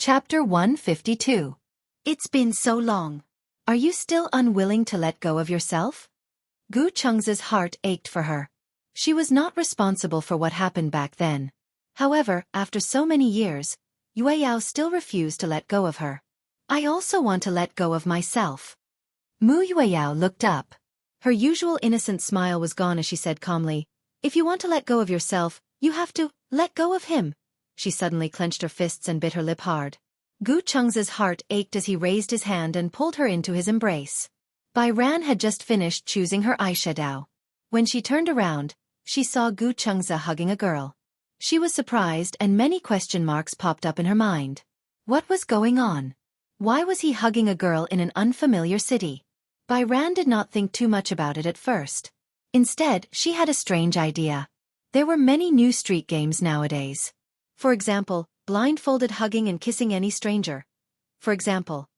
Chapter 152. It's been so long. Are you still unwilling to let go of yourself? Gu Cheng's heart ached for her. She was not responsible for what happened back then. However, after so many years, Yue Yao still refused to let go of her. I also want to let go of myself. Mu Yue Yao looked up. Her usual innocent smile was gone as she said calmly, "If you want to let go of yourself, you have to let go of him." She suddenly clenched her fists and bit her lip hard. Gu Cheng's heart ached as he raised his hand and pulled her into his embrace. Bai Ran had just finished choosing her eyeshadow. When she turned around, she saw Gu Cheng's hugging a girl. She was surprised and many question marks popped up in her mind. What was going on? Why was he hugging a girl in an unfamiliar city? Bai Ran did not think too much about it at first. Instead, she had a strange idea. There were many new street games nowadays. For example, blindfolded hugging and kissing any stranger. For example,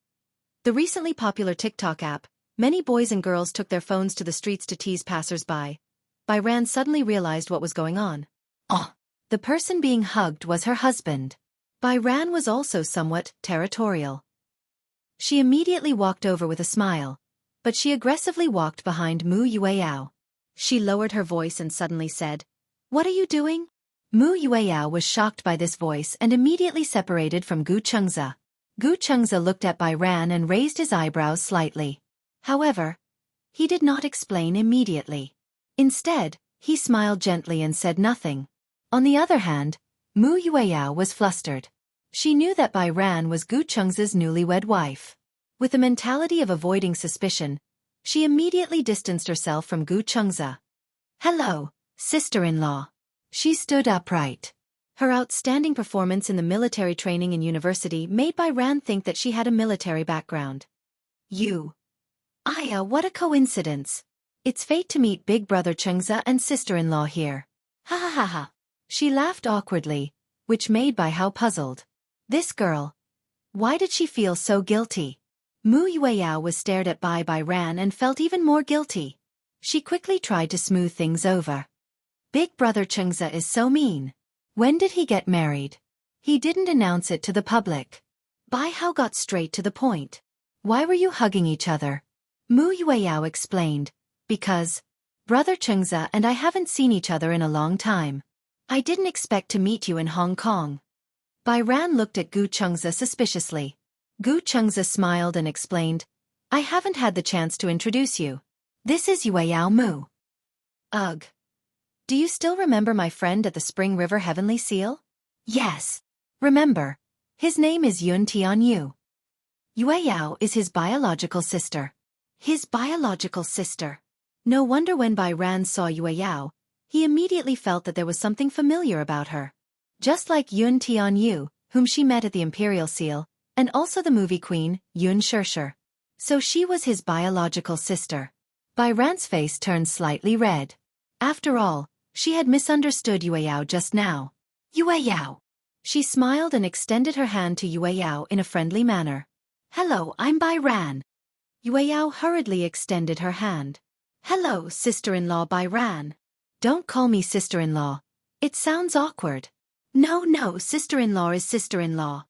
the recently popular TikTok app, many boys and girls took their phones to the streets to tease passers-by. Bai Ran suddenly realized what was going on. Oh, the person being hugged was her husband. Bai Ran was also somewhat territorial. She immediately walked over with a smile, but she aggressively walked behind Mu Yue Yao. She lowered her voice and suddenly said, "What are you doing?" Mu Yue Yao was shocked by this voice and immediately separated from Gu Cheng's. Gu Cheng's looked at Bai Ran and raised his eyebrows slightly. However, he did not explain immediately. Instead, he smiled gently and said nothing. On the other hand, Mu Yue Yao was flustered. She knew that Bai Ran was Gu Cheng's newlywed wife. With the mentality of avoiding suspicion, she immediately distanced herself from Gu Cheng's. "Hello, sister-in-law." She stood upright. Her outstanding performance in the military training in university made Bai Ran think that she had a military background. Aya, what a coincidence. It's fate to meet big brother Chengza and sister-in-law here. Ha ha ha ha. She laughed awkwardly, which made Bai Hao puzzled. This girl. Why did she feel so guilty? Mu Yue Yao was stared at by Bai Ran and felt even more guilty. She quickly tried to smooth things over. Big brother Chengza is so mean. When did he get married? He didn't announce it to the public. Bai Hao got straight to the point. Why were you hugging each other? Mu Yue Yao explained, because brother Chengza and I haven't seen each other in a long time. I didn't expect to meet you in Hong Kong. Bai Ran looked at Gu Chengza suspiciously. Gu Chengza smiled and explained, I haven't had the chance to introduce you. This is Yue Yao Mu. Ugh. Do you still remember my friend at the Spring River Heavenly Seal? Yes. Remember, his name is Yun Tianyu. Yue Yao is his biological sister. His biological sister. No wonder when Bai Ran saw Yue Yao, he immediately felt that there was something familiar about her. Just like Yun Tianyu, whom she met at the Imperial Seal, and also the movie queen, Yun Shirshir. So she was his biological sister. Bai Ran's face turned slightly red. After all, she had misunderstood Yue Yao just now. Yue Yao. She smiled and extended her hand to Yue Yao in a friendly manner. Hello, I'm Bai Ran. Yue Yao hurriedly extended her hand. Hello, sister-in-law Bai Ran. Don't call me sister-in-law. It sounds awkward. No, sister-in-law is sister-in-law.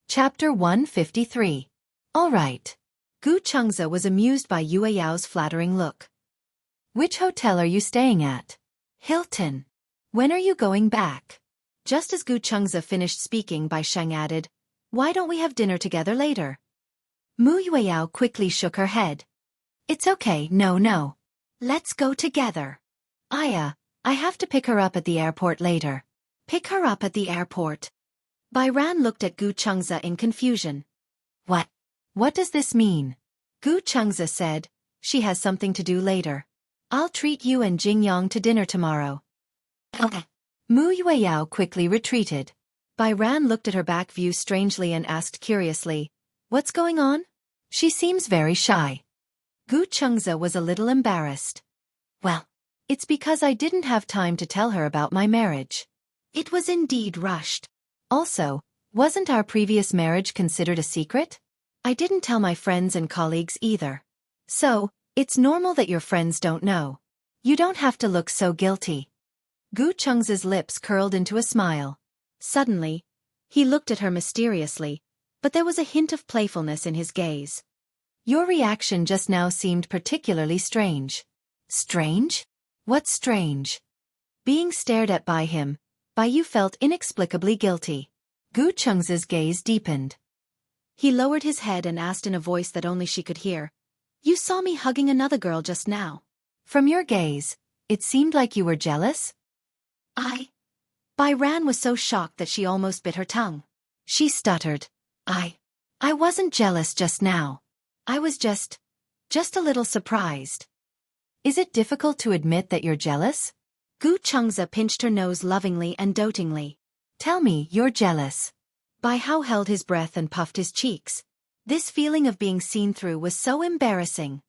Chapter 153. All right. Gu Chengza was amused by Yue Yao's flattering look. Which hotel are you staying at? Hilton. When are you going back? Just as Gu Chengza finished speaking, Bai Sheng added, Why don't we have dinner together later? Mu Yue Yao quickly shook her head. It's okay, no. Let's go together. Aya, I have to pick her up at the airport later. Pick her up at the airport. Bai Ran looked at Gu Chengza in confusion. What does this mean? Gu Chengza said, She has something to do later. I'll treat you and Jing Yang to dinner tomorrow. Okay. Mu Yue Yao quickly retreated. Bai Ran looked at her back view strangely and asked curiously, What's going on? She seems very shy. Gu Chengza was a little embarrassed. Well, it's because I didn't have time to tell her about my marriage. It was indeed rushed. Also, wasn't our previous marriage considered a secret? I didn't tell my friends and colleagues either. So, it's normal that your friends don't know. You don't have to look so guilty. Gu Cheng's lips curled into a smile. Suddenly, He looked at her mysteriously, but there was a hint of playfulness in his gaze. Your reaction just now seemed particularly strange. Strange? What's strange? Being stared at by him. Bai Yu felt inexplicably guilty. Gu Cheng's gaze deepened. He lowered his head and asked in a voice that only she could hear. You saw me hugging another girl just now. From your gaze, it seemed like you were jealous? Bai Ran was so shocked that she almost bit her tongue. She stuttered. I wasn't jealous just now. I was just a little surprised. Is it difficult to admit that you're jealous? Gu Chengza pinched her nose lovingly and dotingly. Tell me you're jealous. Bai Hao held his breath and puffed his cheeks. This feeling of being seen through was so embarrassing.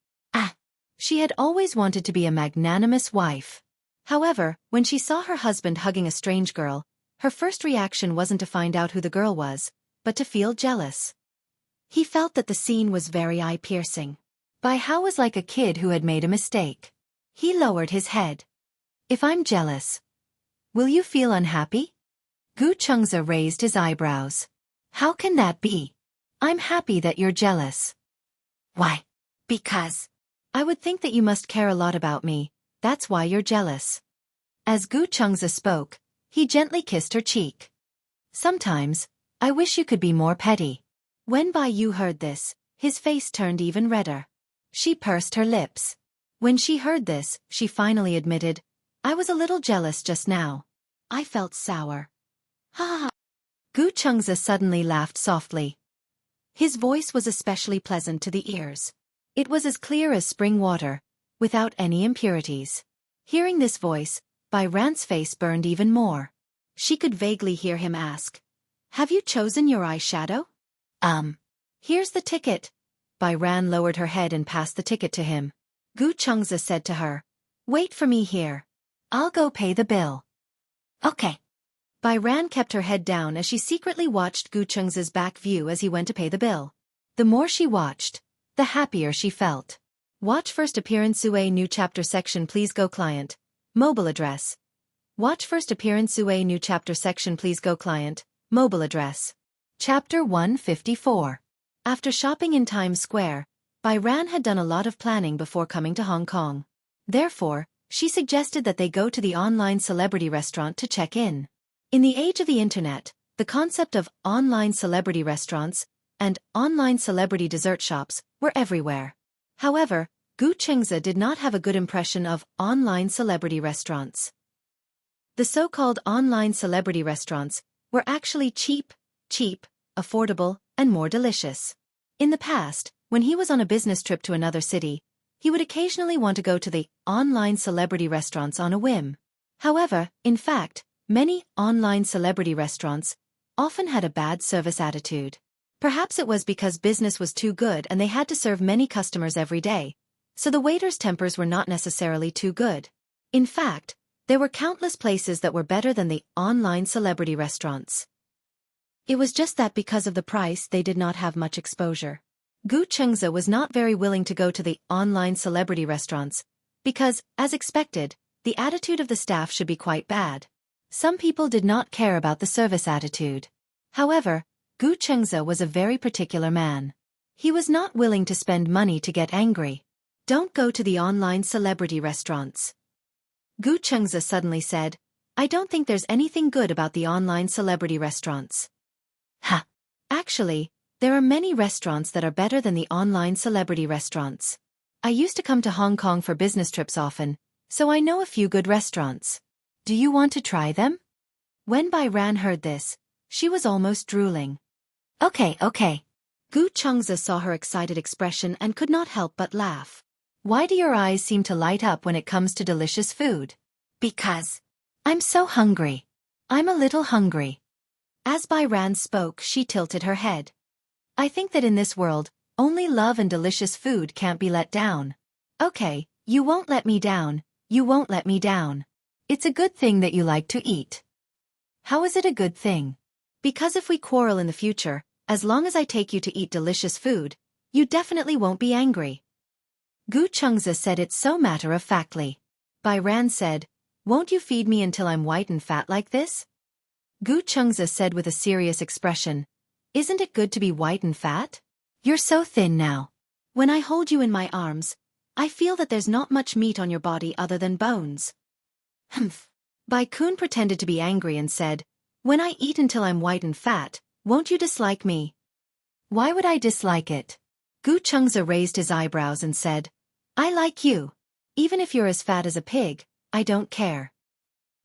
She had always wanted to be a magnanimous wife. However, when she saw her husband hugging a strange girl, her first reaction wasn't to find out who the girl was, but to feel jealous. He felt that the scene was very eye-piercing. Bai Hao was like a kid who had made a mistake. He lowered his head. If I'm jealous, will you feel unhappy? Gu Chengza raised his eyebrows. How can that be? I'm happy that you're jealous. Why? Because I would think that you must care a lot about me, that's why you're jealous. As Gu Chengza spoke, he gently kissed her cheek. Sometimes, I wish you could be more petty. When Bai Yu heard this, his face turned even redder. She pursed her lips. When she heard this, she finally admitted, I was a little jealous just now. I felt sour. Ha! Gu Chengza suddenly laughed softly. His voice was especially pleasant to the ears. It was as clear as spring water, without any impurities. Hearing this voice, Bai Ran's face burned even more. She could vaguely hear him ask, Have you chosen your eyeshadow? Here's the ticket. Bai Ran lowered her head and passed the ticket to him. Gu Chengza said to her, Wait for me here. I'll go pay the bill. Okay. Bai Ran kept her head down as she secretly watched Gu Chengza's back view as he went to pay the bill. The more she watched, the happier she felt. Watch first appearance Sue new chapter section please go client. Mobile address. Watch first appearance Sue new chapter section please go client. Mobile address. Chapter 154. After shopping in Times Square, Bai Ran had done a lot of planning before coming to Hong Kong. Therefore, she suggested that they go to the online celebrity restaurant to check in. In the age of the internet, the concept of online celebrity restaurants and online celebrity dessert shops were everywhere. However, Gu Chengza did not have a good impression of online celebrity restaurants. The so-called online celebrity restaurants were actually cheap, affordable, and more delicious. In the past, when he was on a business trip to another city, he would occasionally want to go to the online celebrity restaurants on a whim. However, in fact, many online celebrity restaurants often had a bad service attitude. Perhaps it was because business was too good and they had to serve many customers every day, so the waiters' tempers were not necessarily too good. In fact, there were countless places that were better than the online celebrity restaurants. It was just that because of the price they did not have much exposure. Gu Chengza was not very willing to go to the online celebrity restaurants, because, as expected, the attitude of the staff should be quite bad. Some people did not care about the service attitude. However, Gu Chengza was a very particular man. He was not willing to spend money to get angry. Don't go to the online celebrity restaurants. Gu Chengza suddenly said, I don't think there's anything good about the online celebrity restaurants. Ha! Actually, there are many restaurants that are better than the online celebrity restaurants. I used to come to Hong Kong for business trips often, so I know a few good restaurants. Do you want to try them? When Bai Ran heard this, she was almost drooling. Okay. Gu Chengza saw her excited expression and could not help but laugh. Why do your eyes seem to light up when it comes to delicious food? Because I'm so hungry. I'm a little hungry. As Bai Ran spoke, she tilted her head. I think that in this world, only love and delicious food can't be let down. Okay, you won't let me down, you won't let me down. It's a good thing that you like to eat. How is it a good thing? Because if we quarrel in the future, as long as I take you to eat delicious food, you definitely won't be angry. Gu Chengza said it so matter-of-factly. Bai Ran said, Won't you feed me until I'm white and fat like this? Gu Chengza said with a serious expression. Isn't it good to be white and fat? You're so thin now. When I hold you in my arms, I feel that there's not much meat on your body other than bones. Humph. Bai Kun pretended to be angry and said, when I eat until I'm white and fat, won't you dislike me? Why would I dislike it? Gu Chengza raised his eyebrows and said, I like you. Even if you're as fat as a pig, I don't care.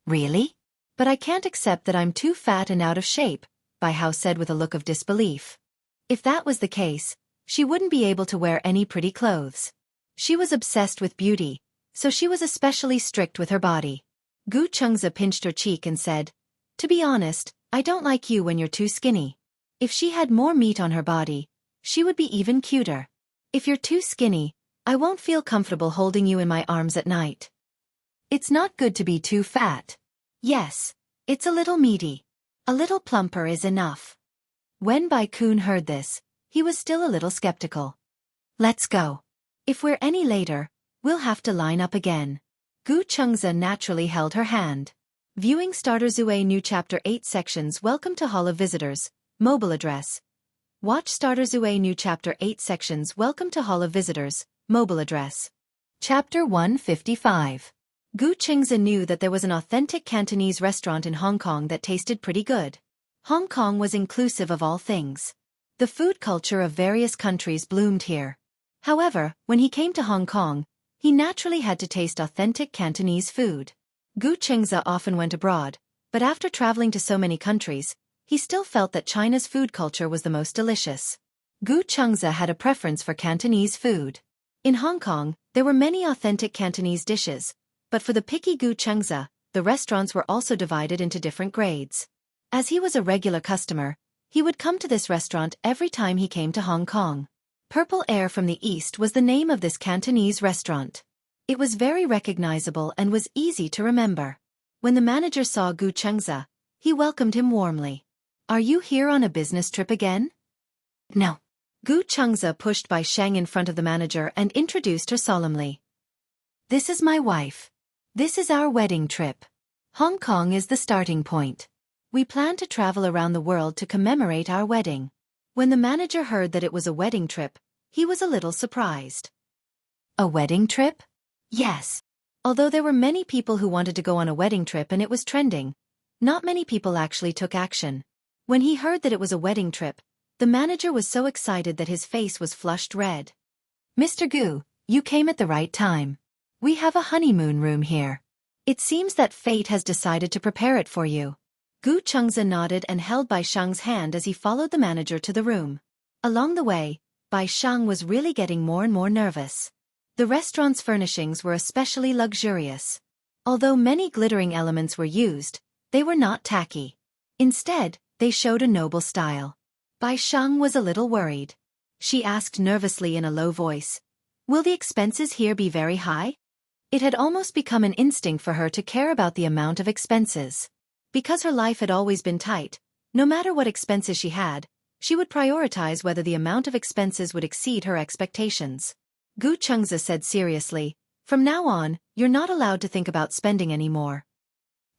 Really? But I can't accept that I'm too fat and out of shape, Bai Hao said with a look of disbelief. If that was the case, she wouldn't be able to wear any pretty clothes. She was obsessed with beauty, so she was especially strict with her body. Gu Chengza pinched her cheek and said, to be honest, I don't like you when you're too skinny. If she had more meat on her body, she would be even cuter. If you're too skinny, I won't feel comfortable holding you in my arms at night. It's not good to be too fat. Yes, it's a little meaty. A little plumper is enough. When Bai Kun heard this, he was still a little skeptical. Let's go. If we're any later, we'll have to line up again. Gu Chengza naturally held her hand. Viewing Starter Zue New Chapter 8 Sections. Welcome to Hall of Visitors. Mobile address. Watch Starter Zue New Chapter 8 Sections. Welcome to Hall of Visitors. Mobile address. Chapter 155. Gu Chengza knew that there was an authentic Cantonese restaurant in Hong Kong that tasted pretty good. Hong Kong was inclusive of all things. The food culture of various countries bloomed here. However, when he came to Hong Kong, he naturally had to taste authentic Cantonese food. Gu Chengza often went abroad, but after traveling to so many countries, he still felt that China's food culture was the most delicious. Gu Chengza had a preference for Cantonese food. In Hong Kong, there were many authentic Cantonese dishes, but for the picky Gu Chengza, the restaurants were also divided into different grades. As he was a regular customer, he would come to this restaurant every time he came to Hong Kong. Purple Air from the East was the name of this Cantonese restaurant. It was very recognizable and was easy to remember. When the manager saw Gu Chengza, he welcomed him warmly. Are you here on a business trip again? No. Gu Chengza pushed Bai Sheng in front of the manager and introduced her solemnly. This is my wife. This is our wedding trip. Hong Kong is the starting point. We plan to travel around the world to commemorate our wedding. When the manager heard that it was a wedding trip, he was a little surprised. A wedding trip? Yes. Although there were many people who wanted to go on a wedding trip and it was trending, not many people actually took action. When he heard that it was a wedding trip, the manager was so excited that his face was flushed red. Mr. Gu, you came at the right time. We have a honeymoon room here. It seems that fate has decided to prepare it for you. Gu Chengza nodded and held Bai Sheng's hand as he followed the manager to the room. Along the way, Bai Sheng was really getting more and more nervous. The restaurant's furnishings were especially luxurious. Although many glittering elements were used, they were not tacky. Instead, they showed a noble style. Bai Sheng was a little worried. She asked nervously in a low voice, will the expenses here be very high? It had almost become an instinct for her to care about the amount of expenses. Because her life had always been tight, no matter what expenses she had, she would prioritize whether the amount of expenses would exceed her expectations. Gu Chengza said seriously, from now on, you're not allowed to think about spending anymore.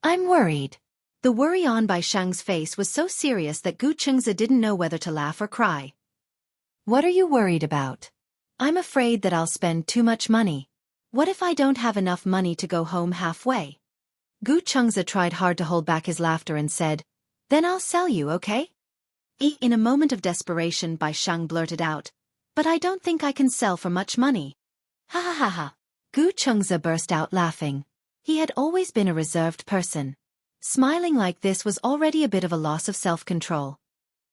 I'm worried. The worry on Bai Sheng's face was so serious that Gu Chengza didn't know whether to laugh or cry. What are you worried about? I'm afraid that I'll spend too much money. What if I don't have enough money to go home halfway? Gu Chengza tried hard to hold back his laughter and said, then I'll sell you, okay? In a moment of desperation, Bai Sheng blurted out, but I don't think I can sell for much money. Ha ha ha ha. Gu Chengza burst out laughing. He had always been a reserved person. Smiling like this was already a bit of a loss of self-control.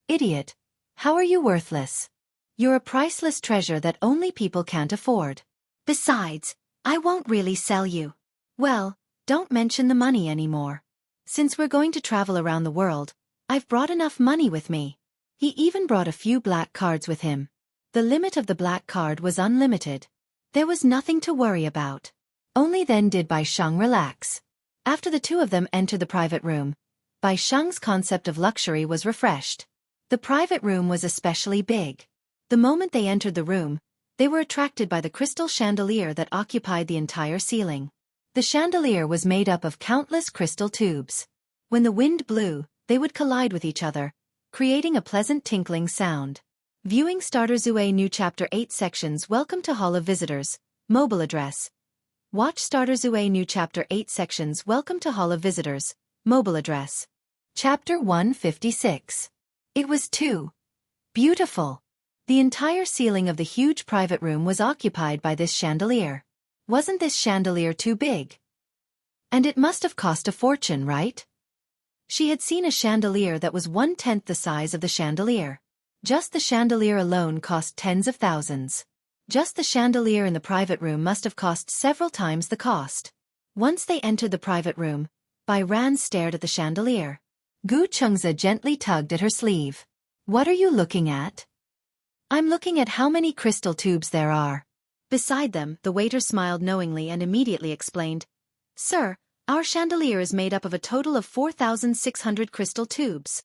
Idiot. How are you worthless? You're a priceless treasure that only people can't afford. Besides, I won't really sell you. Well, don't mention the money anymore. Since we're going to travel around the world, I've brought enough money with me. He even brought a few black cards with him. The limit of the black card was unlimited. There was nothing to worry about. Only then did Bai Sheng relax. After the two of them entered the private room, Bai Sheng's concept of luxury was refreshed. The private room was especially big. The moment they entered the room, they were attracted by the crystal chandelier that occupied the entire ceiling. The chandelier was made up of countless crystal tubes. When the wind blew, they would collide with each other, creating a pleasant tinkling sound. Viewing Starter Zue New Chapter 8 Sections. Welcome to Hall of Visitors. Mobile address. Watch Starter Zue New Chapter 8 Sections. Welcome to Hall of Visitors. Mobile address. Chapter 156. It was too beautiful. The entire ceiling of the huge private room was occupied by this chandelier. Wasn't this chandelier too big? And it must have cost a fortune, right? She had seen a chandelier that was 1/10 the size of the chandelier. Just the chandelier alone cost tens of thousands. Just the chandelier in the private room must have cost several times the cost. Once they entered the private room, Bai Ran stared at the chandelier. Gu Chengzi gently tugged at her sleeve. What are you looking at? I'm looking at how many crystal tubes there are. Beside them, the waiter smiled knowingly and immediately explained, Sir, our chandelier is made up of a total of 4,600 crystal tubes.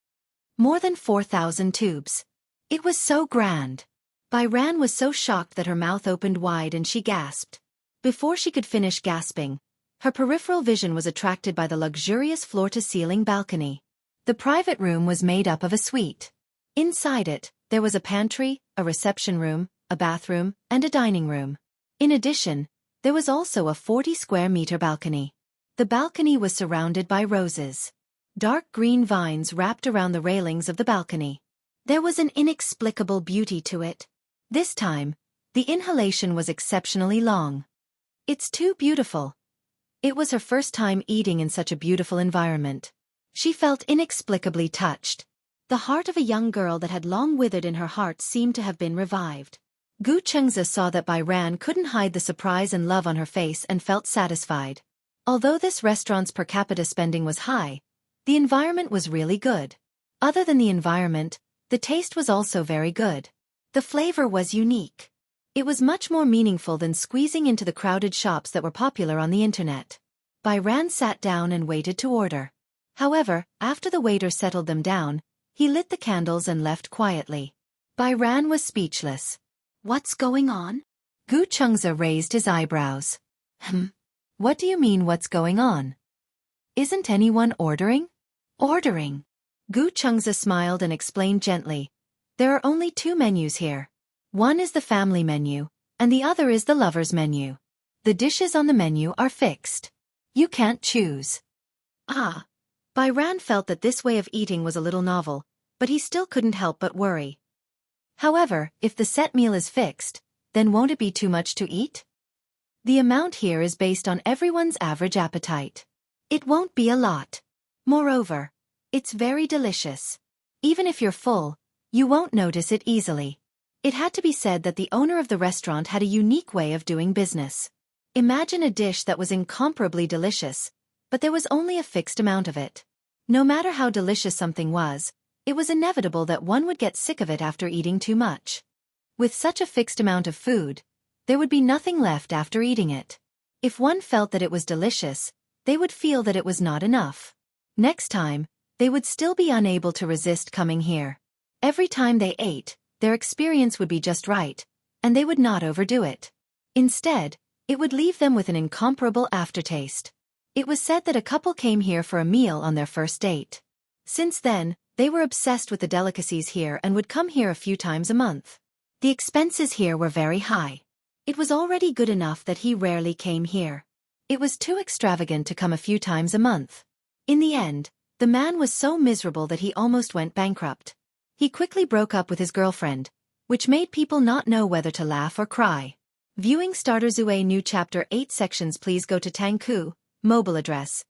More than 4,000 tubes. It was so grand. Bai Ran was so shocked that her mouth opened wide and she gasped. Before she could finish gasping, her peripheral vision was attracted by the luxurious floor-to-ceiling balcony. The private room was made up of a suite. Inside it, there was a pantry, a reception room, a bathroom, and a dining room. In addition, there was also a 40-square-meter balcony. The balcony was surrounded by roses. Dark green vines wrapped around the railings of the balcony. There was an inexplicable beauty to it. This time, the inhalation was exceptionally long. It's too beautiful. It was her first time eating in such a beautiful environment. She felt inexplicably touched. The heart of a young girl that had long withered in her heart seemed to have been revived. Gu Chengzi saw that Bai Ran couldn't hide the surprise and love on her face and felt satisfied. Although this restaurant's per capita spending was high, the environment was really good. Other than the environment, the taste was also very good. The flavor was unique. It was much more meaningful than squeezing into the crowded shops that were popular on the internet. Bai Ran sat down and waited to order. However, after the waiter settled them down, he lit the candles and left quietly. Bai Ran was speechless. What's going on? Gu Chengzi raised his eyebrows. What do you mean what's going on? Isn't anyone ordering? Ordering. Gu Chengzi smiled and explained gently. There are only 2 menus here. One is the family menu, and the other is the lover's menu. The dishes on the menu are fixed. You can't choose. Ah. Bai Ran felt that this way of eating was a little novel, but he still couldn't help but worry. However, if the set meal is fixed, then won't it be too much to eat? The amount here is based on everyone's average appetite. It won't be a lot. Moreover, it's very delicious. Even if you're full, you won't notice it easily. It had to be said that the owner of the restaurant had a unique way of doing business. Imagine a dish that was incomparably delicious, but there was only a fixed amount of it. No matter how delicious something was, it was inevitable that one would get sick of it after eating too much. With such a fixed amount of food, there would be nothing left after eating it. If one felt that it was delicious, they would feel that it was not enough. Next time, they would still be unable to resist coming here. Every time they ate, their experience would be just right, and they would not overdo it. Instead, it would leave them with an incomparable aftertaste. It was said that a couple came here for a meal on their first date. Since then, they were obsessed with the delicacies here and would come here a few times a month. The expenses here were very high. It was already good enough that he rarely came here. It was too extravagant to come a few times a month. In the end, the man was so miserable that he almost went bankrupt. He quickly broke up with his girlfriend, which made people not know whether to laugh or cry. Viewing Starter Zue New Chapter 8 Sections. Please go to Tangku, mobile address.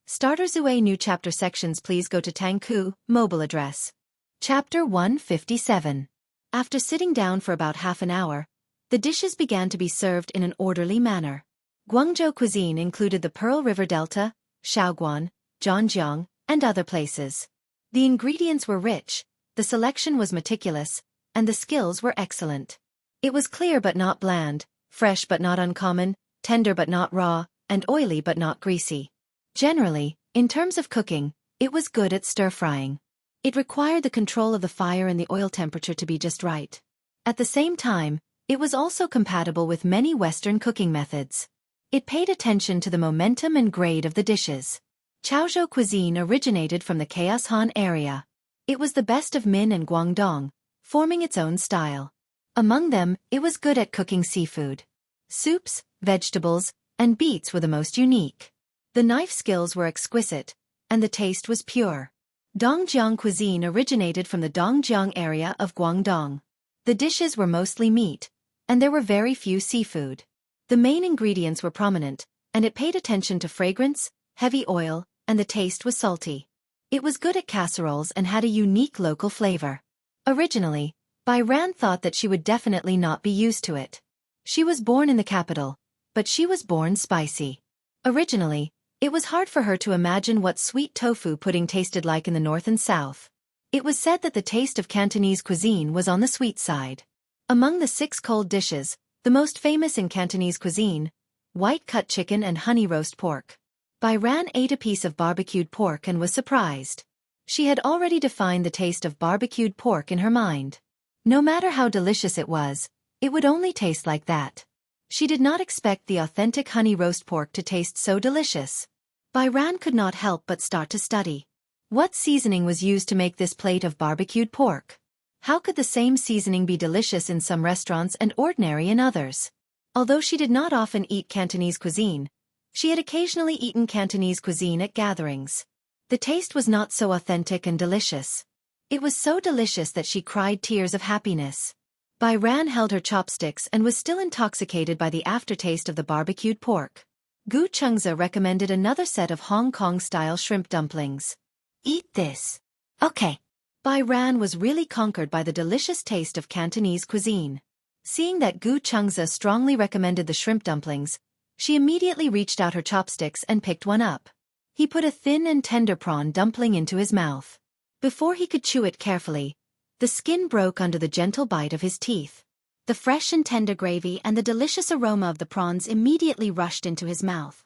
Starter Zue New Chapter Sections. Please go to Tangku, mobile address. Chapter 157. After sitting down for about half an hour, the dishes began to be served in an orderly manner. Guangzhou cuisine included the Pearl River Delta, Shaoguan, Zhangjiang, and other places. The ingredients were rich, the selection was meticulous, and the skills were excellent. It was clear but not bland, fresh but not uncommon, tender but not raw, and oily but not greasy. Generally, in terms of cooking, it was good at stir-frying. It required the control of the fire and the oil temperature to be just right. At the same time, it was also compatible with many Western cooking methods. It paid attention to the momentum and grade of the dishes. Chaozhou cuisine originated from the Chaos Han area. It was the best of Min and Guangdong, forming its own style. Among them, it was good at cooking seafood. Soups, vegetables, and beets were the most unique. The knife skills were exquisite, and the taste was pure. Dongjiang cuisine originated from the Dongjiang area of Guangdong. The dishes were mostly meat, and there were very few seafood. The main ingredients were prominent, and it paid attention to fragrance, heavy oil, and the taste was salty. It was good at casseroles and had a unique local flavor. Originally, Bai Ran thought that she would definitely not be used to it. She was born in the capital, but she was born spicy. Originally, it was hard for her to imagine what sweet tofu pudding tasted like in the north and south. It was said that the taste of Cantonese cuisine was on the sweet side. Among the 6 cold dishes, the most famous in Cantonese cuisine, white-cut chicken and honey roast pork. Bai Ran ate a piece of barbecued pork and was surprised. She had already defined the taste of barbecued pork in her mind. No matter how delicious it would only taste like that. She did not expect the authentic honey roast pork to taste so delicious. Bai Ran could not help but start to study. What seasoning was used to make this plate of barbecued pork? How could the same seasoning be delicious in some restaurants and ordinary in others? Although she did not often eat Cantonese cuisine, she had occasionally eaten Cantonese cuisine at gatherings. The taste was not so authentic and delicious. It was so delicious that she cried tears of happiness. Bai Ran held her chopsticks and was still intoxicated by the aftertaste of the barbecued pork. Gu Chengza recommended another set of Hong Kong-style shrimp dumplings. Eat this. Okay. Bai Ran was really conquered by the delicious taste of Cantonese cuisine. Seeing that Gu Chengza strongly recommended the shrimp dumplings, she immediately reached out her chopsticks and picked one up. He put a thin and tender prawn dumpling into his mouth. Before he could chew it carefully, the skin broke under the gentle bite of his teeth. The fresh and tender gravy and the delicious aroma of the prawns immediately rushed into his mouth.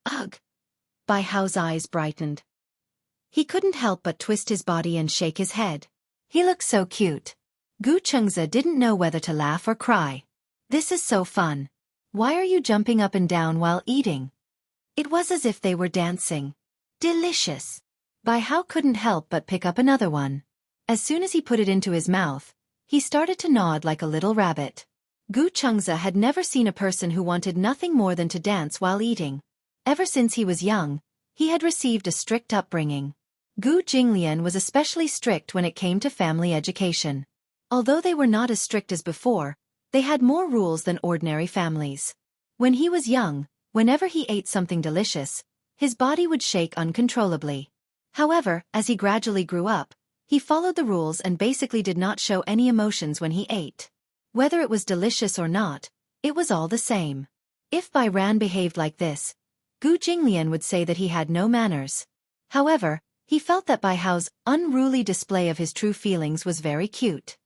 Ugh! Bai Hao's eyes brightened. He couldn't help but twist his body and shake his head. He looked so cute. Gu Chengza didn't know whether to laugh or cry. This is so fun. Why are you jumping up and down while eating? It was as if they were dancing. Delicious! Bai Hao couldn't help but pick up another one. As soon as he put it into his mouth, he started to nod like a little rabbit. Gu Chengza had never seen a person who wanted nothing more than to dance while eating. Ever since he was young, he had received a strict upbringing. Gu Jinglian was especially strict when it came to family education. Although they were not as strict as before, they had more rules than ordinary families. When he was young, whenever he ate something delicious, his body would shake uncontrollably. However, as he gradually grew up, he followed the rules and basically did not show any emotions when he ate. Whether it was delicious or not, it was all the same. If Bai Ran behaved like this, Gu Jinglian would say that he had no manners. However, he felt that Bai Hao's unruly display of his true feelings was very cute.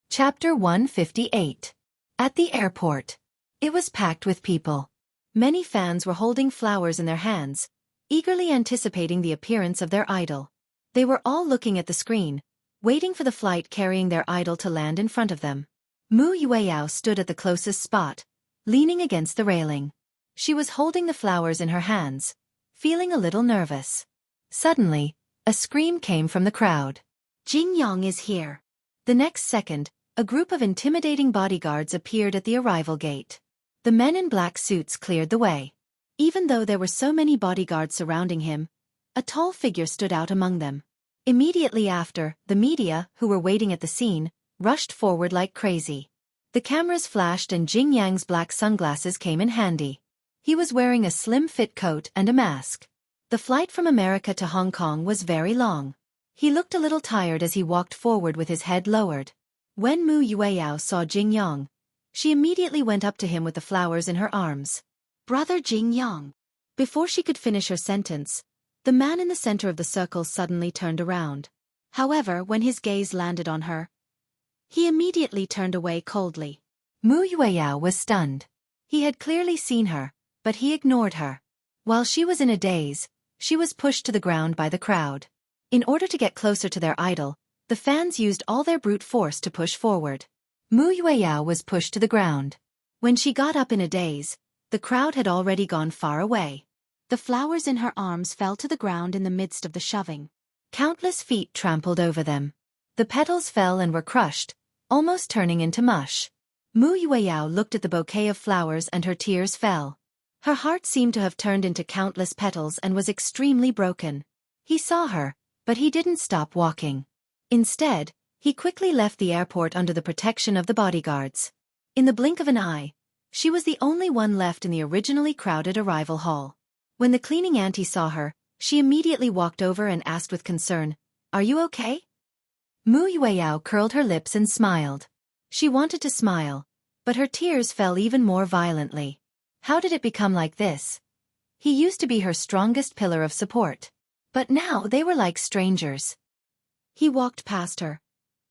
Chapter 158. At the airport. It was packed with people. Many fans were holding flowers in their hands, eagerly anticipating the appearance of their idol. They were all looking at the screen, waiting for the flight carrying their idol to land in front of them. Mu Yueyao stood at the closest spot, leaning against the railing. She was holding the flowers in her hands, feeling a little nervous. Suddenly, a scream came from the crowd. Jing Yang is here. The next second, a group of intimidating bodyguards appeared at the arrival gate. The men in black suits cleared the way. Even though there were so many bodyguards surrounding him, a tall figure stood out among them. Immediately after, the media, who were waiting at the scene, rushed forward like crazy. The cameras flashed and Jing Yang's black sunglasses came in handy. He was wearing a slim-fit coat and a mask. The flight from America to Hong Kong was very long. He looked a little tired as he walked forward with his head lowered. When Mu Yueyao saw Jing Yang, she immediately went up to him with the flowers in her arms. Brother Jing Yang. Before she could finish her sentence, the man in the center of the circle suddenly turned around. However, when his gaze landed on her, he immediately turned away coldly. Mu Yueyao was stunned. He had clearly seen her, but he ignored her. While she was in a daze, she was pushed to the ground by the crowd. In order to get closer to their idol, the fans used all their brute force to push forward. Mu Yueyao was pushed to the ground. When she got up in a daze, the crowd had already gone far away. The flowers in her arms fell to the ground in the midst of the shoving. Countless feet trampled over them. The petals fell and were crushed, almost turning into mush. Mu Yueyao looked at the bouquet of flowers and her tears fell. Her heart seemed to have turned into countless petals and was extremely broken. He saw her, but he didn't stop walking. Instead, he quickly left the airport under the protection of the bodyguards. In the blink of an eye, she was the only one left in the originally crowded arrival hall. When the cleaning auntie saw her, she immediately walked over and asked with concern, "Are you okay?" Mu Yueyao curled her lips and smiled. She wanted to smile, but her tears fell even more violently. How did it become like this? He used to be her strongest pillar of support. But now they were like strangers. He walked past her,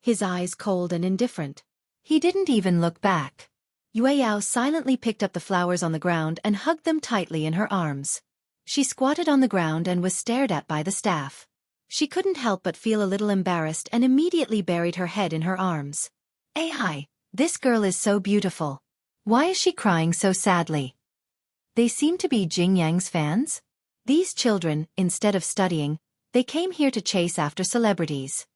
his eyes cold and indifferent. He didn't even look back. Yueyao silently picked up the flowers on the ground and hugged them tightly in her arms. She squatted on the ground and was stared at by the staff. She couldn't help but feel a little embarrassed and immediately buried her head in her arms. "Hi, this girl is so beautiful. Why is she crying so sadly?" They seem to be Jing Yang's fans? These children, instead of studying, they came here to chase after celebrities.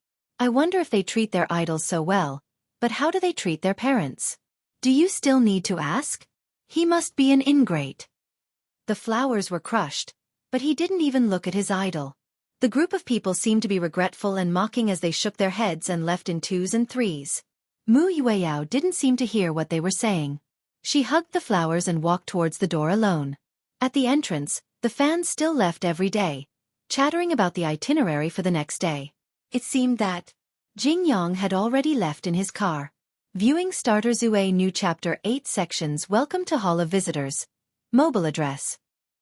I wonder if they treat their idols so well, but how do they treat their parents? Do you still need to ask? He must be an ingrate. The flowers were crushed, but he didn't even look at his idol. The group of people seemed to be regretful and mocking as they shook their heads and left in twos and threes. Mu Yueyao didn't seem to hear what they were saying. She hugged the flowers and walked towards the door alone. At the entrance, the fans still left every day, chattering about the itinerary for the next day. It seemed that Jing Yang had already left in his car. Viewing Starter Zue New Chapter 8 Sections. Welcome to Hall of Visitors. Mobile address.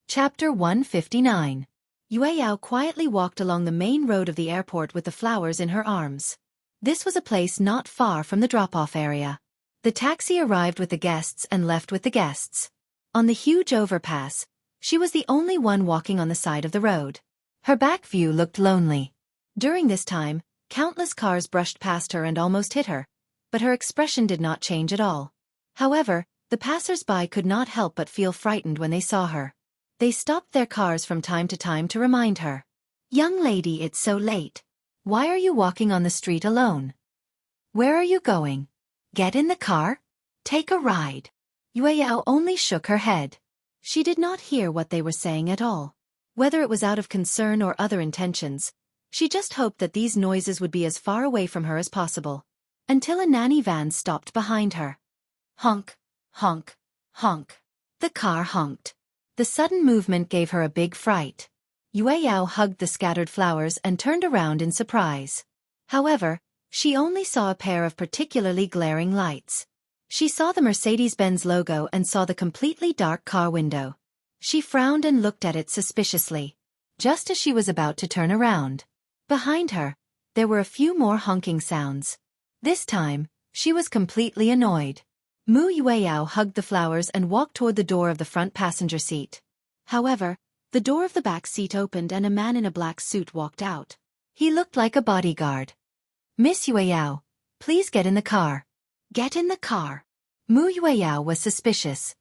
Chapter 159. Yueyao quietly walked along the main road of the airport with the flowers in her arms. This was a place not far from the drop-off area. The taxi arrived with the guests and left with the guests. On the huge overpass, she was the only one walking on the side of the road. Her back view looked lonely. During this time, countless cars brushed past her and almost hit her, but her expression did not change at all. However, the passers-by could not help but feel frightened when they saw her. They stopped their cars from time to time to remind her. "Young lady, it's so late. Why are you walking on the street alone? Where are you going? Get in the car? Take a ride." Yueyao only shook her head. She did not hear what they were saying at all. Whether it was out of concern or other intentions, she just hoped that these noises would be as far away from her as possible. Until a nanny van stopped behind her. Honk, honk, honk. The car honked. The sudden movement gave her a big fright. Yueyao hugged the scattered flowers and turned around in surprise. However, she only saw a pair of particularly glaring lights. She saw the Mercedes-Benz logo and saw the completely dark car window. She frowned and looked at it suspiciously. Just as she was about to turn around, behind her, there were a few more honking sounds. This time, she was completely annoyed. Mu Yueyao hugged the flowers and walked toward the door of the front passenger seat. However, the door of the back seat opened and a man in a black suit walked out. He looked like a bodyguard. "Miss Yueyao, please get in the car." "Get in the car." Mu Yueyao was suspicious.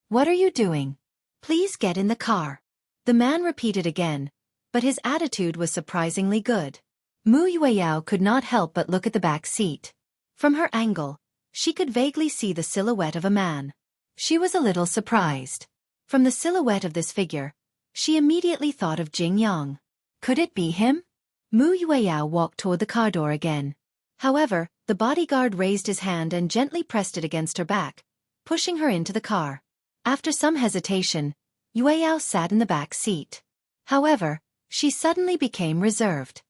"What are you doing? Please get in the car." The man repeated again, but his attitude was surprisingly good. Mu Yueyao could not help but look at the back seat. From her angle, she could vaguely see the silhouette of a man. She was a little surprised. From the silhouette of this figure, she immediately thought of Jing Yang. Could it be him? Mu Yueyao walked toward the car door again. However, the bodyguard raised his hand and gently pressed it against her back, pushing her into the car. After some hesitation, Yueyao sat in the back seat. However, she suddenly became reserved.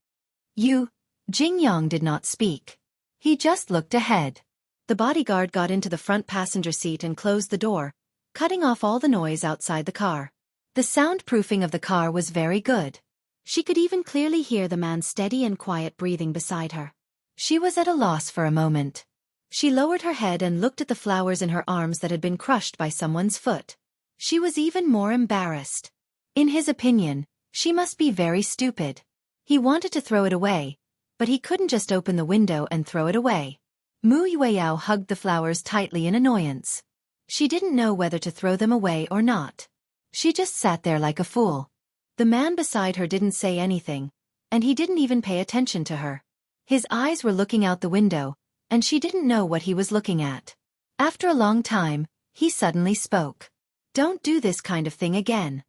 Jing Yang did not speak. He just looked ahead. The bodyguard got into the front passenger seat and closed the door, cutting off all the noise outside the car. The soundproofing of the car was very good. She could even clearly hear the man's steady and quiet breathing beside her. She was at a loss for a moment. She lowered her head and looked at the flowers in her arms that had been crushed by someone's foot. She was even more embarrassed. In his opinion, she must be very stupid. He wanted to throw it away, but he couldn't just open the window and throw it away. Mu Yueyao hugged the flowers tightly in annoyance. She didn't know whether to throw them away or not. She just sat there like a fool. The man beside her didn't say anything, and he didn't even pay attention to her. His eyes were looking out the window, and she didn't know what he was looking at. After a long time, he suddenly spoke. "Don't do this kind of thing again."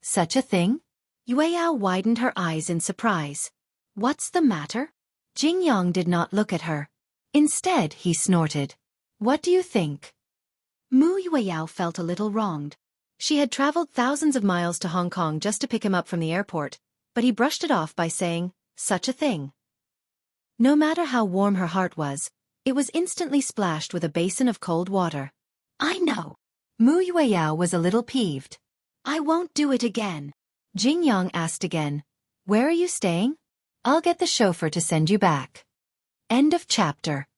"Such a thing?" Yueyao widened her eyes in surprise. "What's the matter?" Jing Yong did not look at her. Instead, he snorted. "What do you think?" Mu Yueyao felt a little wronged. She had traveled thousands of miles to Hong Kong just to pick him up from the airport, but he brushed it off by saying, "Such a thing." No matter how warm her heart was, it was instantly splashed with a basin of cold water. "I know." Mu Yueyao was a little peeved. "I won't do it again." Jing Yong asked again, "Where are you staying?" "I'll get the chauffeur to send you back." End of chapter.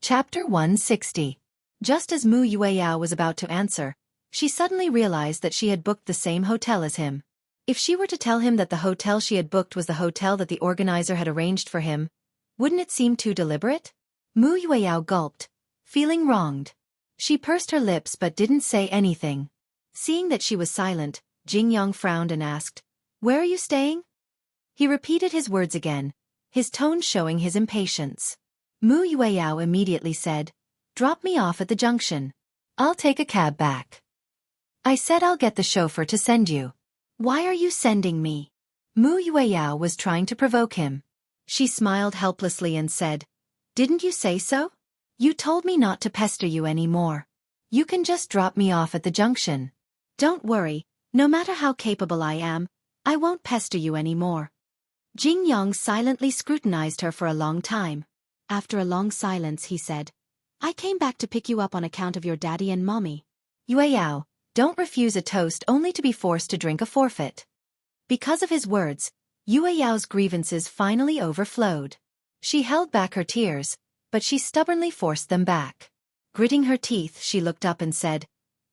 Chapter 160. Just as Mu Yueyao was about to answer, she suddenly realized that she had booked the same hotel as him. If she were to tell him that the hotel she had booked was the hotel that the organizer had arranged for him, wouldn't it seem too deliberate? Mu Yueyao gulped, feeling wronged. She pursed her lips but didn't say anything. Seeing that she was silent, Jing Yong frowned and asked, "Where are you staying?" He repeated his words again, his tone showing his impatience. Mu Yueyao immediately said, "Drop me off at the junction. I'll take a cab back." "I said I'll get the chauffeur to send you." "Why are you sending me?" Mu Yueyao was trying to provoke him. She smiled helplessly and said, "Didn't you say so? You told me not to pester you anymore. You can just drop me off at the junction. Don't worry, no matter how capable I am, I won't pester you anymore." Jing Yong silently scrutinized her for a long time. After a long silence, he said, "I came back to pick you up on account of your daddy and mommy." "Yueyao, don't refuse a toast only to be forced to drink a forfeit." Because of his words, Yueyao's grievances finally overflowed. She held back her tears, but she stubbornly forced them back. Gritting her teeth, she looked up and said,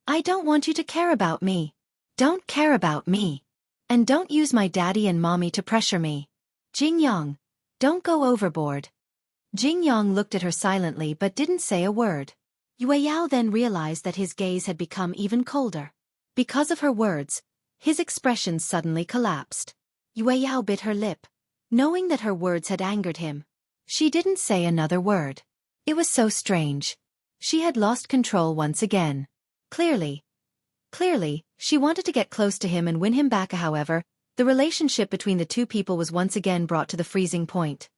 "I don't want you to care about me. Don't care about me. And don't use my daddy and mommy to pressure me. Jing Yong, don't go overboard." Jing Yong looked at her silently but didn't say a word. Yueyao then realized that his gaze had become even colder. Because of her words, his expression suddenly collapsed. Yueyao bit her lip, knowing that her words had angered him. She didn't say another word. It was so strange. She had lost control once again. Clearly, she wanted to get close to him and win him back. However, the relationship between the two people was once again brought to the freezing point.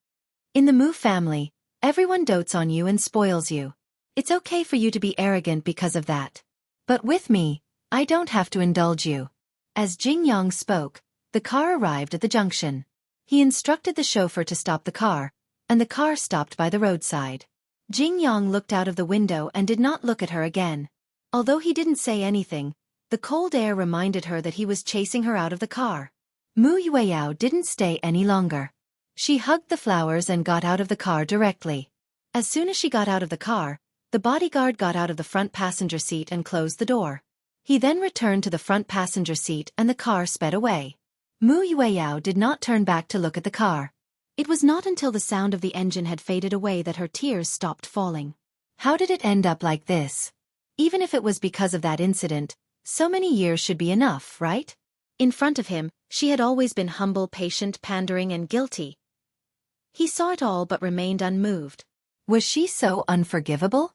In the Mu family, everyone dotes on you and spoils you. It's okay for you to be arrogant because of that. But with me, I don't have to indulge you. As Jing Yong spoke, the car arrived at the junction. He instructed the chauffeur to stop the car, and the car stopped by the roadside. Jing Yong looked out of the window and did not look at her again. Although he didn't say anything, the cold air reminded her that he was chasing her out of the car. Mu Yueyao didn't stay any longer. She hugged the flowers and got out of the car directly. As soon as she got out of the car, the bodyguard got out of the front passenger seat and closed the door. He then returned to the front passenger seat and the car sped away. Mu Yueyao did not turn back to look at the car. It was not until the sound of the engine had faded away that her tears stopped falling. How did it end up like this? Even if it was because of that incident, so many years should be enough, right? In front of him, she had always been humble, patient, pandering, and guilty. He saw it all but remained unmoved. Was she so unforgivable?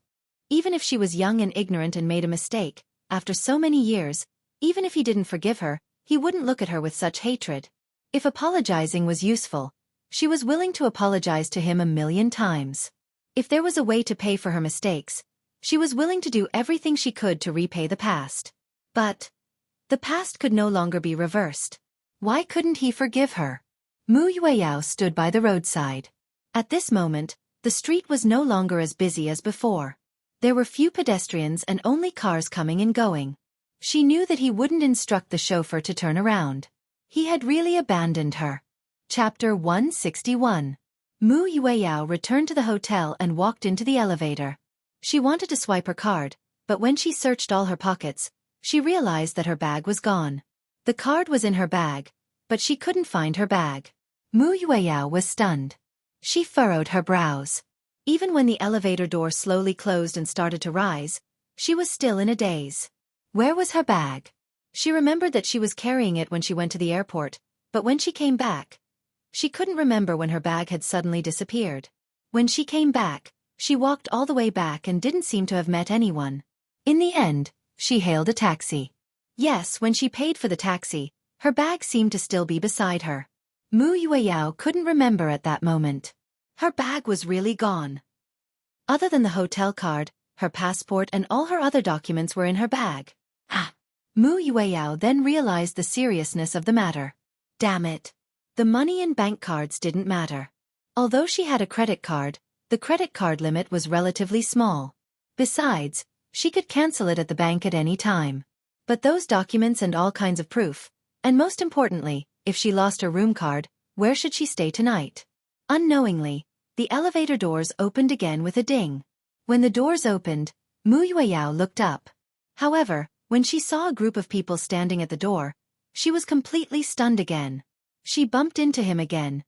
Even if she was young and ignorant and made a mistake, after so many years, even if he didn't forgive her, he wouldn't look at her with such hatred. If apologizing was useful, she was willing to apologize to him 1,000,000 times. If there was a way to pay for her mistakes, she was willing to do everything she could to repay the past. But the past could no longer be reversed. Why couldn't he forgive her? Mu Yueyao stood by the roadside. At this moment, the street was no longer as busy as before. There were few pedestrians and only cars coming and going. She knew that he wouldn't instruct the chauffeur to turn around. He had really abandoned her. Chapter 161. Mu Yueyao returned to the hotel and walked into the elevator. She wanted to swipe her card, but when she searched all her pockets, she realized that her bag was gone. The card was in her bag, but she couldn't find her bag. Mu Yueyao was stunned. She furrowed her brows. Even when the elevator door slowly closed and started to rise, she was still in a daze. Where was her bag? She remembered that she was carrying it when she went to the airport, but when she came back, she couldn't remember when her bag had suddenly disappeared. When she came back, she walked all the way back and didn't seem to have met anyone. In the end, she hailed a taxi. Yes, when she paid for the taxi, her bag seemed to still be beside her. Mu Yueyao couldn't remember at that moment. Her bag was really gone. Other than the hotel card, her passport and all her other documents were in her bag. Ah! Mu Yueyao then realized the seriousness of the matter. Damn it! The money and bank cards didn't matter. Although she had a credit card, the credit card limit was relatively small. Besides, she could cancel it at the bank at any time. But those documents and all kinds of proof, and most importantly, if she lost her room card, where should she stay tonight? Unknowingly, the elevator doors opened again with a ding. When the doors opened, Mu Yueyao looked up. However, when she saw a group of people standing at the door, she was completely stunned again. She bumped into him again.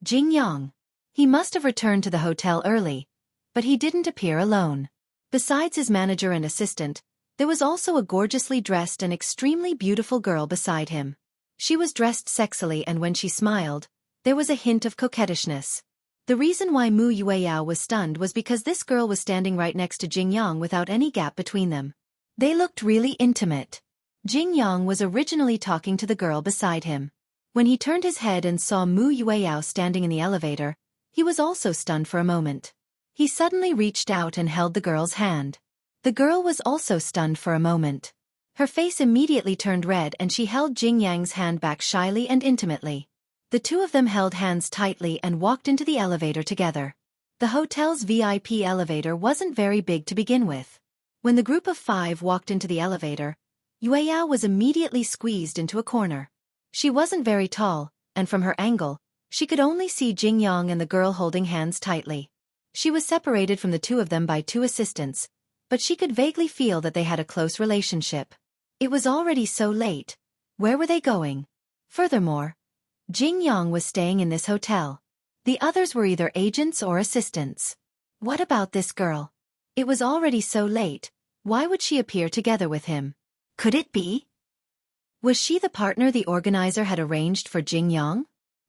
Jing Yang. He must have returned to the hotel early, but he didn't appear alone. Besides his manager and assistant, there was also a gorgeously dressed and extremely beautiful girl beside him. She was dressed sexily, and when she smiled, there was a hint of coquettishness. The reason why Mu Yueyao was stunned was because this girl was standing right next to Jing Yang without any gap between them. They looked really intimate. Jing Yang was originally talking to the girl beside him. When he turned his head and saw Mu Yueyao standing in the elevator, he was also stunned for a moment. He suddenly reached out and held the girl's hand. The girl was also stunned for a moment. Her face immediately turned red and she held Jing Yang's hand back shyly and intimately. The two of them held hands tightly and walked into the elevator together. The hotel's VIP elevator wasn't very big to begin with. When the group of 5 walked into the elevator, Yueyao was immediately squeezed into a corner. She wasn't very tall, and from her angle, she could only see Jing Yang and the girl holding hands tightly. She was separated from the two of them by 2 assistants, but she could vaguely feel that they had a close relationship. It was already so late. Where were they going? Furthermore, Jing Yang was staying in this hotel. The others were either agents or assistants. What about this girl? It was already so late. Why would she appear together with him? Could it be? Was she the partner the organizer had arranged for Jing Yang?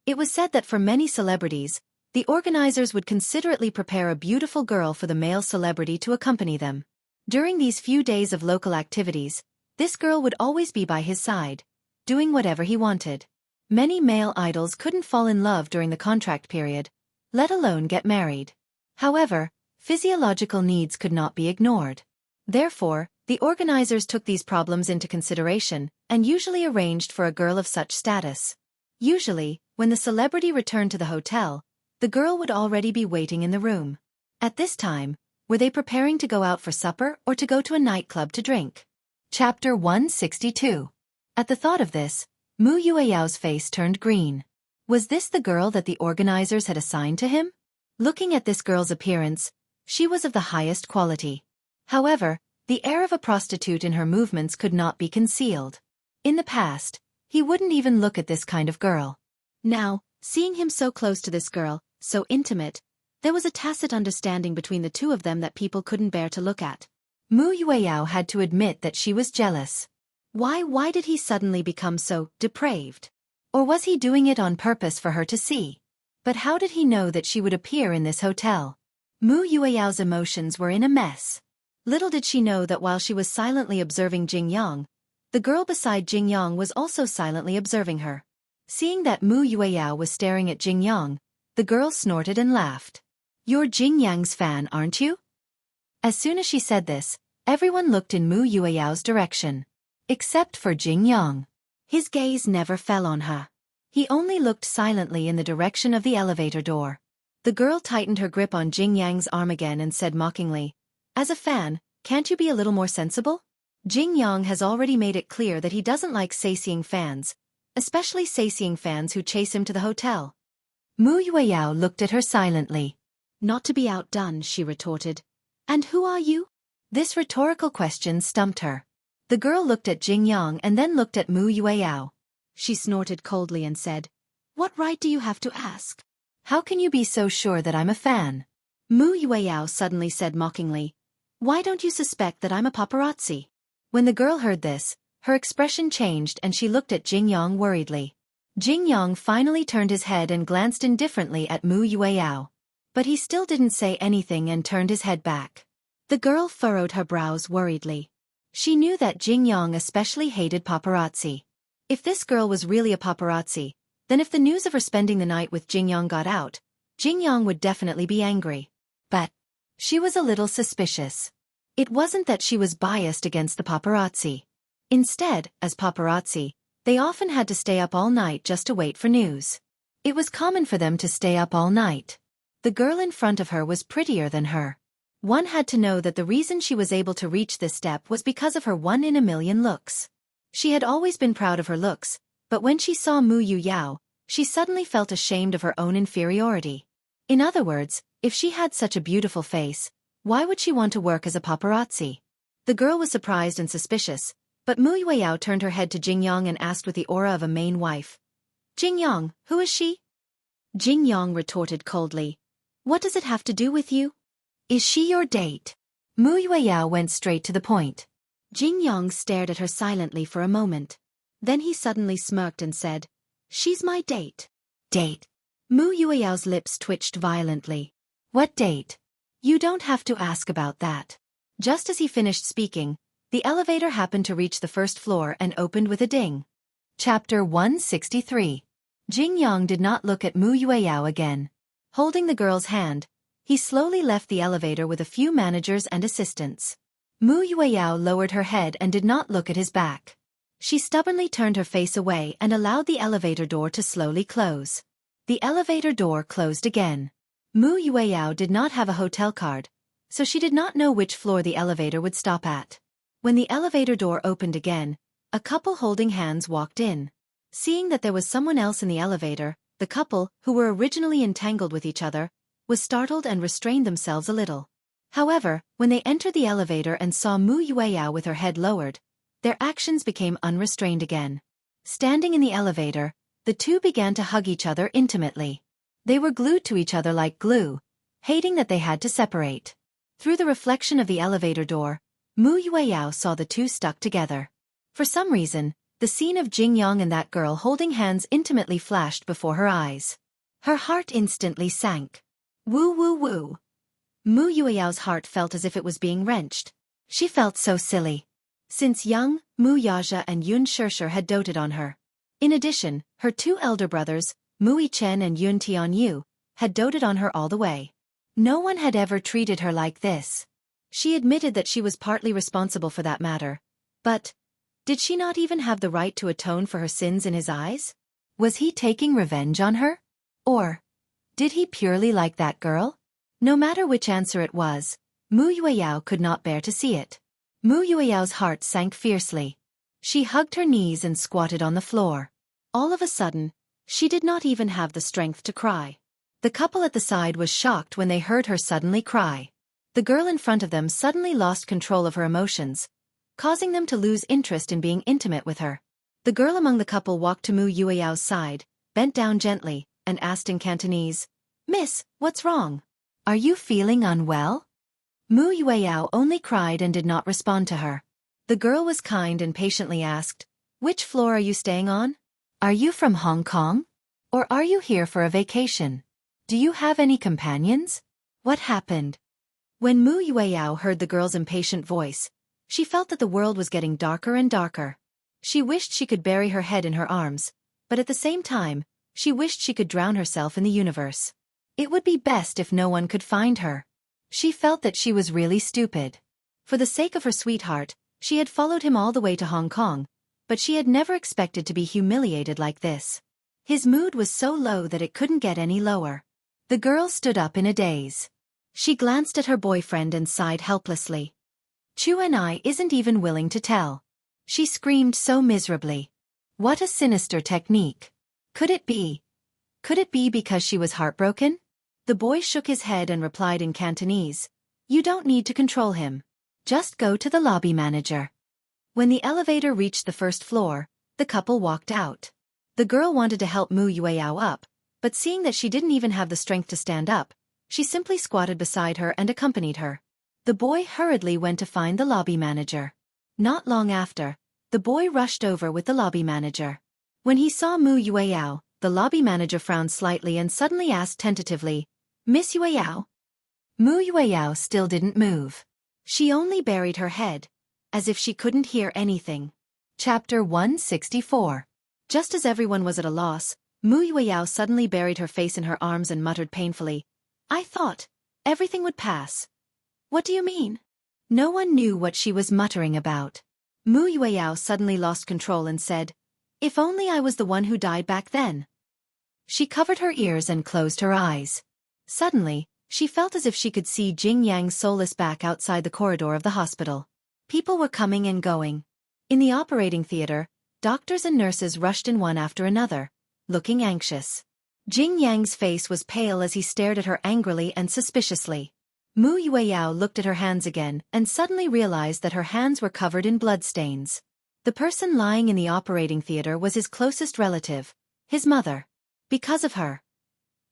It was said that for many celebrities, the organizers would considerately prepare a beautiful girl for the male celebrity to accompany them. During these few days of local activities, this girl would always be by his side, doing whatever he wanted. Many male idols couldn't fall in love during the contract period, let alone get married. However, physiological needs could not be ignored. Therefore, the organizers took these problems into consideration and usually arranged for a girl of such status. Usually, when the celebrity returned to the hotel, the girl would already be waiting in the room. At this time, were they preparing to go out for supper or to go to a nightclub to drink? Chapter 162. At the thought of this, Mu Yueyao's face turned green. Was this the girl that the organizers had assigned to him? Looking at this girl's appearance, she was of the highest quality. However, the air of a prostitute in her movements could not be concealed. In the past, he wouldn't even look at this kind of girl. Now, seeing him so close to this girl, so intimate, there was a tacit understanding between the two of them that people couldn't bear to look at. Mu Yueyao had to admit that she was jealous. Why did he suddenly become so depraved? Or was he doing it on purpose for her to see? But how did he know that she would appear in this hotel? Mu Yueyao's emotions were in a mess. Little did she know that while she was silently observing Jing Yang, the girl beside Jing Yang was also silently observing her. Seeing that Mu Yueyao was staring at Jing Yang, the girl snorted and laughed. "You're Jing Yang's fan, aren't you?" As soon as she said this, everyone looked in Mu Yueyao's direction. Except for Jing Yang. His gaze never fell on her. He only looked silently in the direction of the elevator door. The girl tightened her grip on Jing Yang's arm again and said mockingly, "As a fan, can't you be a little more sensible? Jing Yang has already made it clear that he doesn't like sightseeing fans, especially sightseeing fans who chase him to the hotel." Mu Yueyao looked at her silently. "Not to be outdone," she retorted. "And who are you?" This rhetorical question stumped her. The girl looked at Jing Yang and then looked at Mu Yueyao. She snorted coldly and said, "What right do you have to ask? How can you be so sure that I'm a fan?" Mu Yueyao suddenly said mockingly, "Why don't you suspect that I'm a paparazzi?" When the girl heard this, Her expression changed and she looked at Jing Yang worriedly. Jing Yang finally turned his head and glanced indifferently at Mu Yueyao. But he still didn't say anything and turned his head back. The girl furrowed her brows worriedly. She knew that Jing Yang especially hated paparazzi. If this girl was really a paparazzi, then if the news of her spending the night with Jing Yang got out, Jing Yang would definitely be angry. But she was a little suspicious. It wasn't that she was biased against the paparazzi. Instead, as paparazzi, they often had to stay up all night just to wait for news. It was common for them to stay up all night. The girl in front of her was prettier than her. One had to know that the reason she was able to reach this step was because of her one-in-a-million looks. She had always been proud of her looks, but when she saw Mu Yueyao, she suddenly felt ashamed of her own inferiority. In other words, if she had such a beautiful face, why would she want to work as a paparazzi? The girl was surprised and suspicious, but Mu Yueyao turned her head to Jing Yang and asked with the aura of a main wife. "Jing Yang, who is she?" Jing Yang retorted coldly. "What does it have to do with you? Is she your date?" Mu Yueyao went straight to the point. Jing Yang stared at her silently for a moment. Then he suddenly smirked and said, "She's my date." "Date?" Mu Yueyao's lips twitched violently. "What date? You don't have to ask about that." Just as he finished speaking, the elevator happened to reach the first floor and opened with a ding. Chapter 163. Jing Yang did not look at Mu Yueyao again. Holding the girl's hand, he slowly left the elevator with a few managers and assistants. Mu Yueyao lowered her head and did not look at his back. She stubbornly turned her face away and allowed the elevator door to slowly close. The elevator door closed again. Mu Yueyao did not have a hotel card, so she did not know which floor the elevator would stop at. When the elevator door opened again, a couple holding hands walked in. Seeing that there was someone else in the elevator, the couple, who were originally entangled with each other, was startled and restrained themselves a little. However, when they entered the elevator and saw Mu Yueyao with her head lowered, their actions became unrestrained again. Standing in the elevator, the two began to hug each other intimately. They were glued to each other like glue, hating that they had to separate. Through the reflection of the elevator door, Mu Yueyao saw the two stuck together. For some reason, the scene of Jing Yang and that girl holding hands intimately flashed before her eyes. Her heart instantly sank. Woo woo woo. Mu Yueyao's heart felt as if it was being wrenched. She felt so silly. Since young, Mu Yaja and Yun Shishir had doted on her. In addition, her two elder brothers, Mu Yichen and Yun Tianyu, had doted on her all the way. No one had ever treated her like this. She admitted that she was partly responsible for that matter. But did she not even have the right to atone for her sins in his eyes? Was he taking revenge on her? Or did he purely like that girl? No matter which answer it was, Mu Yueyao could not bear to see it. Mu Yueyao's heart sank fiercely. She hugged her knees and squatted on the floor. All of a sudden, she did not even have the strength to cry. The couple at the side was shocked when they heard her suddenly cry. The girl in front of them suddenly lost control of her emotions, causing them to lose interest in being intimate with her. The girl among the couple walked to Mu Yueyao's side, bent down gently, and asked in Cantonese, "Miss, what's wrong? Are you feeling unwell?" Mu Yueyao only cried and did not respond to her. The girl was kind and patiently asked, "Which floor are you staying on? Are you from Hong Kong? Or are you here for a vacation? Do you have any companions? What happened?" When Mu Yueyao heard the girl's impatient voice, she felt that the world was getting darker and darker. She wished she could bury her head in her arms, but at the same time, she wished she could drown herself in the universe. It would be best if no one could find her. She felt that she was really stupid. For the sake of her sweetheart, she had followed him all the way to Hong Kong, but she had never expected to be humiliated like this. His mood was so low that it couldn't get any lower. The girl stood up in a daze. She glanced at her boyfriend and sighed helplessly. Chu and I isn't even willing to tell. She screamed so miserably. What a sinister technique. Could it be? Could it be because she was heartbroken? The boy shook his head and replied in Cantonese, "You don't need to control him. Just go to the lobby manager." When the elevator reached the first floor, the couple walked out. The girl wanted to help Mu Yueyao up, but seeing that she didn't even have the strength to stand up, she simply squatted beside her and accompanied her. The boy hurriedly went to find the lobby manager. Not long after, The boy rushed over with the lobby manager. When he saw Mu Yueyao, the lobby manager frowned slightly and suddenly asked tentatively, "Miss Yueyao?" Mu Yueyao still didn't move. She only buried her head, as if she couldn't hear anything. Chapter 164. Just as everyone was at a loss, Mu Yueyao suddenly buried her face in her arms and muttered painfully, "I thought everything would pass." "What do you mean?" No one knew what she was muttering about. Mu Yueyao suddenly lost control and said, "If only I was the one who died back then." She covered her ears and closed her eyes. Suddenly, she felt as if she could see Jing Yang's soulless back outside the corridor of the hospital. People were coming and going. In the operating theater, doctors and nurses rushed in one after another, looking anxious. Jing Yang's face was pale as he stared at her angrily and suspiciously. Mu Yueyao looked at her hands again and suddenly realized that her hands were covered in bloodstains. The person lying in the operating theater was his closest relative, his mother. Because of her.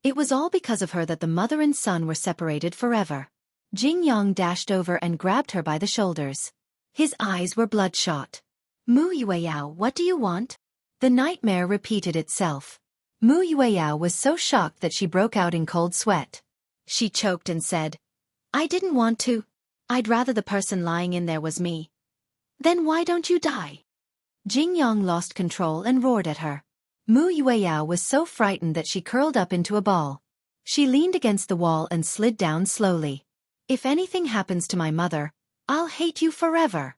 It was all because of her that the mother and son were separated forever. Jing Yang dashed over and grabbed her by the shoulders. His eyes were bloodshot. "Mu Yueyao, what do you want?" The nightmare repeated itself. Mu Yueyao was so shocked that she broke out in cold sweat. She choked and said, "I didn't want to. I'd rather the person lying in there was me." "Then why don't you die?" Jing Yang lost control and roared at her. Mu Yueyao was so frightened that she curled up into a ball. She leaned against the wall and slid down slowly. "If anything happens to my mother, I'll hate you forever."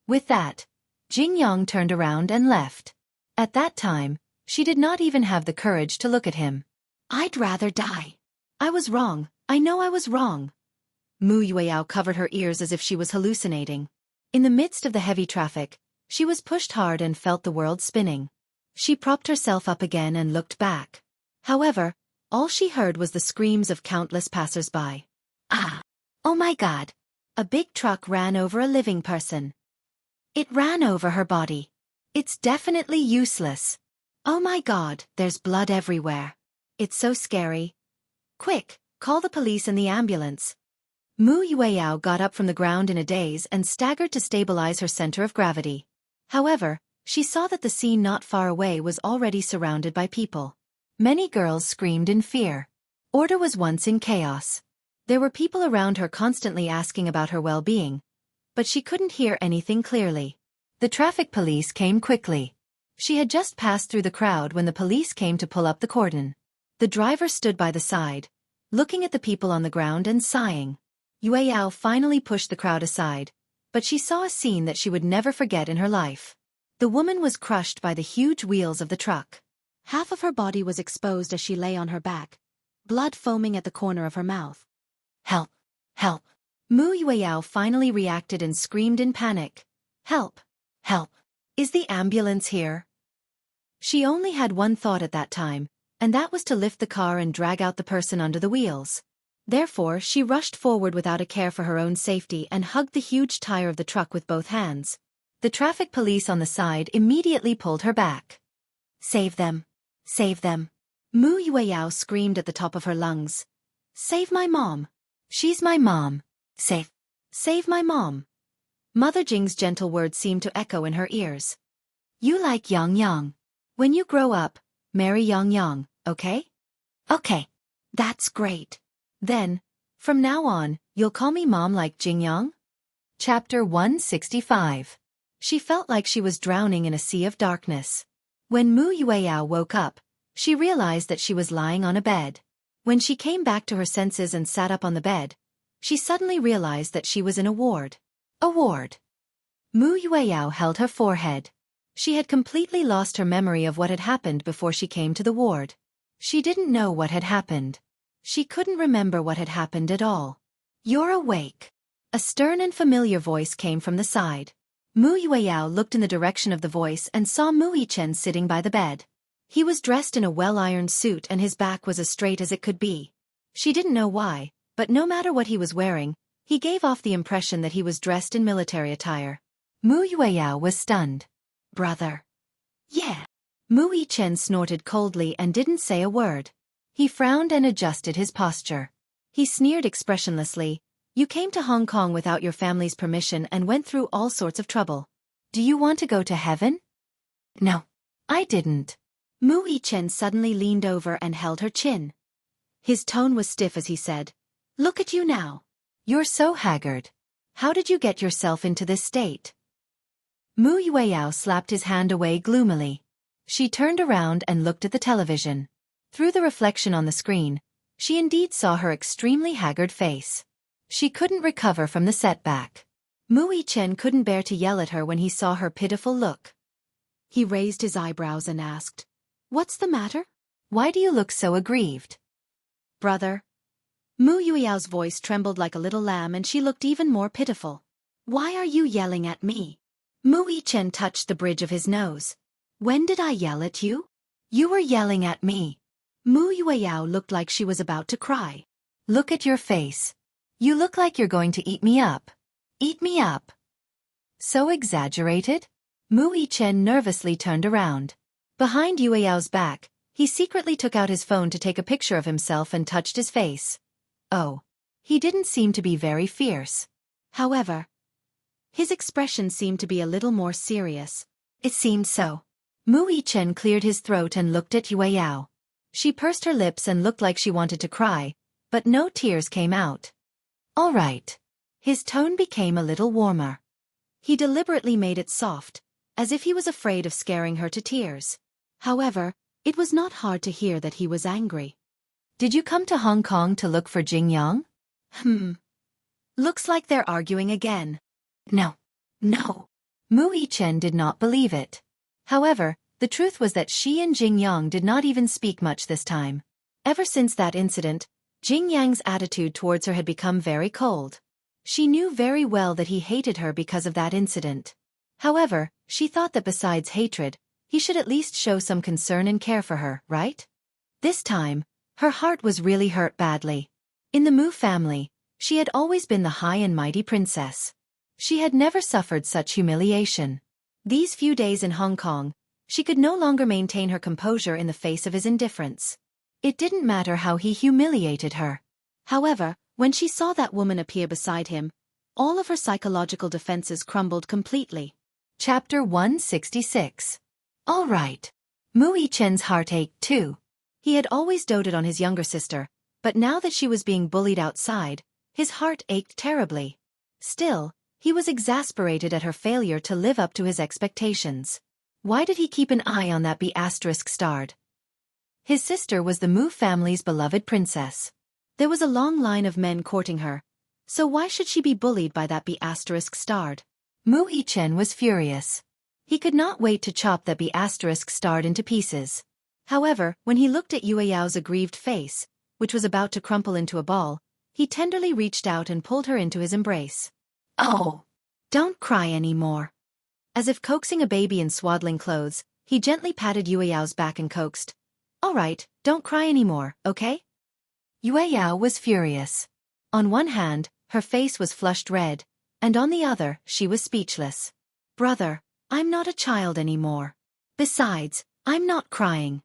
With that, Jing Yang turned around and left. At that time, she did not even have the courage to look at him. "I'd rather die. I was wrong, I know I was wrong." Mu Yueyao covered her ears as if she was hallucinating. In the midst of the heavy traffic, she was pushed hard and felt the world spinning. She propped herself up again and looked back. However, all she heard was the screams of countless passers-by. "Ah! Oh my God! A big truck ran over a living person. It ran over her body. It's definitely useless. Oh my God, there's blood everywhere. It's so scary. Quick, call the police and the ambulance." Mu Yueyao got up from the ground in a daze and staggered to stabilize her center of gravity. However, she saw that the scene not far away was already surrounded by people. Many girls screamed in fear. Order was once in chaos. There were people around her constantly asking about her well-being, but she couldn't hear anything clearly. The traffic police came quickly. She had just passed through the crowd when the police came to pull up the cordon. The driver stood by the side, looking at the people on the ground and sighing. Yueyao finally pushed the crowd aside, but she saw a scene that she would never forget in her life. The woman was crushed by the huge wheels of the truck. Half of her body was exposed as she lay on her back, blood foaming at the corner of her mouth. "Help! Help!" Mu Yueyao finally reacted and screamed in panic. "Help! Help! Is the ambulance here?" She only had one thought at that time, and that was to lift the car and drag out the person under the wheels. Therefore, she rushed forward without a care for her own safety and hugged the huge tire of the truck with both hands. The traffic police on the side immediately pulled her back. "Save them! Save them!" Mu Yueyao screamed at the top of her lungs. "Save my mom! She's my mom! Save my mom!" Mother Jing's gentle words seemed to echo in her ears. "You like Yang Yang. When you grow up, marry Yang Yang, okay?" "Okay. That's great. Then, from now on, you'll call me mom like Jing Yang?" Chapter 165. She felt like she was drowning in a sea of darkness. When Mu Yueyao woke up, she realized that she was lying on a bed. When she came back to her senses and sat up on the bed, she suddenly realized that she was in a ward. A ward. Mu Yueyao held her forehead. She had completely lost her memory of what had happened before she came to the ward. She didn't know what had happened. She couldn't remember what had happened at all. "You're awake." A stern and familiar voice came from the side. Mu Yueyao looked in the direction of the voice and saw Mu Yichen sitting by the bed. He was dressed in a well-ironed suit and his back was as straight as it could be. She didn't know why, but no matter what he was wearing, he gave off the impression that he was dressed in military attire. Mu Yueyao was stunned. "Brother." "Yeah." Mu Yichen snorted coldly and didn't say a word. He frowned and adjusted his posture. He sneered expressionlessly. "You came to Hong Kong without your family's permission and went through all sorts of trouble. Do you want to go to heaven? No, I didn't. Mu Yichen suddenly leaned over and held her chin. His tone was stiff as he said, "Look at you now. You're so haggard. How did you get yourself into this state?" Mu Yueyao slapped his hand away gloomily. She turned around and looked at the television. Through the reflection on the screen, she indeed saw her extremely haggard face. She couldn't recover from the setback. Mu Yichen couldn't bear to yell at her when he saw her pitiful look. He raised his eyebrows and asked, "What's the matter? Why do you look so aggrieved?" Brother. Mu Yueyao's voice trembled like a little lamb and she looked even more pitiful. "Why are you yelling at me?" Mu Yichen touched the bridge of his nose. "When did I yell at you?" You were yelling at me. Mu Yueyao looked like she was about to cry. Look at your face. You look like you're going to eat me up. Eat me up. So exaggerated? Mu Yichen nervously turned around. Behind Yueyao's back, he secretly took out his phone to take a picture of himself and touched his face. Oh. He didn't seem to be very fierce. However, his expression seemed to be a little more serious. It seemed so. Mu Yichen cleared his throat and looked at Yueyao. She pursed her lips and looked like she wanted to cry, but no tears came out. All right. His tone became a little warmer. He deliberately made it soft, as if he was afraid of scaring her to tears. However, it was not hard to hear that he was angry. Did you come to Hong Kong to look for Jingyang? Looks like they're arguing again. No. Mu Yichen did not believe it. However, the truth was that she and Jingyang did not even speak much this time. Ever since that incident, Jingyang's attitude towards her had become very cold. She knew very well that he hated her because of that incident. However, she thought that besides hatred, he should at least show some concern and care for her, right? This time, her heart was really hurt badly. In the Mu family, she had always been the high and mighty princess. She had never suffered such humiliation. These few days in Hong Kong, she could no longer maintain her composure in the face of his indifference. It didn't matter how he humiliated her. However, when she saw that woman appear beside him, all of her psychological defenses crumbled completely. Chapter 166. All right. Mu Yichen's heart ached too. He had always doted on his younger sister, but now that she was being bullied outside, his heart ached terribly. Still, he was exasperated at her failure to live up to his expectations. Why did he keep an eye on that B*****starred? His sister was the Mu family's beloved princess. There was a long line of men courting her, so why should she be bullied by that B*****starred? Mu Yichen was furious. He could not wait to chop that B*****starred into pieces. However, when he looked at Yueyao's aggrieved face, which was about to crumple into a ball, he tenderly reached out and pulled her into his embrace. Oh! Don't cry anymore. As if coaxing a baby in swaddling clothes, he gently patted Yueyao's back and coaxed. All right, don't cry anymore, okay? Yueyao was furious. On one hand, her face was flushed red, and on the other, she was speechless. Brother, I'm not a child anymore. Besides, I'm not crying.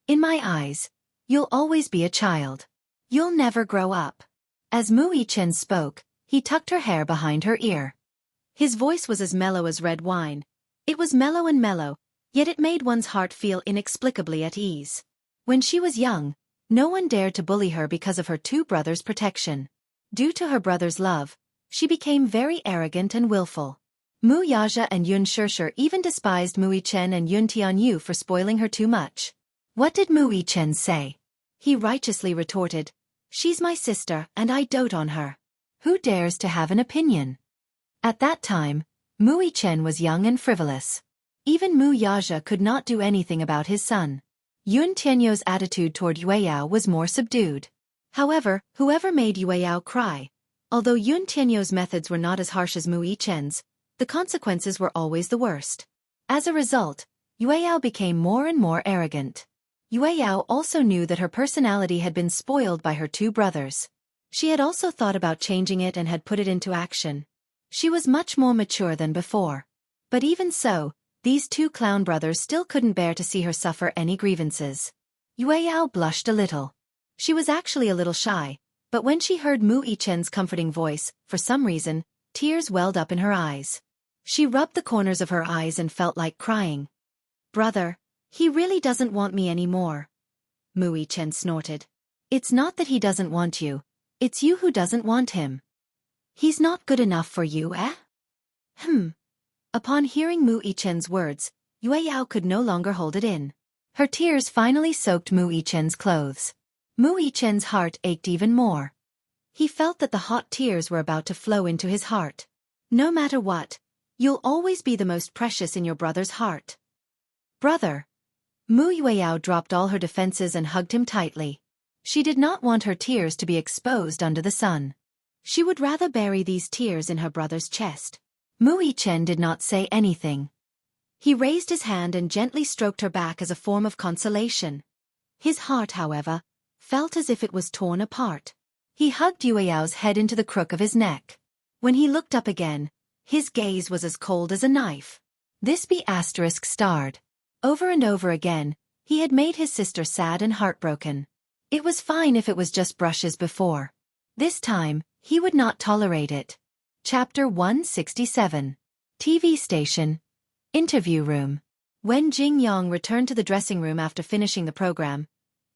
In my eyes, you'll always be a child. You'll never grow up. As Mu Yichen spoke, he tucked her hair behind her ear. His voice was as mellow as red wine. It was mellow and mellow, yet it made one's heart feel inexplicably at ease. When she was young, no one dared to bully her because of her two brothers' protection. Due to her brother's love, she became very arrogant and willful. Mu Yaja and Yun Shishir even despised Mu Yichen and Yun Tianyu for spoiling her too much. What did Mu Yichen say? He righteously retorted, "She's my sister and I dote on her. Who dares to have an opinion?" At that time, Mu Yichen was young and frivolous. Even Mu Yaja could not do anything about his son. Yun Tianyu's attitude toward Yueyao was more subdued. However, whoever made Yueyao cry, although Yun Tianyu's methods were not as harsh as Mu Yichen's, the consequences were always the worst. As a result, Yueyao became more and more arrogant. Yueyao also knew that her personality had been spoiled by her two brothers. She had also thought about changing it and had put it into action. She was much more mature than before. But even so, these two clown brothers still couldn't bear to see her suffer any grievances. Yueyao blushed a little. She was actually a little shy, but when she heard Mu Yichen's comforting voice, for some reason, tears welled up in her eyes. She rubbed the corners of her eyes and felt like crying. Brother, he really doesn't want me anymore. Mui Chen snorted. It's not that he doesn't want you, it's you who doesn't want him. He's not good enough for you, eh? Upon hearing Mui Chen's words, Yue Yao could no longer hold it in. Her tears finally soaked Mui Chen's clothes. Mui Chen's heart ached even more. He felt that the hot tears were about to flow into his heart. No matter what, you'll always be the most precious in your brother's heart. Brother. Mu Yueyao dropped all her defenses and hugged him tightly. She did not want her tears to be exposed under the sun. She would rather bury these tears in her brother's chest. Mui Chen did not say anything. He raised his hand and gently stroked her back as a form of consolation. His heart, however, felt as if it was torn apart. He hugged Yueyao's head into the crook of his neck. When he looked up again, his gaze was as cold as a knife. This be asterisk starred. Over and over again, he had made his sister sad and heartbroken. It was fine if it was just brushes before. This time, he would not tolerate it. Chapter 167. TV Station. Interview Room. When Jing Yong returned to the dressing room after finishing the program,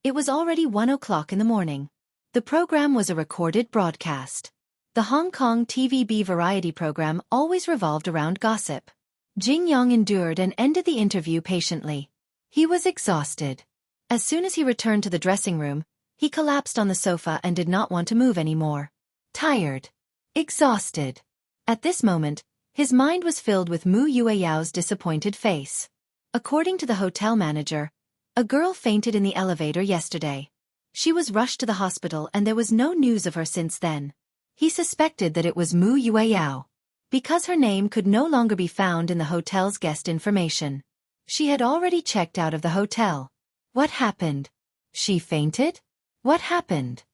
it was already 1 o'clock in the morning. The program was a recorded broadcast. The Hong Kong TVB variety program always revolved around gossip. Jing Yong endured and ended the interview patiently. He was exhausted. As soon as he returned to the dressing room, he collapsed on the sofa and did not want to move anymore. Tired. Exhausted. At this moment, his mind was filled with Mu Yueyao's disappointed face. According to the hotel manager, a girl fainted in the elevator yesterday. She was rushed to the hospital and there was no news of her since then. He suspected that it was Mu Yueyao. Because her name could no longer be found in the hotel's guest information. She had already checked out of the hotel. What happened? She fainted? What happened?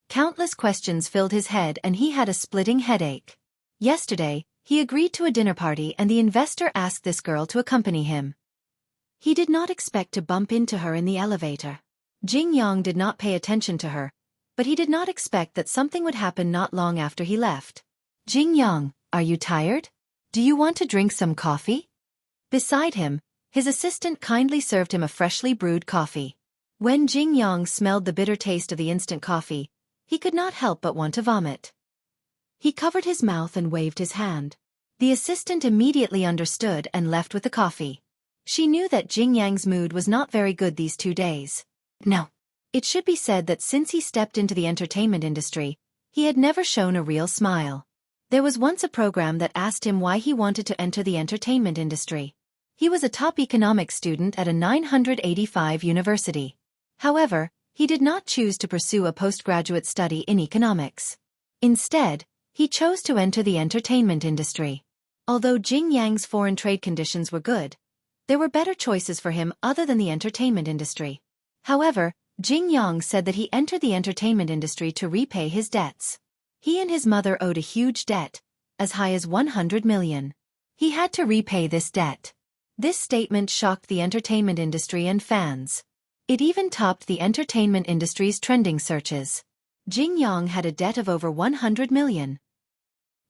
Countless questions filled his head and he had a splitting headache. Yesterday, he agreed to a dinner party and the investor asked this girl to accompany him. He did not expect to bump into her in the elevator. Jing Yong did not pay attention to her, but he did not expect that something would happen not long after he left. Jing Yong, are you tired? Do you want to drink some coffee? Beside him, his assistant kindly served him a freshly brewed coffee. When Jing Yong smelled the bitter taste of the instant coffee, he could not help but want to vomit. He covered his mouth and waved his hand. The assistant immediately understood and left with the coffee. She knew that Jing Yang's mood was not very good these 2 days. No. It should be said that since he stepped into the entertainment industry, he had never shown a real smile. There was once a program that asked him why he wanted to enter the entertainment industry. He was a top economics student at a 985 university. However, he did not choose to pursue a postgraduate study in economics. Instead, he chose to enter the entertainment industry. Although Jing Yang's foreign trade conditions were good, there were better choices for him other than the entertainment industry. However, Jing Yong said that he entered the entertainment industry to repay his debts. He and his mother owed a huge debt, as high as 100 million. He had to repay this debt. This statement shocked the entertainment industry and fans. It even topped the entertainment industry's trending searches. Jing Yong had a debt of over 100 million.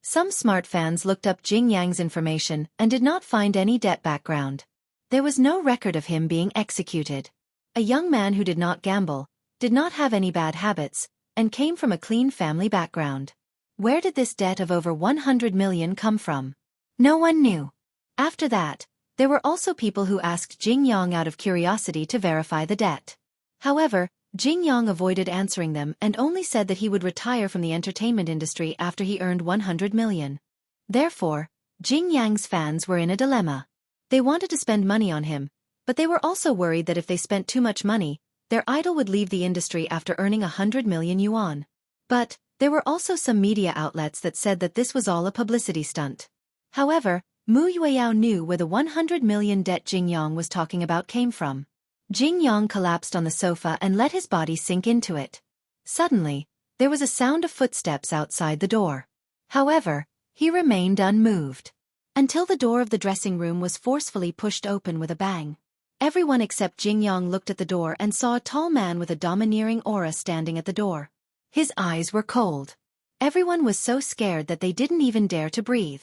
Some smart fans looked up Jing Yang's information and did not find any debt background. There was no record of him being executed. A young man who did not gamble, did not have any bad habits, and came from a clean family background. Where did this debt of over 100 million come from? No one knew. After that, there were also people who asked Jing Yong out of curiosity to verify the debt. However, Jing Yong avoided answering them and only said that he would retire from the entertainment industry after he earned 100 million. Therefore, Jing Yang's fans were in a dilemma. They wanted to spend money on him, but they were also worried that if they spent too much money, their idol would leave the industry after earning 100 million yuan. But, there were also some media outlets that said that this was all a publicity stunt. However, Mu Yueyao knew where the 100 million debt Jing Yong was talking about came from. Jing Yong collapsed on the sofa and let his body sink into it. Suddenly, there was a sound of footsteps outside the door. However, he remained unmoved. Until the door of the dressing room was forcefully pushed open with a bang. Everyone except Jing Yong looked at the door and saw a tall man with a domineering aura standing at the door. His eyes were cold. Everyone was so scared that they didn't even dare to breathe.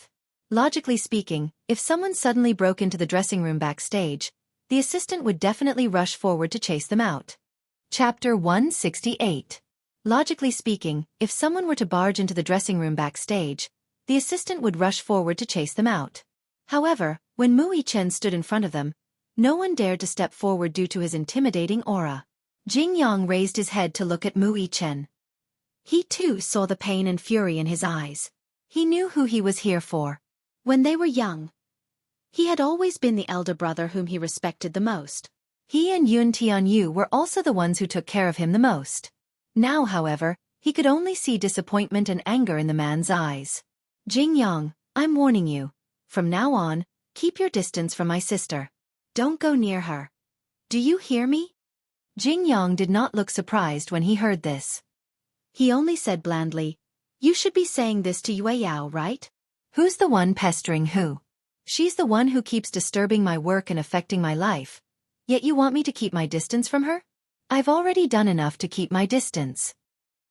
Logically speaking, if someone suddenly broke into the dressing room backstage, the assistant would definitely rush forward to chase them out. Chapter 168. Logically speaking, if someone were to barge into the dressing room backstage, the assistant would rush forward to chase them out. However, when Mu Yichen stood in front of them, no one dared to step forward due to his intimidating aura. Jing Yang raised his head to look at Mu Yichen. He too saw the pain and fury in his eyes. He knew who he was here for. When they were young, he had always been the elder brother whom he respected the most. He and Yun Tianyu were also the ones who took care of him the most. Now, however, he could only see disappointment and anger in the man's eyes. Jing Yang, I'm warning you. From now on, keep your distance from my sister. Don't go near her. Do you hear me? Jing Yang did not look surprised when he heard this. He only said blandly, You should be saying this to Yue Yao, right? Who's the one pestering who? She's the one who keeps disturbing my work and affecting my life. Yet you want me to keep my distance from her? I've already done enough to keep my distance.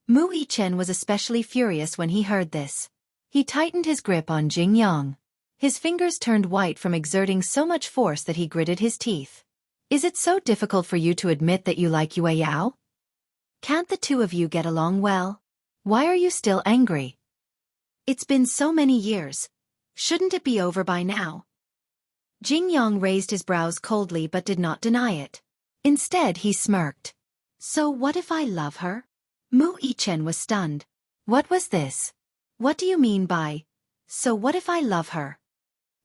Mu Yichen was especially furious when he heard this. He tightened his grip on Jing Yang. His fingers turned white from exerting so much force that he gritted his teeth. Is it so difficult for you to admit that you like Yue Yao? Can't the two of you get along well? Why are you still angry? It's been so many years. Shouldn't it be over by now? Jing Yang raised his brows coldly but did not deny it. Instead, he smirked. So what if I love her? Mu Yichen was stunned. What was this? What do you mean by, so what if I love her?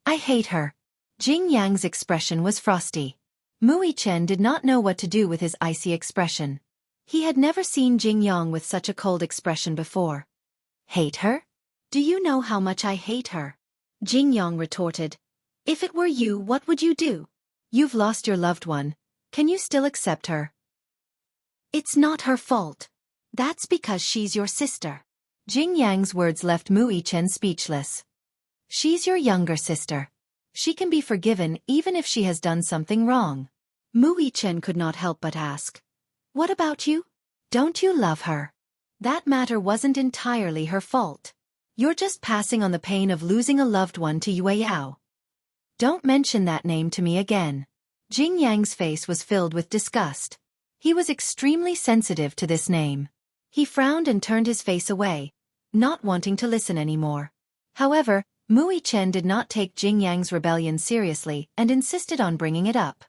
I hate her. Jing Yang's expression was frosty. Mu Yichen did not know what to do with his icy expression. He had never seen Jing Yang with such a cold expression before. Hate her? Do you know how much I hate her? Jing Yang retorted. If it were you, what would you do? You've lost your loved one. Can you still accept her? It's not her fault. That's because she's your sister. Jing Yang's words left Mu Yichen speechless. She's your younger sister. She can be forgiven even if she has done something wrong. Mu Yichen could not help but ask. What about you? Don't you love her? That matter wasn't entirely her fault. You're just passing on the pain of losing a loved one to Yue Yao. Don't mention that name to me again. Jing Yang's face was filled with disgust. He was extremely sensitive to this name. He frowned and turned his face away, not wanting to listen anymore. However, Mu Yichen did not take Jing Yang's rebellion seriously and insisted on bringing it up.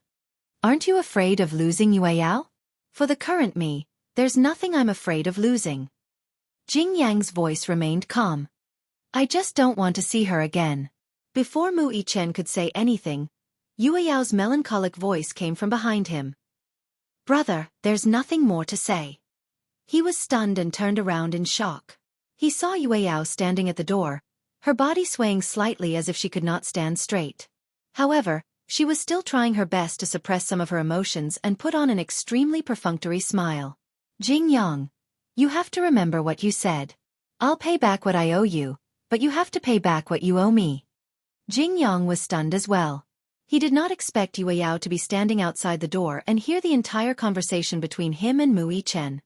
Aren't you afraid of losing Yue Yao? For the current me, there's nothing I'm afraid of losing. Jing Yang's voice remained calm. I just don't want to see her again. Before Mu Yichen could say anything, Yue Yao's melancholic voice came from behind him. Brother, there's nothing more to say. He was stunned and turned around in shock. He saw Yue Yao standing at the door, her body swaying slightly as if she could not stand straight. However, she was still trying her best to suppress some of her emotions and put on an extremely perfunctory smile. Jing Yang, you have to remember what you said. I'll pay back what I owe you, but you have to pay back what you owe me. Jing Yang was stunned as well. He did not expect Yue Yao to be standing outside the door and hear the entire conversation between him and Mu Yichen.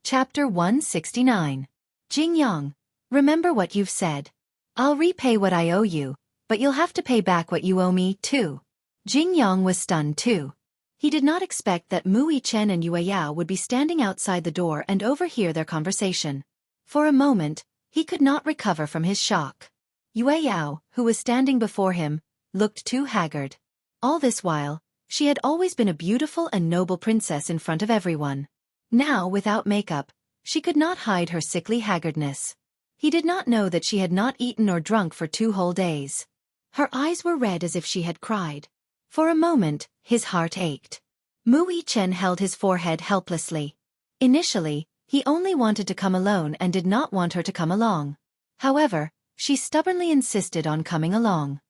Chapter 169. Jing Yang, remember what you've said. I'll repay what I owe you, but you'll have to pay back what you owe me, too. Jing Yang was stunned too. He did not expect that Mu Yichen and Yue Yao would be standing outside the door and overhear their conversation. For a moment, he could not recover from his shock. Yue Yao, who was standing before him, looked too haggard. All this while, she had always been a beautiful and noble princess in front of everyone. Now, without makeup, she could not hide her sickly haggardness. He did not know that she had not eaten or drunk for 2 whole days. Her eyes were red as if she had cried. For a moment, his heart ached. Mu Yichen held his forehead helplessly. Initially, he only wanted to come alone and did not want her to come along. However, she stubbornly insisted on coming along.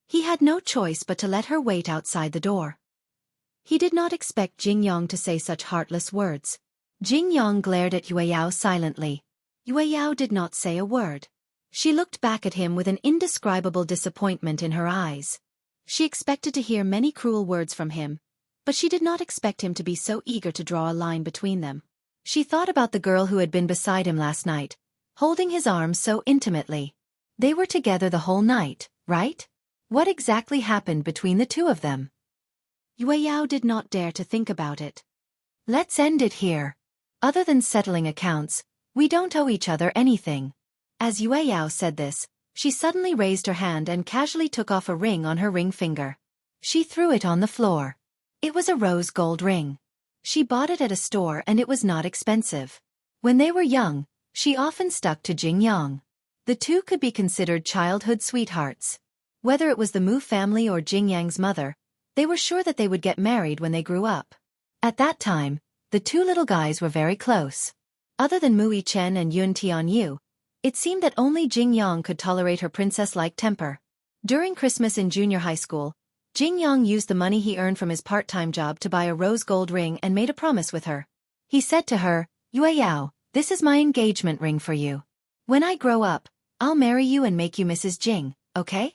He had no choice but to let her wait outside the door. He did not expect Jing Yang to say such heartless words. Jing Yang glared at Yue Yao silently. Yue Yao did not say a word. She looked back at him with an indescribable disappointment in her eyes. She expected to hear many cruel words from him, but she did not expect him to be so eager to draw a line between them. She thought about the girl who had been beside him last night, holding his arm so intimately. They were together the whole night, right? What exactly happened between the two of them? Yao did not dare to think about it. Let's end it here. Other than settling accounts, we don't owe each other anything. As Yao said this, she suddenly raised her hand and casually took off a ring on her ring finger. She threw it on the floor. It was a rose gold ring. She bought it at a store and it was not expensive. When they were young, she often stuck to Jing Yang. The two could be considered childhood sweethearts. Whether it was the Mu family or Jing Yang's mother, they were sure that they would get married when they grew up. At that time, the two little guys were very close. Other than Mu Yichen and Yun Tianyu, it seemed that only Jing Yang could tolerate her princess-like temper. During Christmas in junior high school, Jing Yang used the money he earned from his part-time job to buy a rose gold ring and made a promise with her. He said to her, "Yao, this is my engagement ring for you. When I grow up, I'll marry you and make you Mrs. Jing, okay?"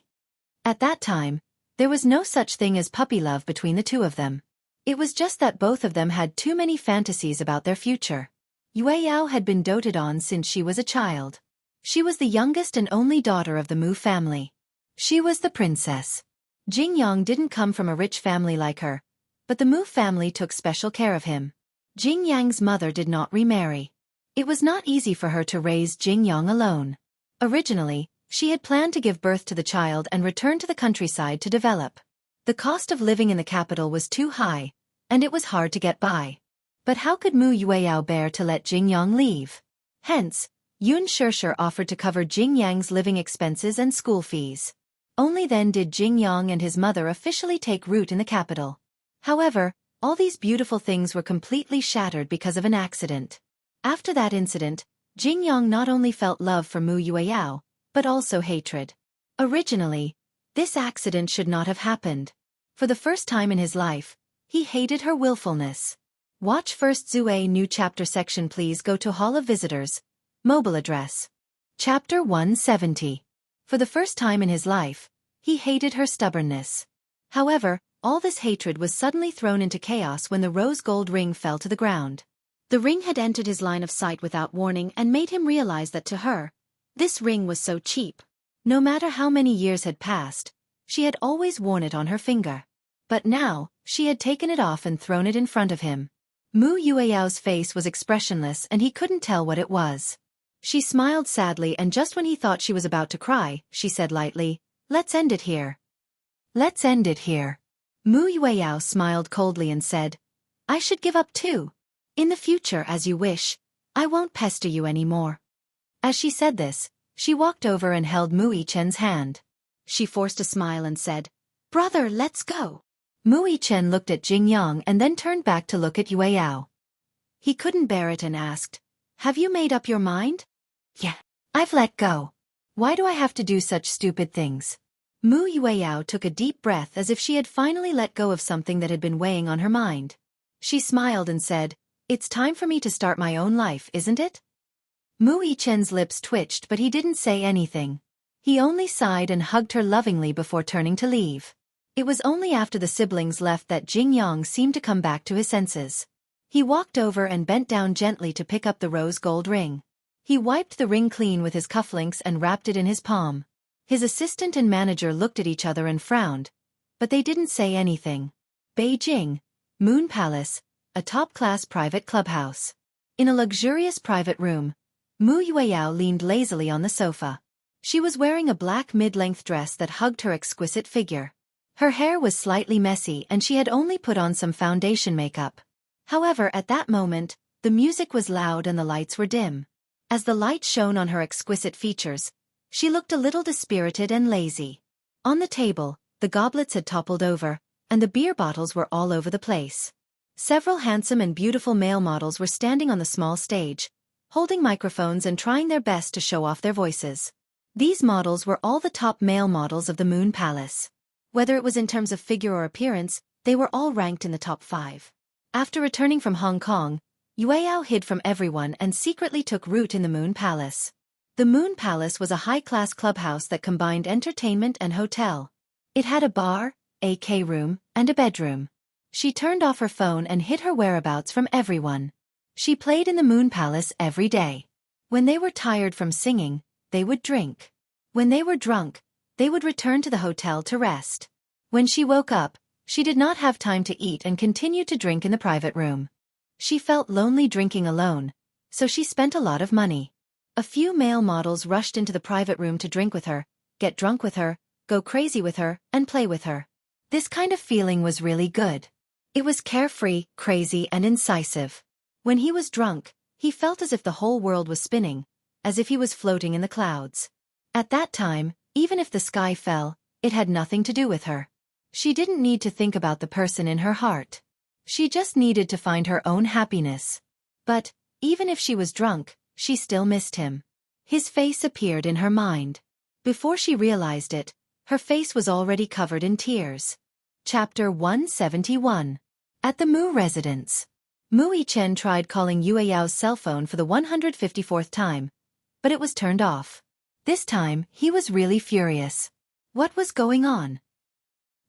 At that time, there was no such thing as puppy love between the two of them. It was just that both of them had too many fantasies about their future. Yao had been doted on since she was a child. She was the youngest and only daughter of the Mu family. She was the princess. Jing Yang didn't come from a rich family like her, but the Mu family took special care of him. Jing Yang's mother did not remarry. It was not easy for her to raise Jing Yang alone. Originally, she had planned to give birth to the child and return to the countryside to develop. The cost of living in the capital was too high, and it was hard to get by. But how could Mu Yao bear to let Jing Yang leave? Hence, Yun Shishir offered to cover Jing Yang's living expenses and school fees. Only then did Jing Yang and his mother officially take root in the capital. However, all these beautiful things were completely shattered because of an accident. After that incident, Jing Yang not only felt love for Mu Yao, but also hatred. Originally, this accident should not have happened. For the first time in his life, he hated her willfulness. Watch first Zue new chapter section. Please go to Hall of Visitors. Mobile address. Chapter 170. For the first time in his life, he hated her stubbornness. However, all this hatred was suddenly thrown into chaos when the rose gold ring fell to the ground. The ring had entered his line of sight without warning and made him realize that to her, this ring was so cheap. No matter how many years had passed, she had always worn it on her finger. But now, she had taken it off and thrown it in front of him. Mu Yao's face was expressionless and he couldn't tell what it was. She smiled sadly and just when he thought she was about to cry, she said lightly, "Let's end it here." "Let's end it here." Mu Yao smiled coldly and said, "I should give up too. In the future, as you wish, I won't pester you anymore." As she said this, she walked over and held Mu Yichen's hand. She forced a smile and said, "Brother, let's go." Mu Yichen looked at Jing Yang and then turned back to look at Yao. He couldn't bear it and asked, "Have you made up your mind?" "Yeah, I've let go. Why do I have to do such stupid things?" Mu Yao took a deep breath as if she had finally let go of something that had been weighing on her mind. She smiled and said, "It's time for me to start my own life, isn't it?" Mu Yichen's lips twitched but he didn't say anything. He only sighed and hugged her lovingly before turning to leave. It was only after the siblings left that Jing Yang seemed to come back to his senses. He walked over and bent down gently to pick up the rose gold ring. He wiped the ring clean with his cufflinks and wrapped it in his palm. His assistant and manager looked at each other and frowned, but they didn't say anything. Beijing, Moon Palace, a top-class private clubhouse. In a luxurious private room, Mu Yao leaned lazily on the sofa. She was wearing a black mid-length dress that hugged her exquisite figure. Her hair was slightly messy and she had only put on some foundation makeup. However, at that moment, the music was loud and the lights were dim. As the light shone on her exquisite features, she looked a little dispirited and lazy. On the table, the goblets had toppled over, and the beer bottles were all over the place. Several handsome and beautiful male models were standing on the small stage, holding microphones and trying their best to show off their voices. These models were all the top male models of the Moon Palace. Whether it was in terms of figure or appearance, they were all ranked in the top 5. After returning from Hong Kong, Yao hid from everyone and secretly took root in the Moon Palace. The Moon Palace was a high-class clubhouse that combined entertainment and hotel. It had a bar, a K-room, and a bedroom. She turned off her phone and hid her whereabouts from everyone. She played in the Moon Palace every day. When they were tired from singing, they would drink. When they were drunk, they would return to the hotel to rest. When she woke up, she did not have time to eat and continued to drink in the private room. She felt lonely drinking alone, so she spent a lot of money. A few male models rushed into the private room to drink with her, get drunk with her, go crazy with her, and play with her. This kind of feeling was really good. It was carefree, crazy, and incisive. When he was drunk, he felt as if the whole world was spinning, as if he was floating in the clouds. At that time, even if the sky fell, it had nothing to do with her. She didn't need to think about the person in her heart. She just needed to find her own happiness. But, even if she was drunk, she still missed him. His face appeared in her mind. Before she realized it, her face was already covered in tears. Chapter 171. At the Mu residence. Mu Yichen tried calling Yue Yao's cell phone for the 154th time, but it was turned off. This time, he was really furious. What was going on?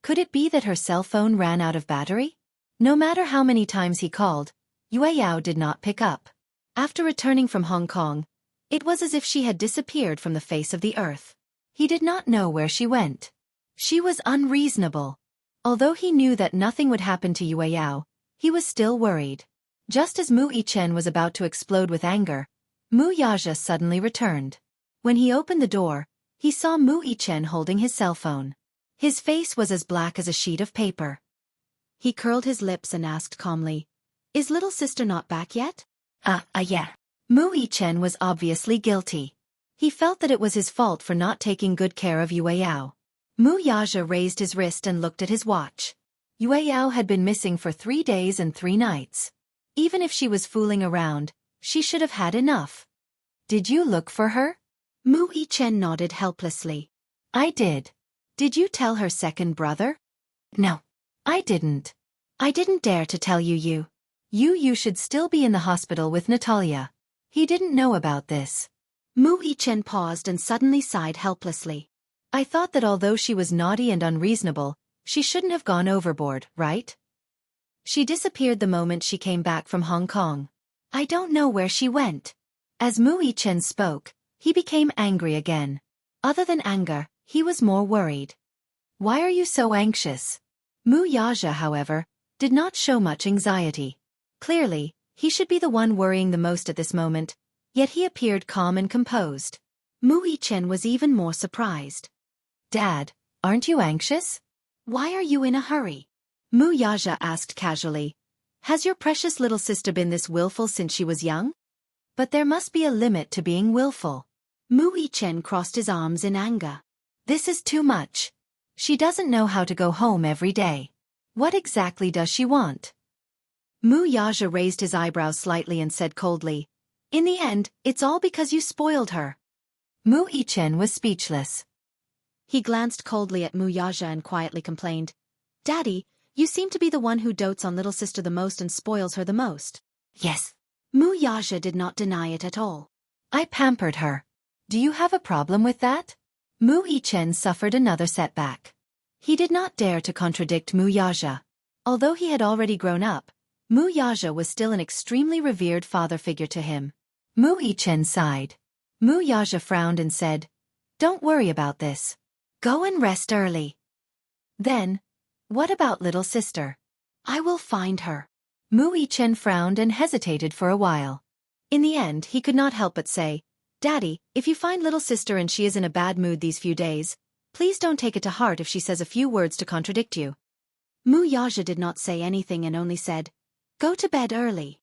Could it be that her cell phone ran out of battery? No matter how many times he called, Yue Yao did not pick up. After returning from Hong Kong, it was as if she had disappeared from the face of the earth. He did not know where she went. She was unreasonable. Although he knew that nothing would happen to Yue Yao, he was still worried. Just as Mu Yichen was about to explode with anger, Mu Yaja suddenly returned. When he opened the door, he saw Mu Yichen holding his cell phone. His face was as black as a sheet of paper. He curled his lips and asked calmly, "Is little sister not back yet?" Yeah. Mu Yichen was obviously guilty. He felt that it was his fault for not taking good care of Yue Yao. Mu Yaja raised his wrist and looked at his watch. Yue Yao had been missing for 3 days and 3 nights. Even if she was fooling around, she should have had enough. "Did you look for her?" Mu Yichen nodded helplessly. "I did." "Did you tell her second brother?" "No. I didn't. I didn't dare to tell you. You should still be in the hospital with Natalia." He didn't know about this. Mu Yichen paused and suddenly sighed helplessly. "I thought that although she was naughty and unreasonable, she shouldn't have gone overboard, right? She disappeared the moment she came back from Hong Kong. I don't know where she went." As Mu Yichen spoke, he became angry again. Other than anger, he was more worried. "Why are you so anxious?" Mu Yaja, however, did not show much anxiety. Clearly, he should be the one worrying the most at this moment, yet he appeared calm and composed. Mu Yichen was even more surprised. "Dad, aren't you anxious? Why are you in a hurry?" Mu Yaja asked casually. "Has your precious little sister been this willful since she was young? But there must be a limit to being willful." Mu Yichen crossed his arms in anger. "This is too much. She doesn't know how to go home every day. What exactly does she want?" Mu Yaja raised his eyebrows slightly and said coldly, "In the end, it's all because you spoiled her." Mu Yichen was speechless. He glanced coldly at Mu Yaja and quietly complained, "Daddy, you seem to be the one who dotes on little sister the most and spoils her the most." "Yes." Mu Yaja did not deny it at all. "I pampered her. Do you have a problem with that?" Mu Yichen suffered another setback. He did not dare to contradict Mu Yaja. Although he had already grown up, Mu Yaja was still an extremely revered father figure to him. Mu Yichen sighed. Mu Yaja frowned and said, "Don't worry about this. Go and rest early." Then, "What about little sister?" "I will find her." Mu Yichen frowned and hesitated for a while. In the end, he could not help but say, "Daddy, if you find little sister and she is in a bad mood these few days, please don't take it to heart if she says a few words to contradict you." Mu Yaja did not say anything and only said, "Go to bed early."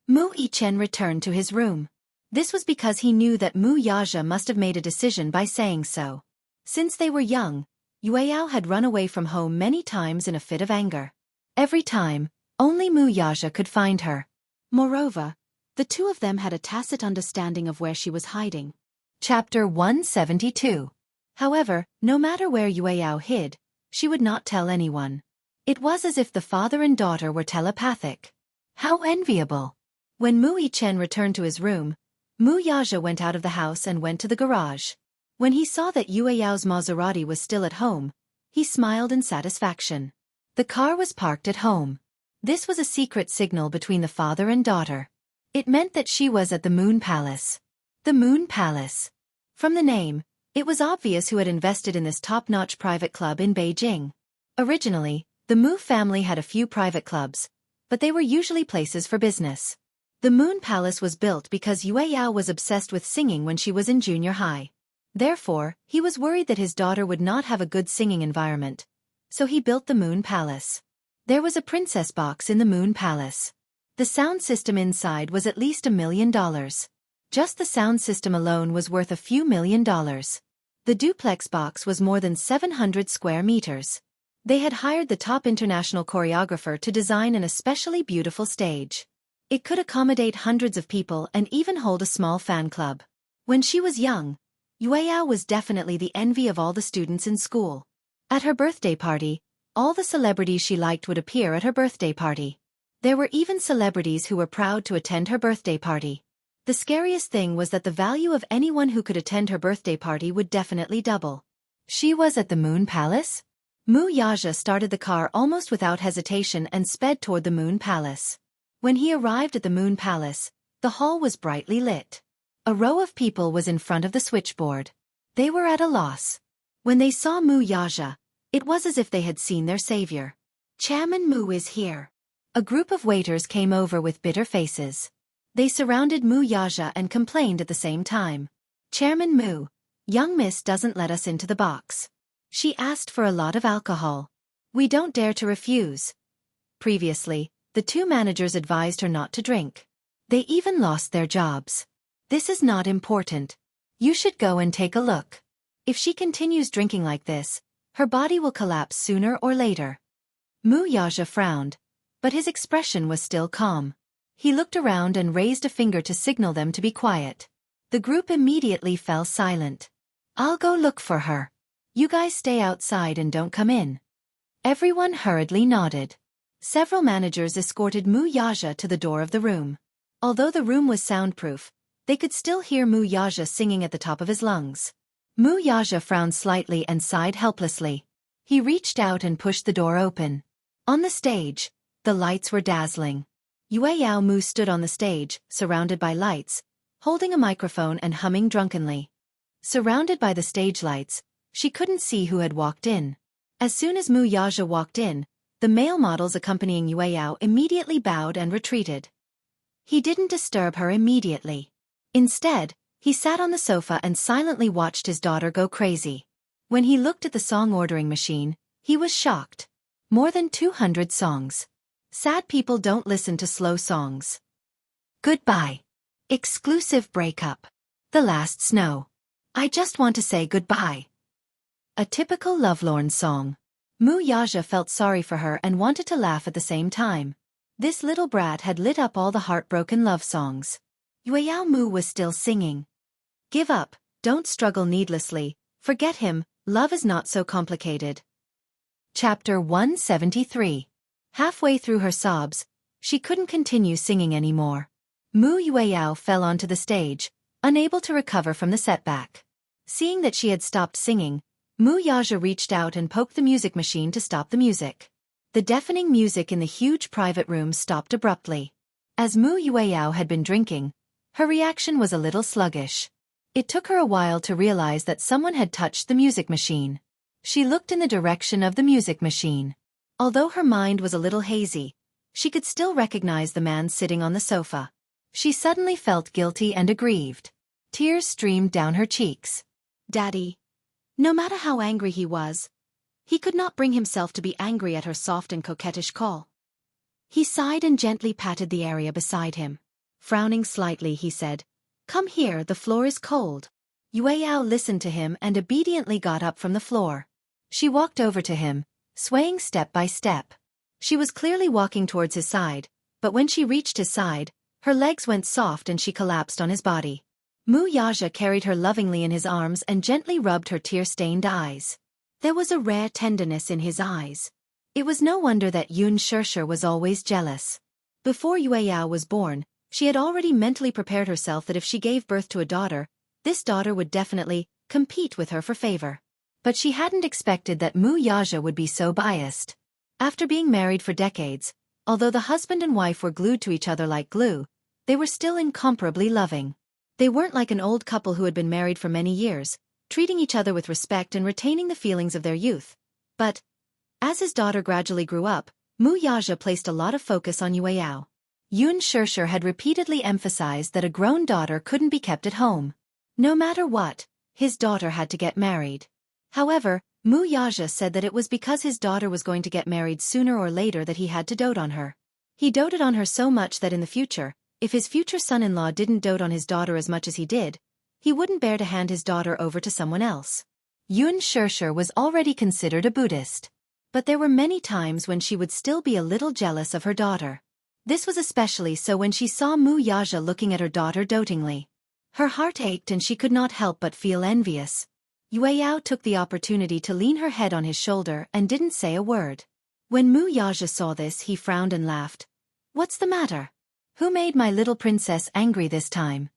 Mu Yichen returned to his room. This was because he knew that Mu Yaja must have made a decision by saying so. Since they were young, Yue Yao had run away from home many times in a fit of anger. Every time, only Mu Yaja could find her. Moreover, the two of them had a tacit understanding of where she was hiding. Chapter 172. However, no matter where Yue Yao hid, she would not tell anyone. It was as if the father and daughter were telepathic. How enviable! When Mu Yichen returned to his room, Mu Yaja went out of the house and went to the garage. When he saw that Yue Yao's Maserati was still at home, he smiled in satisfaction. The car was parked at home. This was a secret signal between the father and daughter. It meant that she was at the Moon Palace. The Moon Palace. From the name, It was obvious who had invested in this top-notch private club in Beijing. Originally, the Mu family had a few private clubs, but they were usually places for business. The Moon Palace was built because Yue Yao was obsessed with singing when she was in junior high. Therefore, he was worried that his daughter would not have a good singing environment, so he built the Moon Palace. There was a princess box in the Moon Palace. The sound system inside was at least $1 million. Just the sound system alone was worth a few $1,000,000. The duplex box was more than 700 square meters. They had hired the top international choreographer to design an especially beautiful stage. It could accommodate hundreds of people and even hold a small fan club. When she was young, Yue Yao was definitely the envy of all the students in school. At her birthday party, all the celebrities she liked would appear at her birthday party. There were even celebrities who were proud to attend her birthday party. The scariest thing was that the value of anyone who could attend her birthday party would definitely double. She was at the Moon Palace? Mu Yaja started the car almost without hesitation and sped toward the Moon Palace. When he arrived at the Moon Palace, the hall was brightly lit. A row of people was in front of the switchboard. They were at a loss. When they saw Mu Yaja, it was as if they had seen their savior. Chairman Mu is here. A group of waiters came over with bitter faces. They surrounded Mu Yaja and complained at the same time. Chairman Mu, young miss doesn't let us into the box. She asked for a lot of alcohol. We don't dare to refuse. Previously, the two managers advised her not to drink. They even lost their jobs. This is not important. You should go and take a look. If she continues drinking like this, her body will collapse sooner or later. Mu Yaja frowned, but his expression was still calm. He looked around and raised a finger to signal them to be quiet. The group immediately fell silent. I'll go look for her. You guys stay outside and don't come in. Everyone hurriedly nodded. Several managers escorted Mu Yaja to the door of the room. Although the room was soundproof, they could still hear Mu Yaja singing at the top of his lungs. Mu Yaja frowned slightly and sighed helplessly. He reached out and pushed the door open. On the stage, the lights were dazzling. Yue Yao Mu stood on the stage, surrounded by lights, holding a microphone and humming drunkenly. Surrounded by the stage lights, she couldn't see who had walked in. As soon as Mu Yaja walked in, the male models accompanying Yue Yao immediately bowed and retreated. He didn't disturb her immediately. Instead, he sat on the sofa and silently watched his daughter go crazy. When he looked at the song ordering machine, he was shocked. More than 200 songs. Sad people don't listen to slow songs. Goodbye. Exclusive breakup. The last snow. I just want to say goodbye. A typical lovelorn song. Mu Yaja felt sorry for her and wanted to laugh at the same time. This little brat had lit up all the heartbroken love songs. Yue Yao Mu was still singing. Give up, don't struggle needlessly, forget him, love is not so complicated. Chapter 173. Halfway through her sobs, she couldn't continue singing anymore. Mu Yue Yao fell onto the stage, unable to recover from the setback. Seeing that she had stopped singing, Mu Yaja reached out and poked the music machine to stop the music. The deafening music in the huge private room stopped abruptly. As Mu Yue Yao had been drinking, her reaction was a little sluggish. It took her a while to realize that someone had touched the music machine. She looked in the direction of the music machine. Although her mind was a little hazy, she could still recognize the man sitting on the sofa. She suddenly felt guilty and aggrieved. Tears streamed down her cheeks. Daddy. No matter how angry he was, he could not bring himself to be angry at her soft and coquettish call. He sighed and gently patted the area beside him. Frowning slightly, he said, "Come here, the floor is cold." Yue Yao listened to him and obediently got up from the floor. She walked over to him, swaying step by step. She was clearly walking towards his side, but when she reached his side, her legs went soft and she collapsed on his body. Mu Yaja carried her lovingly in his arms and gently rubbed her tear-stained eyes. There was a rare tenderness in his eyes. It was no wonder that Yun Shirshir was always jealous. Before Yue Yao was born, she had already mentally prepared herself that if she gave birth to a daughter, this daughter would definitely compete with her for favor. But she hadn't expected that Mu Yaja would be so biased. After being married for decades, although the husband and wife were glued to each other like glue, they were still incomparably loving. They weren't like an old couple who had been married for many years. treating each other with respect and retaining the feelings of their youth. But, as his daughter gradually grew up, Mu Yaja placed a lot of focus on Yueyao. Yun Shishir had repeatedly emphasized that a grown daughter couldn't be kept at home. No matter what, his daughter had to get married. However, Mu Yaja said that it was because his daughter was going to get married sooner or later that he had to dote on her. He doted on her so much that in the future, if his future son-in-law didn't dote on his daughter as much as he did, he wouldn't bear to hand his daughter over to someone else. Yun Shishir was already considered a Buddhist. But there were many times when she would still be a little jealous of her daughter. This was especially so when she saw Mu Yaja looking at her daughter dotingly. Her heart ached and she could not help but feel envious. Yueyao took the opportunity to lean her head on his shoulder and didn't say a word. When Mu Yaja saw this, he frowned and laughed. "What's the matter? Who made my little princess angry this time?"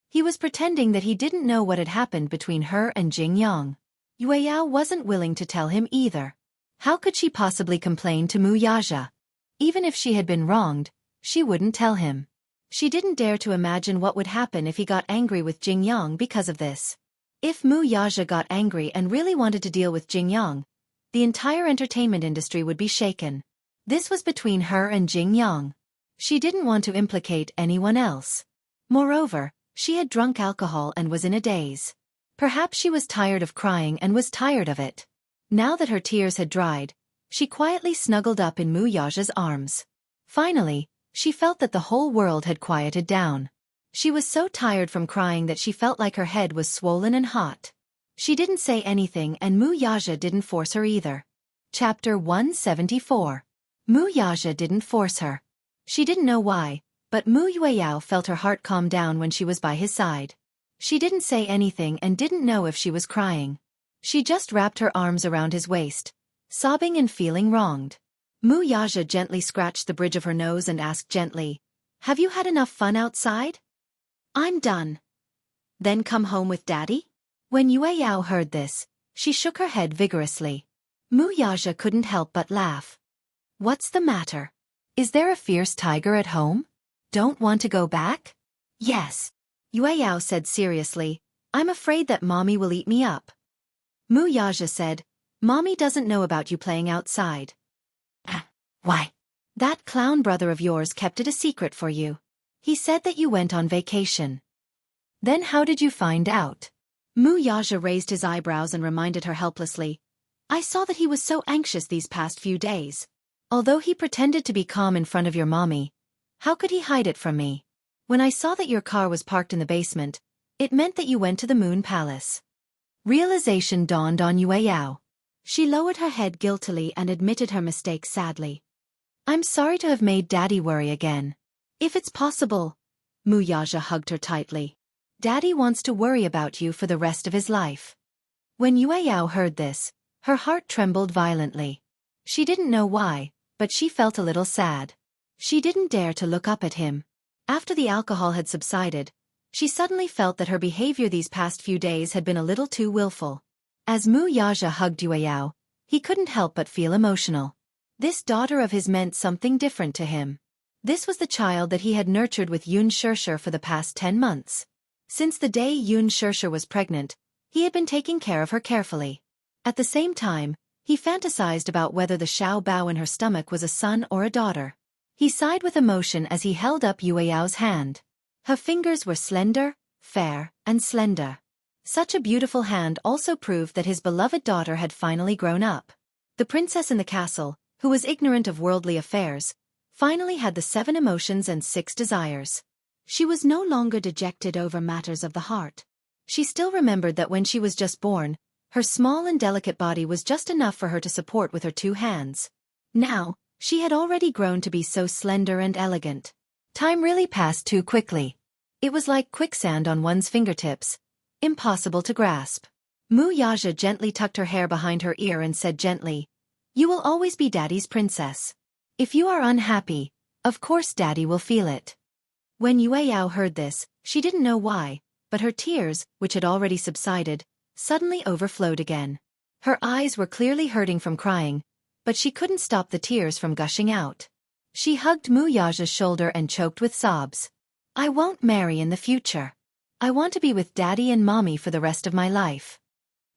He was pretending that he didn't know what had happened between her and Jing Yang. Yueyao wasn't willing to tell him either. How could she possibly complain to Mu Yaja? Even if she had been wronged, she wouldn't tell him. She didn't dare to imagine what would happen if he got angry with Jing Yang because of this. If Mu Yaja got angry and really wanted to deal with Jing Yang, the entire entertainment industry would be shaken. This was between her and Jing Yang. She didn't want to implicate anyone else. Moreover, she had drunk alcohol and was in a daze. Perhaps she was tired of crying and was tired of it. Now that her tears had dried, she quietly snuggled up in Mu Yaja's arms. Finally, she felt that the whole world had quieted down. She was so tired from crying that she felt like her head was swollen and hot. She didn't say anything and Mu Yaja didn't force her either. Chapter 174. Mu Yaja didn't force her. She didn't know why, but Mu Yueyao felt her heart calm down when she was by his side. She didn't say anything and didn't know if she was crying. She just wrapped her arms around his waist, sobbing and feeling wronged. Mu Yaja gently scratched the bridge of her nose and asked gently, "Have you had enough fun outside?" "I'm done." "Then come home with Daddy?" When Yueyao heard this, she shook her head vigorously. Mu Yaja couldn't help but laugh. "What's the matter? Is there a fierce tiger at home? Don't want to go back?" "Yes," Yueyao said seriously. "I'm afraid that Mommy will eat me up." Mu Yaja said, "Mommy doesn't know about you playing outside." "Why?" "That clown brother of yours kept it a secret for you. He said that you went on vacation." "Then how did you find out?" Mu Yaja raised his eyebrows and reminded her helplessly. "I saw that he was so anxious these past few days. Although he pretended to be calm in front of your mommy, how could he hide it from me? When I saw that your car was parked in the basement, it meant that you went to the Moon Palace." Realization dawned on Yueyao. She lowered her head guiltily and admitted her mistake sadly. "I'm sorry to have made Daddy worry again. If it's possible." Mu Yaja hugged her tightly. "Daddy wants to worry about you for the rest of his life." When Yueyao heard this, her heart trembled violently. She didn't know why, but she felt a little sad. She didn't dare to look up at him. After the alcohol had subsided, she suddenly felt that her behavior these past few days had been a little too willful. As Mu Yaja hugged Yueyao, he couldn't help but feel emotional. This daughter of his meant something different to him. This was the child that he had nurtured with Yun Shishir for the past 10 months. Since the day Yun Shishir was pregnant, he had been taking care of her carefully. At the same time, he fantasized about whether the Xiao Bao in her stomach was a son or a daughter. He sighed with emotion as he held up Yueyao's hand. Her fingers were slender, fair, and slender. Such a beautiful hand also proved that his beloved daughter had finally grown up. The princess in the castle, who was ignorant of worldly affairs, finally had the 7 emotions and 6 desires. She was no longer dejected over matters of the heart. She still remembered that when she was just born, her small and delicate body was just enough for her to support with her 2 hands. Now, she had already grown to be so slender and elegant. Time really passed too quickly. It was like quicksand on one's fingertips, impossible to grasp. Mu Yaja gently tucked her hair behind her ear and said gently, "You will always be Daddy's princess. If you are unhappy, of course Daddy will feel it." When Yueyao heard this, she didn't know why, but her tears, which had already subsided, suddenly overflowed again. Her eyes were clearly hurting from crying, but she couldn't stop the tears from gushing out. She hugged Mu Yaja's shoulder and choked with sobs. "I won't marry in the future. I want to be with Daddy and Mommy for the rest of my life."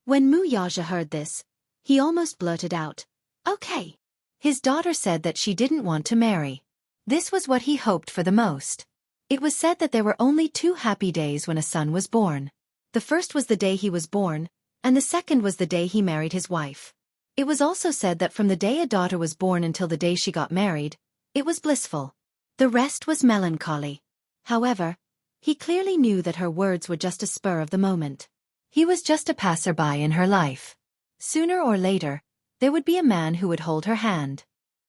When Mu Yaja heard this, he almost blurted out, "Okay." His daughter said that she didn't want to marry. This was what he hoped for the most. It was said that there were only 2 happy days when a son was born. The first was the day he was born, and the second was the day he married his wife. It was also said that from the day a daughter was born until the day she got married, it was blissful. The rest was melancholy. However, he clearly knew that her words were just a spur of the moment. He was just a passerby in her life. Sooner or later, there would be a man who would hold her hand.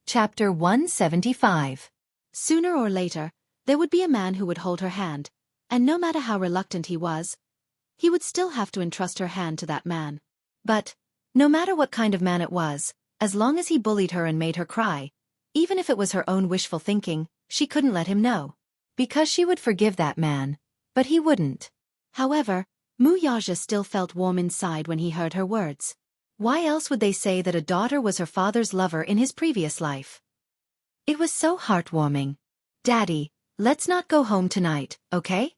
Chapter 175. Sooner or later, there would be a man who would hold her hand, and no matter how reluctant he was, he would still have to entrust her hand to that man. But, no matter what kind of man it was, as long as he bullied her and made her cry, even if it was her own wishful thinking, she couldn't let him know. Because she would forgive that man, but he wouldn't. However, Mu Yaja still felt warm inside when he heard her words. Why else would they say that a daughter was her father's lover in his previous life? It was so heartwarming. "Daddy, let's not go home tonight, okay?"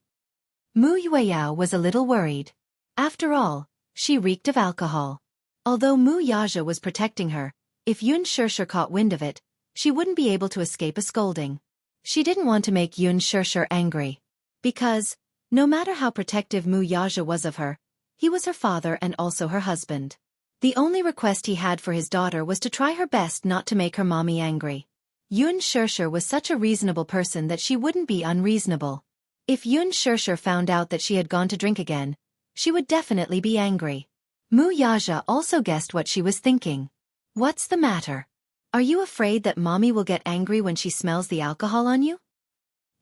Mu Yueyao was a little worried. After all, she reeked of alcohol. Although Mu Yaja was protecting her, if Yun Shirshir caught wind of it, she wouldn't be able to escape a scolding. She didn't want to make Yun Shirshir angry. Because, no matter how protective Mu Yaja was of her, he was her father and also her husband. The only request he had for his daughter was to try her best not to make her mommy angry. Yun Shirshir was such a reasonable person that she wouldn't be unreasonable. If Yun Shirshir found out that she had gone to drink again, she would definitely be angry. Mu Yaja also guessed what she was thinking. "What's the matter? Are you afraid that mommy will get angry when she smells the alcohol on you?"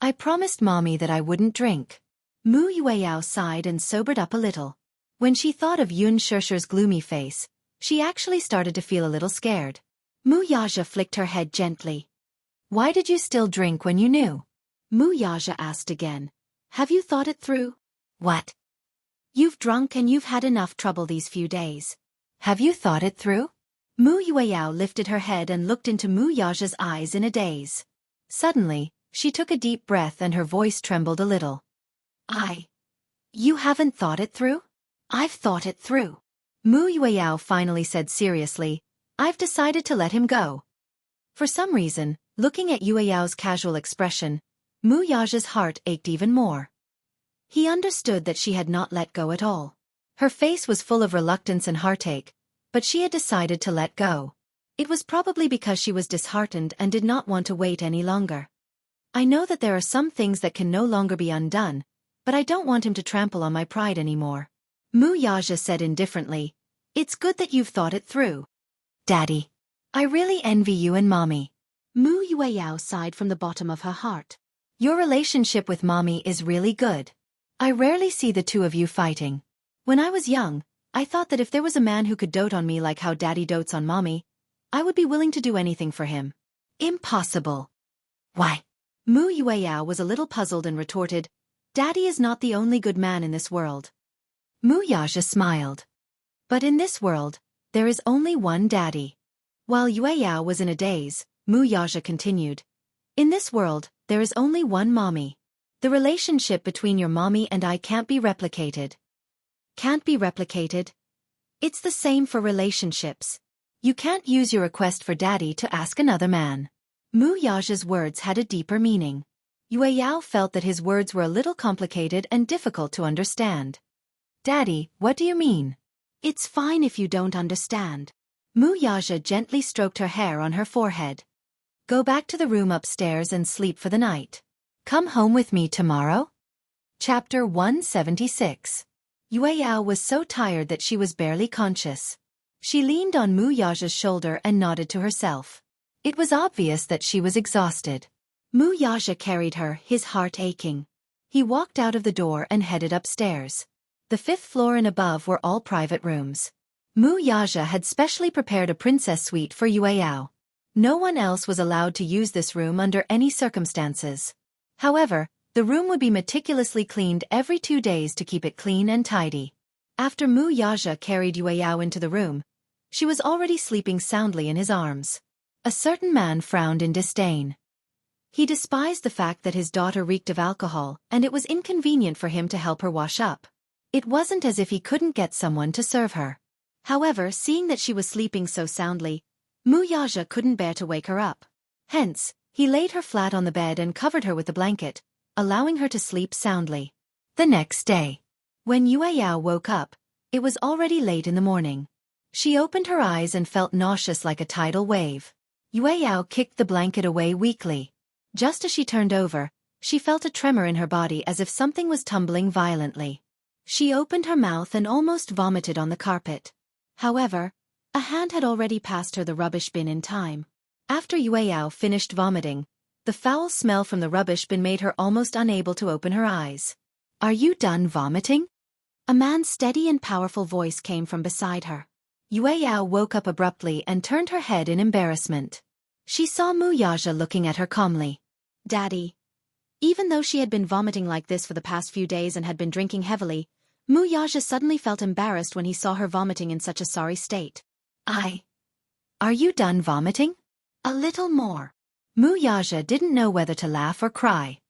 "I promised mommy that I wouldn't drink." Mu Yueyao sighed and sobered up a little. When she thought of Yun Shirshir's gloomy face, she actually started to feel a little scared. Mu Yaja flicked her head gently. "Why did you still drink when you knew?" Mu Yaja asked again. "Have you thought it through?" "What?" "You've drunk and you've had enough trouble these few days. Have you thought it through?" Mu Yueyao lifted her head and looked into Mu Yaja's eyes in a daze. Suddenly, she took a deep breath and her voice trembled a little. You haven't thought it through?" "I've thought it through." Mu Yueyao finally said seriously, "I've decided to let him go." For some reason, looking at Yueyao's casual expression, Mu Yaja's heart ached even more. He understood that she had not let go at all. Her face was full of reluctance and heartache, but she had decided to let go. It was probably because she was disheartened and did not want to wait any longer. "I know that there are some things that can no longer be undone, but I don't want him to trample on my pride anymore." Mu Yaja said indifferently, "It's good that you've thought it through. Daddy, I really envy you and Mommy." Mu Yueyao sighed from the bottom of her heart. "Your relationship with Mommy is really good. I rarely see the two of you fighting. When I was young, I thought that if there was a man who could dote on me like how Daddy dotes on Mommy, I would be willing to do anything for him." "Impossible." "Why?" Mu Yueyao was a little puzzled and retorted, "Daddy is not the only good man in this world." Mu Yaja smiled. "But in this world, there is only one Daddy." While Yueyao was in a daze, Mu Yaja continued, "In this world, there is only one Mommy. The relationship between your Mommy and I can't be replicated." "Can't be replicated?" "It's the same for relationships. You can't use your request for Daddy to ask another man." Mu Yaja's words had a deeper meaning. Yueyao felt that his words were a little complicated and difficult to understand. "Daddy, what do you mean?" "It's fine if you don't understand." Mu Yaja gently stroked her hair on her forehead. "Go back to the room upstairs and sleep for the night. Come home with me tomorrow?" Chapter 176. Yueyao was so tired that she was barely conscious. She leaned on Mu Yaja's shoulder and nodded to herself. It was obvious that she was exhausted. Mu Yaja carried her, his heart aching. He walked out of the door and headed upstairs. The 5th floor and above were all private rooms. Mu Yaja had specially prepared a princess suite for Yueyao. No one else was allowed to use this room under any circumstances. However, the room would be meticulously cleaned every 2 days to keep it clean and tidy. After Mu Yaja carried Yueyao into the room, she was already sleeping soundly in his arms. A certain man frowned in disdain. He despised the fact that his daughter reeked of alcohol, and it was inconvenient for him to help her wash up. It wasn't as if he couldn't get someone to serve her. However, seeing that she was sleeping so soundly, Muyaja couldn't bear to wake her up. Hence, he laid her flat on the bed and covered her with the blanket, allowing her to sleep soundly. The next day, When Yueyao woke up, it was already late in the morning. she opened her eyes and felt nauseous like a tidal wave. Yueyao kicked the blanket away weakly. Just as she turned over, she felt a tremor in her body as if something was tumbling violently. She opened her mouth and almost vomited on the carpet. However, a hand had already passed her the rubbish bin in time. After Yueyao finished vomiting, the foul smell from the rubbish bin made her almost unable to open her eyes. "Are you done vomiting?" A man's steady and powerful voice came from beside her. Yueyao woke up abruptly and turned her head in embarrassment. She saw Muyaja looking at her calmly. "Daddy." Even though she had been vomiting like this for the past few days and had been drinking heavily, Muyaja suddenly felt embarrassed when he saw her vomiting in such a sorry state. Are you done vomiting?" "A little more." Muyaja didn't know whether to laugh or cry.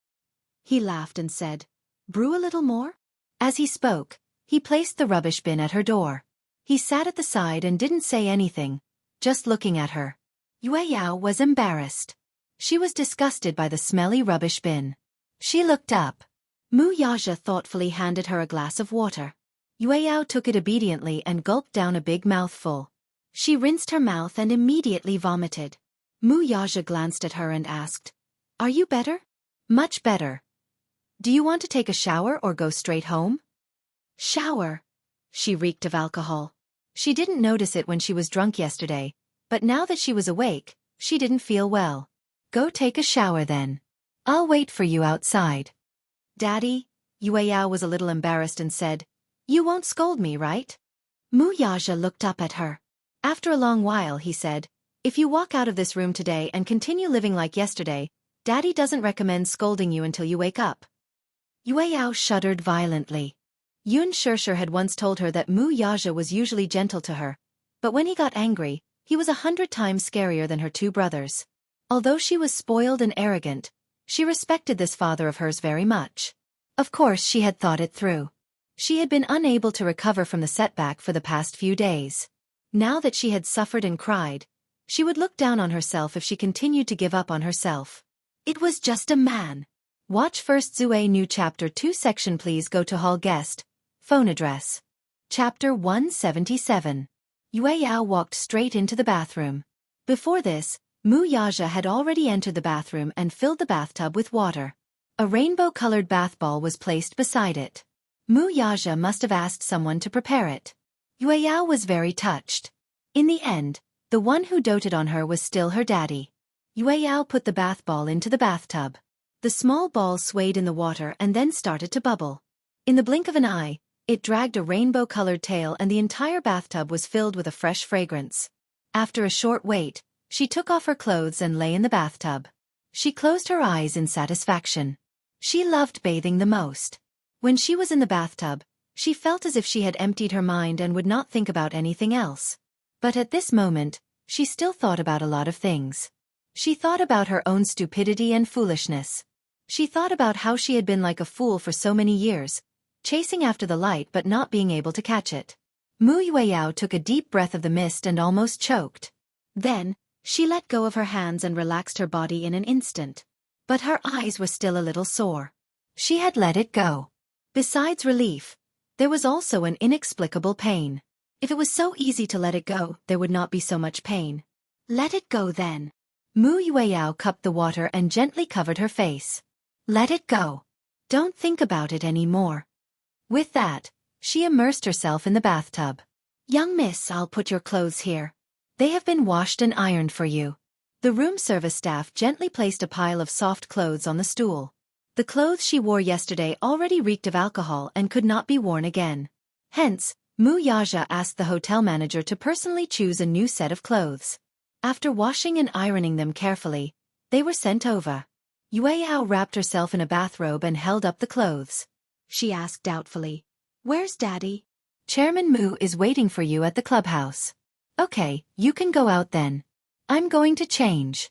He laughed and said, "Brew a little more?" As he spoke, he placed the rubbish bin at her door. He sat at the side and didn't say anything, just looking at her. Yueyao was embarrassed. She was disgusted by the smelly rubbish bin. She looked up. Muyaja thoughtfully handed her a glass of water. Yueyao took it obediently and gulped down a big mouthful. She rinsed her mouth and immediately vomited. Muyaja glanced at her and asked, "Are you better?" "Much better. Do you want to take a shower or go straight home?" "Shower." She reeked of alcohol. She didn't notice it when she was drunk yesterday, but now that she was awake, she didn't feel well. "Go take a shower then. I'll wait for you outside." "Daddy," Yueyao was a little embarrassed and said, "You won't scold me, right?" Muyaja looked up at her. After a long while he said, "If you walk out of this room today and continue living like yesterday, Daddy doesn't recommend scolding you until you wake up." Yueyao shuddered violently. Yun Shishir had once told her that Muyaja was usually gentle to her, but when he got angry, he was 100 times scarier than her two brothers. Although she was spoiled and arrogant, she respected this father of hers very much. Of course she had thought it through. She had been unable to recover from the setback for the past few days. Now that she had suffered and cried, she would look down on herself if she continued to give up on herself. It was just a man. Watch first Zue New Chapter 2 section. Please go to Hall Guest. Phone address. Chapter 177. Yueyao walked straight into the bathroom. Before this, Muyaja had already entered the bathroom and filled the bathtub with water. A rainbow-colored bath ball was placed beside it. Muyaja must have asked someone to prepare it. Yueyao was very touched. In the end, the one who doted on her was still her daddy. Yueyao put the bath ball into the bathtub. The small ball swayed in the water and then started to bubble. In the blink of an eye, it dragged a rainbow-colored tail and the entire bathtub was filled with a fresh fragrance. After a short wait, she took off her clothes and lay in the bathtub. She closed her eyes in satisfaction. She loved bathing the most. When she was in the bathtub, she felt as if she had emptied her mind and would not think about anything else. But at this moment, she still thought about a lot of things. She thought about her own stupidity and foolishness. She thought about how she had been like a fool for so many years, chasing after the light but not being able to catch it. Yueyao took a deep breath of the mist and almost choked. Then, she let go of her hands and relaxed her body in an instant. But her eyes were still a little sore. She had let it go. Besides relief, there was also an inexplicable pain. If it was so easy to let it go, there would not be so much pain. Let it go then. Yueyao cupped the water and gently covered her face. Let it go. Don't think about it anymore. With that, she immersed herself in the bathtub. Young miss, I'll put your clothes here. They have been washed and ironed for you. The room service staff gently placed a pile of soft clothes on the stool. The clothes she wore yesterday already reeked of alcohol and could not be worn again. Hence, Muyaja asked the hotel manager to personally choose a new set of clothes. After washing and ironing them carefully, they were sent over. Yueyao wrapped herself in a bathrobe and held up the clothes. She asked doubtfully, "Where's Daddy?" "Chairman Mu is waiting for you at the clubhouse." "Okay, you can go out then. I'm going to change."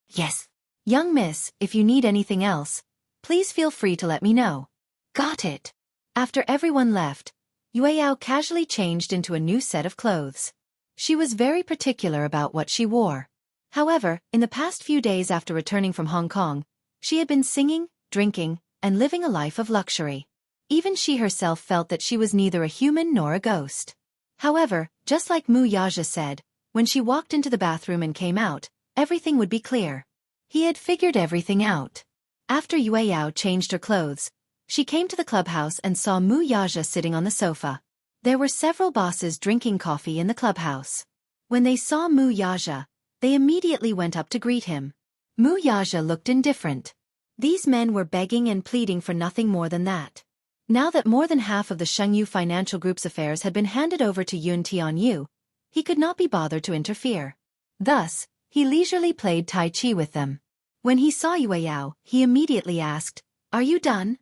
"Yes. Young miss, if you need anything else, please feel free to let me know." "Got it." After everyone left, Yueyao casually changed into a new set of clothes. She was very particular about what she wore. However, in the past few days after returning from Hong Kong, she had been singing, drinking, and living a life of luxury. Even she herself felt that she was neither a human nor a ghost. However, just like Mu Yaja said, when she walked into the bathroom and came out, everything would be clear. He had figured everything out. After Yueyao changed her clothes, she came to the clubhouse and saw Mu Yaja sitting on the sofa. There were several bosses drinking coffee in the clubhouse. When they saw Mu Yaja, they immediately went up to greet him. Mu Yaja looked indifferent. These men were begging and pleading for nothing more than that. Now that more than half of the Shengyu Financial Group's affairs had been handed over to Yun Tianyu, he could not be bothered to interfere. Thus, he leisurely played Tai Chi with them. When he saw Yueyao, he immediately asked, "Are you done?"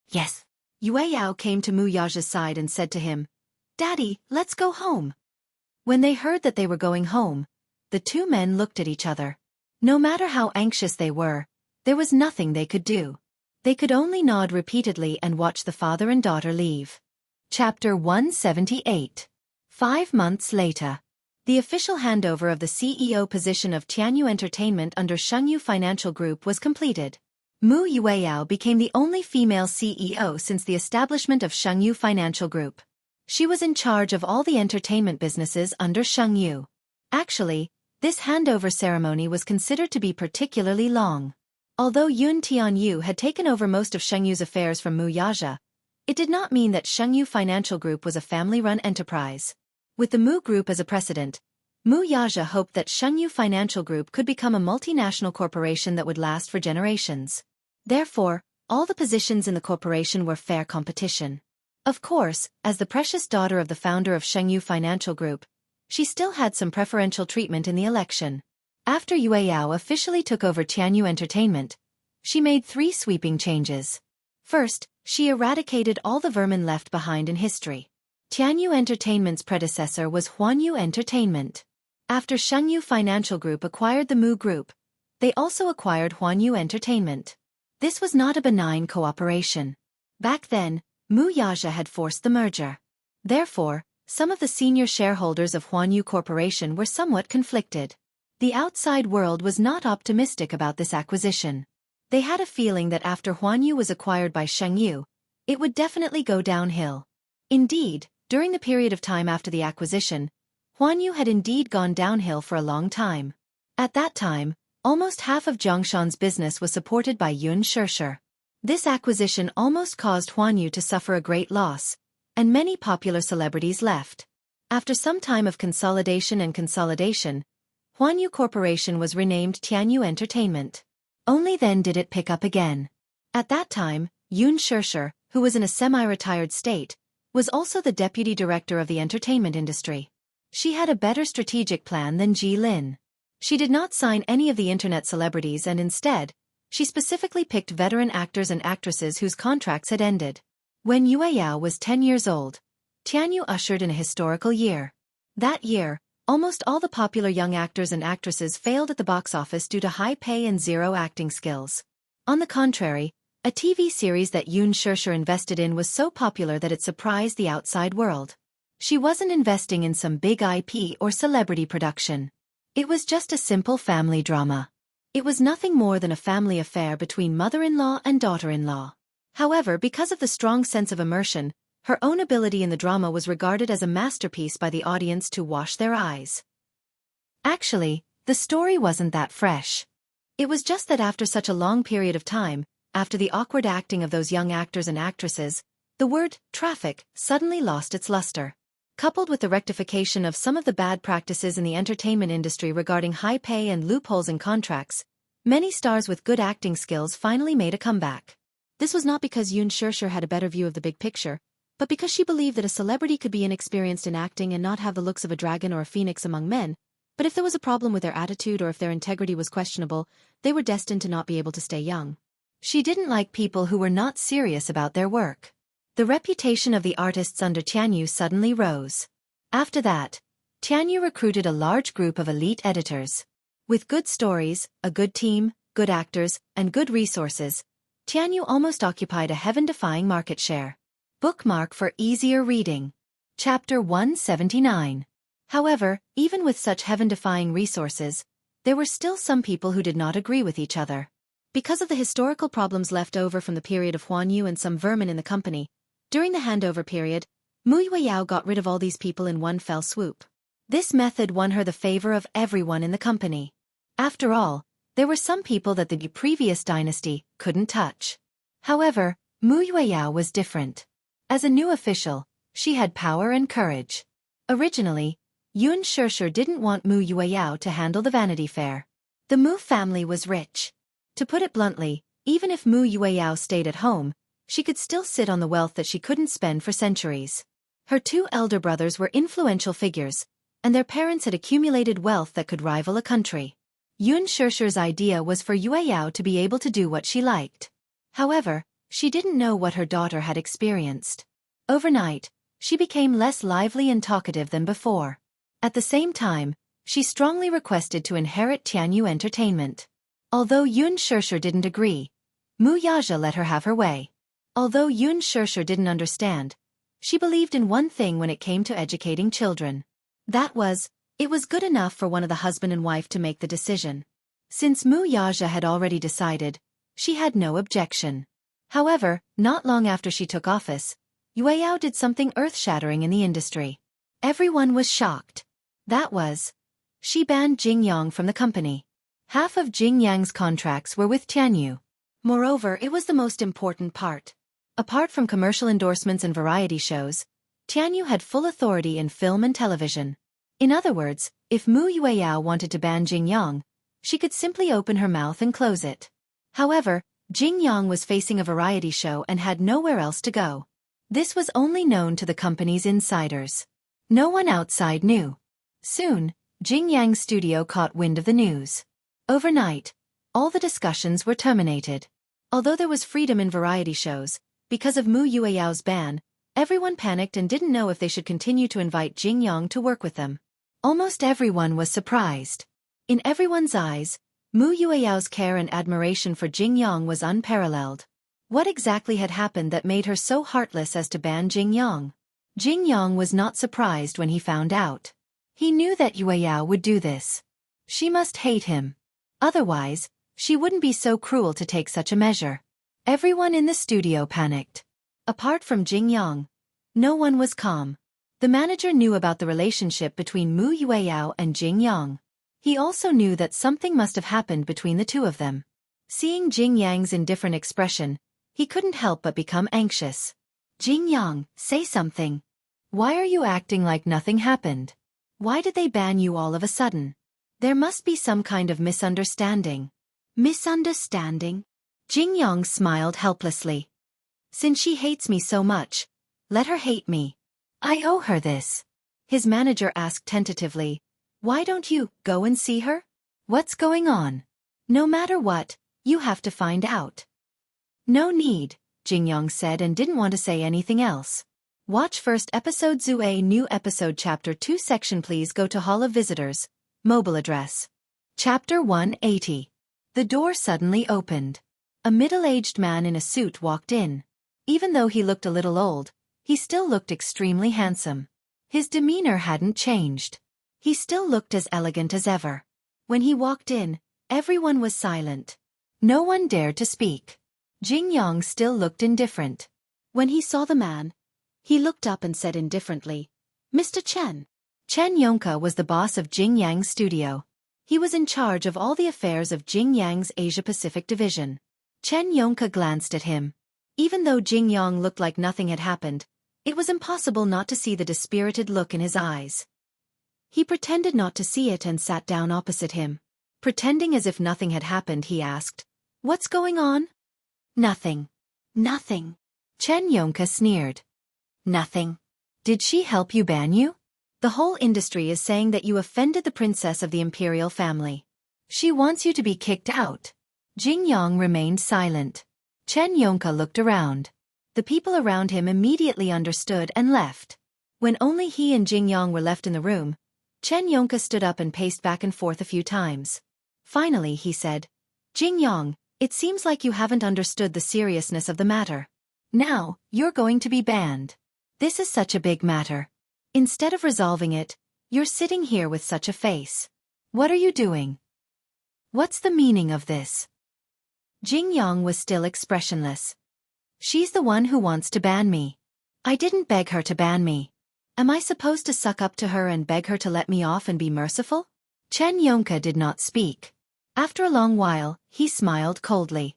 "Yes." Yueyao came to Mu Yaja's side and said to him, "Daddy, let's go home." When they heard that they were going home, the two men looked at each other. No matter how anxious they were, there was nothing they could do. They could only nod repeatedly and watch the father and daughter leave. Chapter 178. 5 months later. The official handover of the CEO position of Tianyu Entertainment under Shengyu Financial Group was completed. Mu Yueyao became the only female CEO since the establishment of Shengyu Financial Group. She was in charge of all the entertainment businesses under Shengyu. Actually, this handover ceremony was considered to be particularly long. Although Yun Tianyu had taken over most of Shengyu's affairs from Mu Yaja, it did not mean that Shengyu Financial Group was a family-run enterprise. With the Mu Group as a precedent, Mu Yaja hoped that Shengyu Financial Group could become a multinational corporation that would last for generations. Therefore, all the positions in the corporation were fair competition. Of course, as the precious daughter of the founder of Shengyu Financial Group, she still had some preferential treatment in the election. After Yueyao officially took over Tianyu Entertainment, she made 3 sweeping changes. First, she eradicated all the vermin left behind in history. Tianyu Entertainment's predecessor was Huanyu Entertainment. After Shengyu Financial Group acquired the Mu Group, they also acquired Huanyu Entertainment. This was not a benign cooperation. Back then, Mu Yaja had forced the merger. Therefore, some of the senior shareholders of Huanyu Corporation were somewhat conflicted. The outside world was not optimistic about this acquisition. They had a feeling that after Huanyu was acquired by Shengyu, it would definitely go downhill. Indeed, during the period of time after the acquisition, Huanyu had indeed gone downhill for a long time. At that time, almost half of Zhongshan's business was supported by Yun Shishir. This acquisition almost caused Huanyu to suffer a great loss, and many popular celebrities left. After some time of consolidation, Huanyu Corporation was renamed Tianyu Entertainment. Only then did it pick up again. At that time, Yun Shishir, who was in a semi-retired state, was also the deputy director of the entertainment industry. She had a better strategic plan than Ji Lin. She did not sign any of the internet celebrities and instead, she specifically picked veteran actors and actresses whose contracts had ended. When Yueyao was 10 years old, Tianyu ushered in a historical year. That year, almost all the popular young actors and actresses failed at the box office due to high pay and zero acting skills. On the contrary, a TV series that Yun Shishir invested in was so popular that it surprised the outside world. She wasn't investing in some big IP or celebrity production. It was just a simple family drama. It was nothing more than a family affair between mother-in-law and daughter-in-law. However, because of the strong sense of immersion, her own ability in the drama was regarded as a masterpiece by the audience to wash their eyes. Actually, the story wasn't that fresh. It was just that after such a long period of time, after the awkward acting of those young actors and actresses, the word traffic suddenly lost its luster. Coupled with the rectification of some of the bad practices in the entertainment industry regarding high pay and loopholes in contracts, many stars with good acting skills finally made a comeback. This was not because Yun Shishir had a better view of the big picture, but because she believed that a celebrity could be inexperienced in acting and not have the looks of a dragon or a phoenix among men, but if there was a problem with their attitude or if their integrity was questionable, they were destined to not be able to stay young. She didn't like people who were not serious about their work. The reputation of the artists under Tianyu suddenly rose. After that, Tianyu recruited a large group of elite editors. With good stories, a good team, good actors, and good resources, Tianyu almost occupied a heaven-defying market share. Bookmark for easier reading. Chapter 179. However, even with such heaven-defying resources, there were still some people who did not agree with each other. Because of the historical problems left over from the period of Huan Yu and some vermin in the company, during the handover period, Mu Yueyao got rid of all these people in one fell swoop. This method won her the favor of everyone in the company. After all, there were some people that the previous dynasty couldn't touch. However, Mu Yueyao was different. As a new official, she had power and courage. Originally, Yun Shishir didn't want Mu Yueyao to handle the Vanity Fair. The Mu family was rich. To put it bluntly, even if Mu Yueyao stayed at home, she could still sit on the wealth that she couldn't spend for centuries. Her two elder brothers were influential figures, and their parents had accumulated wealth that could rival a country. Yun Shishir's idea was for Yueyao to be able to do what she liked. However, she didn't know what her daughter had experienced. Overnight, she became less lively and talkative than before. At the same time, she strongly requested to inherit Tianyu Entertainment. Although Yun Shishir didn't agree, Mu Yaja let her have her way. Although Yun Shishir didn't understand, she believed in one thing when it came to educating children. That was, it was good enough for one of the husband and wife to make the decision. Since Mu Yaja had already decided, she had no objection. However, not long after she took office, Yueyao did something earth-shattering in the industry. Everyone was shocked. That was, she banned Jing Yang from the company. Half of Jing Yang's contracts were with Tianyu. Moreover, it was the most important part. Apart from commercial endorsements and variety shows, Tianyu had full authority in film and television. In other words, if Mu Yueyao wanted to ban Jing Yang, she could simply open her mouth and close it. However, Jing Yang was facing a variety show and had nowhere else to go. This was only known to the company's insiders. No one outside knew. Soon, Jing Yang's studio caught wind of the news. Overnight, all the discussions were terminated. Although there was freedom in variety shows, because of Mu Yueyao's ban, everyone panicked and didn't know if they should continue to invite Jing Yang to work with them. Almost everyone was surprised. In everyone's eyes, Mu Yueyao's care and admiration for Jing Yang was unparalleled. What exactly had happened that made her so heartless as to ban Jing Yang? Jing Yang was not surprised when he found out. He knew that Yueyao would do this. She must hate him. Otherwise, she wouldn't be so cruel to take such a measure. Everyone in the studio panicked. Apart from Jing Yang, no one was calm. The manager knew about the relationship between Mu Yueyao and Jing Yang. He also knew that something must have happened between the two of them. Seeing Jing Yang's indifferent expression, he couldn't help but become anxious. Jing Yang, say something. Why are you acting like nothing happened? Why did they ban you all of a sudden? There must be some kind of misunderstanding. Misunderstanding? Jing Yang smiled helplessly. Since she hates me so much, let her hate me. I owe her this. His manager asked tentatively, why don't you go and see her? What's going on? No matter what, you have to find out. No need, Jing Yang said and didn't want to say anything else. Watch first episode Zue new episode chapter 2 section please go to Hall of Visitors, mobile address. Chapter 180. The door suddenly opened. A middle-aged man in a suit walked in. Even though he looked a little old, he still looked extremely handsome. His demeanor hadn't changed. He still looked as elegant as ever. When he walked in, everyone was silent. No one dared to speak. Jing Yang still looked indifferent. When he saw the man, he looked up and said indifferently, Mr. Chen. Chen Yongke was the boss of Jing Yang's studio. He was in charge of all the affairs of Jing Yang's Asia-Pacific division. Chen Yongke glanced at him. Even though Jing Yang looked like nothing had happened, it was impossible not to see the dispirited look in his eyes. He pretended not to see it and sat down opposite him. Pretending as if nothing had happened, he asked, What's going on? Nothing. Nothing. Chen Yongke sneered. Nothing. Did she help you ban you? The whole industry is saying that you offended the princess of the imperial family. She wants you to be kicked out. Jing Yang remained silent. Chen Yongke looked around. The people around him immediately understood and left. When only he and Jing Yang were left in the room, Chen Yongke stood up and paced back and forth a few times. Finally he said, Jing Yang, it seems like you haven't understood the seriousness of the matter. Now, you're going to be banned. This is such a big matter. Instead of resolving it, you're sitting here with such a face. What are you doing? What's the meaning of this? Jing Yang was still expressionless. She's the one who wants to ban me. I didn't beg her to ban me. Am I supposed to suck up to her and beg her to let me off and be merciful? Chen Yonka did not speak. After a long while, he smiled coldly.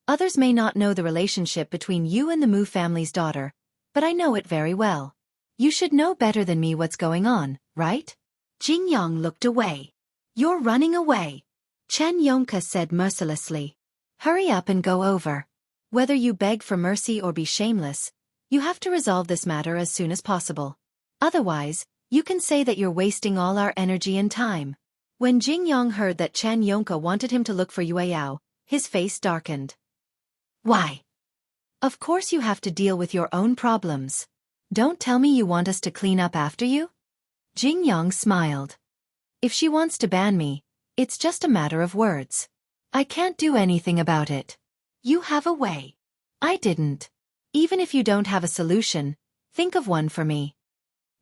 Others may not know the relationship between you and the Mu family's daughter, but I know it very well. You should know better than me what's going on, right? Jing Yang looked away. You're running away, Chen Yonka said mercilessly. Hurry up and go over. Whether you beg for mercy or be shameless, you have to resolve this matter as soon as possible. Otherwise, you can say that you're wasting all our energy and time. When Jing Yang heard that Chen Yonka wanted him to look for Yue Yao, his face darkened. Why? Of course you have to deal with your own problems. Don't tell me you want us to clean up after you? Jing Yang smiled. If she wants to ban me, it's just a matter of words. I can't do anything about it. You have a way. I didn't. Even if you don't have a solution, think of one for me.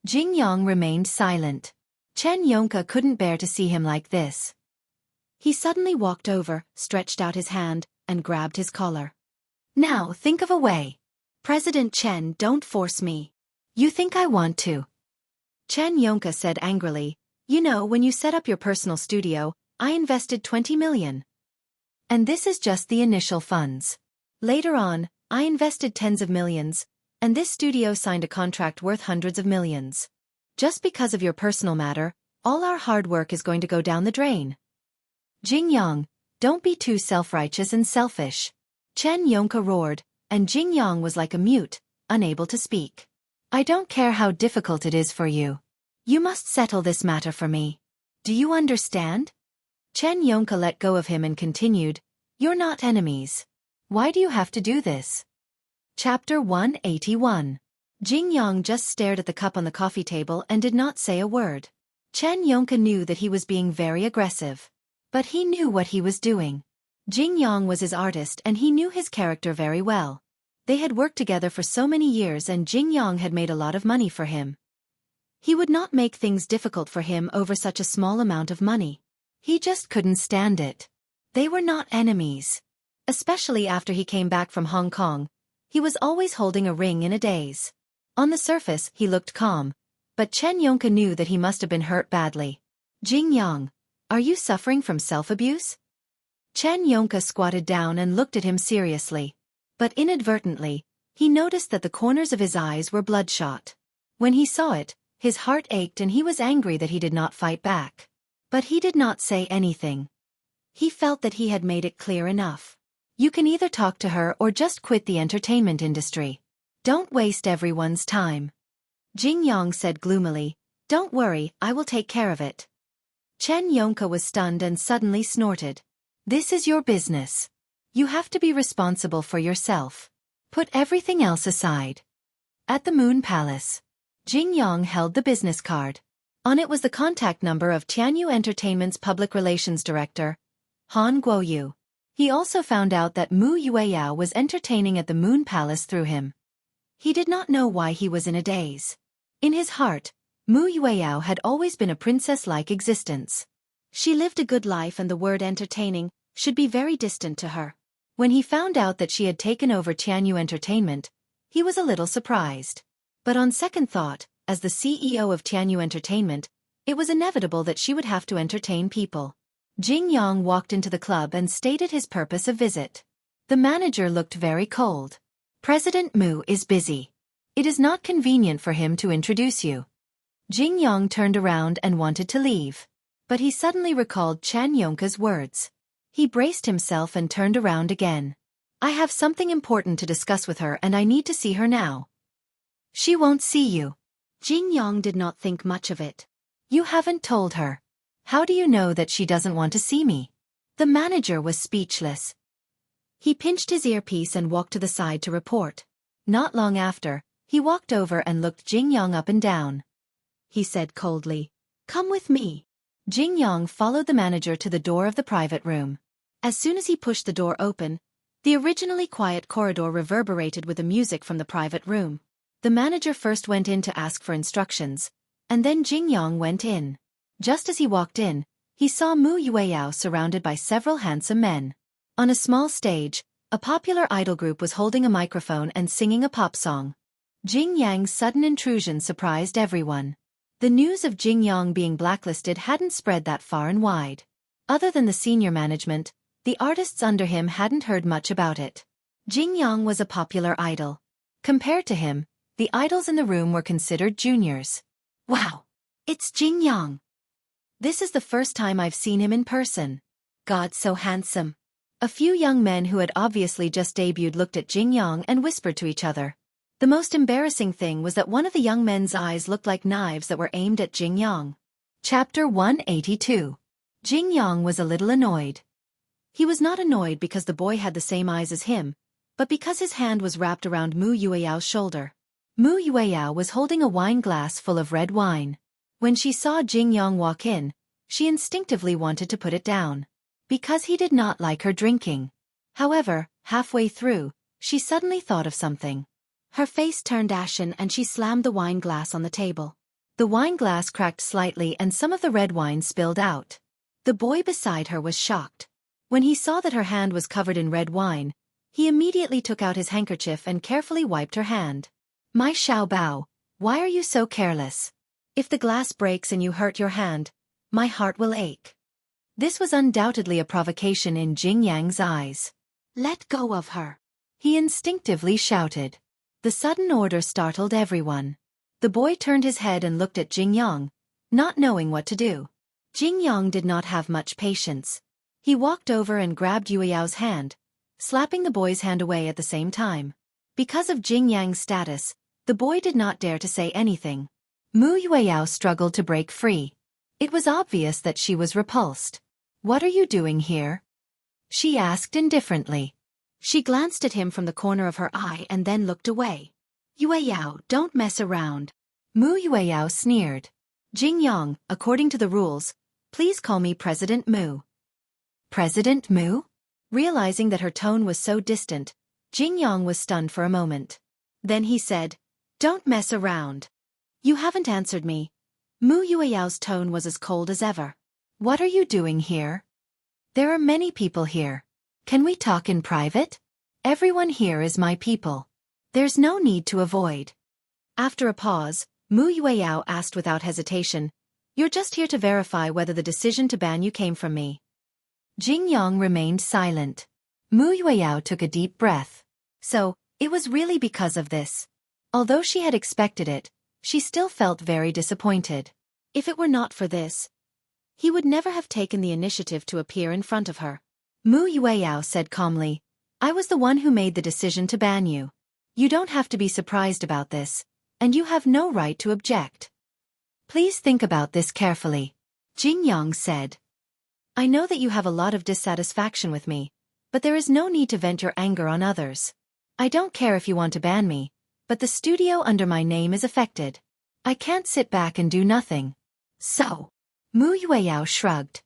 Jing Yang remained silent. Chen Yonka couldn't bear to see him like this. He suddenly walked over, stretched out his hand, and grabbed his collar. Now think of a way. President Chen, don't force me. You think I want to? Chen Yonka said angrily, you know, when you set up your personal studio, I invested 20 million. And this is just the initial funds. Later on, I invested tens of millions, and this studio signed a contract worth hundreds of millions. Just because of your personal matter, all our hard work is going to go down the drain. Jing Yang, don't be too self-righteous and selfish. Chen Yonka roared, and Jing Yang was like a mute, unable to speak. I don't care how difficult it is for you. You must settle this matter for me. Do you understand? Chen Yonka let go of him and continued, you're not enemies. Why do you have to do this? Chapter 181. Jing Yang just stared at the cup on the coffee table and did not say a word. Chen Yonka knew that he was being very aggressive. But he knew what he was doing. Jing Yang was his artist and he knew his character very well. They had worked together for so many years and Jing Yang had made a lot of money for him. He would not make things difficult for him over such a small amount of money. He just couldn't stand it. They were not enemies. Especially after he came back from Hong Kong, he was always holding a ring in a daze. On the surface, he looked calm, but Chen Yonka knew that he must have been hurt badly. Jing Yang, are you suffering from self-abuse? Chen Yonka squatted down and looked at him seriously. But inadvertently, he noticed that the corners of his eyes were bloodshot. When he saw it, his heart ached and he was angry that he did not fight back. But he did not say anything. He felt that he had made it clear enough. You can either talk to her or just quit the entertainment industry. Don't waste everyone's time. Jing Yang said gloomily, don't worry, I will take care of it. Chen Yonka was stunned and suddenly snorted. This is your business. You have to be responsible for yourself. Put everything else aside. At the Moon Palace, Jing Yang held the business card. On it was the contact number of Tianyu Entertainment's public relations director, Han Guoyu. He also found out that Mu Yueyao was entertaining at the Moon Palace through him. He did not know why he was in a daze. In his heart, Mu Yueyao had always been a princess-like existence. She lived a good life and the word entertaining should be very distant to her. When he found out that she had taken over Tianyu Entertainment, he was a little surprised. But on second thought, as the CEO of Tianyu Entertainment, it was inevitable that she would have to entertain people. Jing Yang walked into the club and stated his purpose of visit. The manager looked very cold. President Mu is busy. It is not convenient for him to introduce you. Jing Yang turned around and wanted to leave. But he suddenly recalled Chen Yonka's words. He braced himself and turned around again. I have something important to discuss with her and I need to see her now. She won't see you. Jing Yang did not think much of it. You haven't told her. How do you know that she doesn't want to see me? The manager was speechless. He pinched his earpiece and walked to the side to report. Not long after, he walked over and looked Jing Yang up and down. He said coldly, come with me. Jing Yang followed the manager to the door of the private room. As soon as he pushed the door open, The originally quiet corridor reverberated with the music from the private room. The manager first went in to ask for instructions, and then Jingyang went in. Just as he walked in, he saw Mu Yueyao surrounded by several handsome men. On a small stage, a popular idol group was holding a microphone and singing a pop song. Jing Yang's sudden intrusion surprised everyone. The news of Jing Yang being blacklisted hadn't spread that far and wide. Other than the senior management, the artists under him hadn't heard much about it. Jing Yang was a popular idol. Compared to him, the idols in the room were considered juniors. Wow! It's Jing Yang! This is the first time I've seen him in person. God, so handsome. A few young men who had obviously just debuted looked at Jing Yang and whispered to each other. The most embarrassing thing was that one of the young men's eyes looked like knives that were aimed at Jing Yang. Chapter 182. Jing Yang was a little annoyed. He was not annoyed because the boy had the same eyes as him, but because his hand was wrapped around Mu Yueyao's shoulder. Mu Yueyao was holding a wine glass full of red wine. When she saw Jing Yang walk in, she instinctively wanted to put it down, because he did not like her drinking. However, halfway through, she suddenly thought of something. Her face turned ashen and she slammed the wine glass on the table. The wine glass cracked slightly and some of the red wine spilled out. The boy beside her was shocked. When he saw that her hand was covered in red wine, he immediately took out his handkerchief and carefully wiped her hand. "My Xiao Bao, why are you so careless? If the glass breaks and you hurt your hand, my heart will ache." This was undoubtedly a provocation in Jing Yang's eyes. "Let go of her," he instinctively shouted. The sudden order startled everyone. The boy turned his head and looked at Jing Yang, not knowing what to do. Jing Yang did not have much patience. He walked over and grabbed Yueyao's hand, slapping the boy's hand away at the same time. Because of Jing Yang's status, the boy did not dare to say anything. Mu Yueyao struggled to break free. It was obvious that she was repulsed. "What are you doing here?" she asked indifferently. She glanced at him from the corner of her eye and then looked away. "Yueyao, don't mess around." Mu Yueyao sneered. "Jing Yang, according to the rules, please call me President Mu." President Mu? Realizing that her tone was so distant, Jing Yang was stunned for a moment. Then he said, "Don't mess around. You haven't answered me." Mu Yueyao's tone was as cold as ever. "What are you doing here? There are many people here. Can we talk in private? Everyone here is my people. There's no need to avoid." After a pause, Mu Yueyao asked without hesitation, "You're just here to verify whether the decision to ban you came from me." Jing Yang remained silent. Mu Yueyao took a deep breath. So, it was really because of this. Although she had expected it, she still felt very disappointed. If it were not for this, he would never have taken the initiative to appear in front of her. Mu Yueyao said calmly, "I was the one who made the decision to ban you. You don't have to be surprised about this, and you have no right to object. Please think about this carefully." Jing Yang said, "I know that you have a lot of dissatisfaction with me, but there is no need to vent your anger on others. I don't care if you want to ban me, but the studio under my name is affected. I can't sit back and do nothing." "So?" Mu Yueyao shrugged.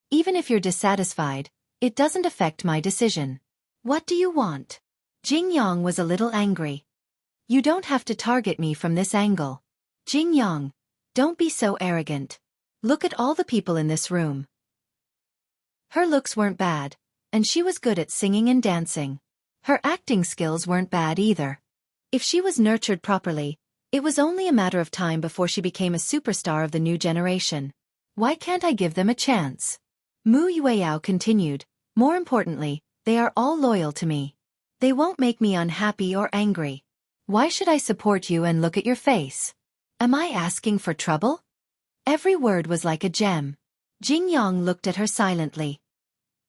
"Even if you're dissatisfied, it doesn't affect my decision. What do you want?" Jing Yang was a little angry. "You don't have to target me from this angle. Jing Yang, don't be so arrogant. Look at all the people in this room." Her looks weren't bad, and she was good at singing and dancing. Her acting skills weren't bad either. If she was nurtured properly, it was only a matter of time before she became a superstar of the new generation. Why can't I give them a chance? Mu Yueyao continued, "More importantly, they are all loyal to me. They won't make me unhappy or angry. Why should I support you and look at your face? Am I asking for trouble?" Every word was like a gem. Jing Yang looked at her silently.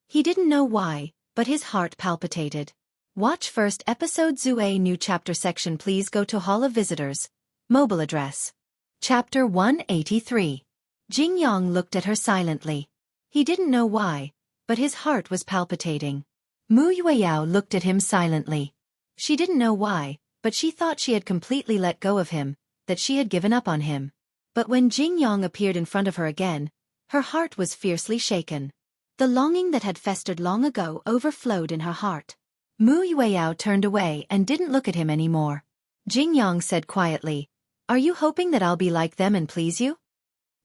He didn't know why, but his heart palpitated. Watch first episode Zue new chapter section. Please go to Hall of Visitors. Mobile address. Chapter 183. Jing Yang looked at her silently. He didn't know why, but his heart was palpitating. Mu Yueyao looked at him silently. She didn't know why, but she thought she had completely let go of him, that she had given up on him. But when Jing Yang appeared in front of her again, her heart was fiercely shaken. The longing that had festered long ago overflowed in her heart. Mu Yueyao turned away and didn't look at him anymore. Jing Yang said quietly, "Are you hoping that I'll be like them and please you?"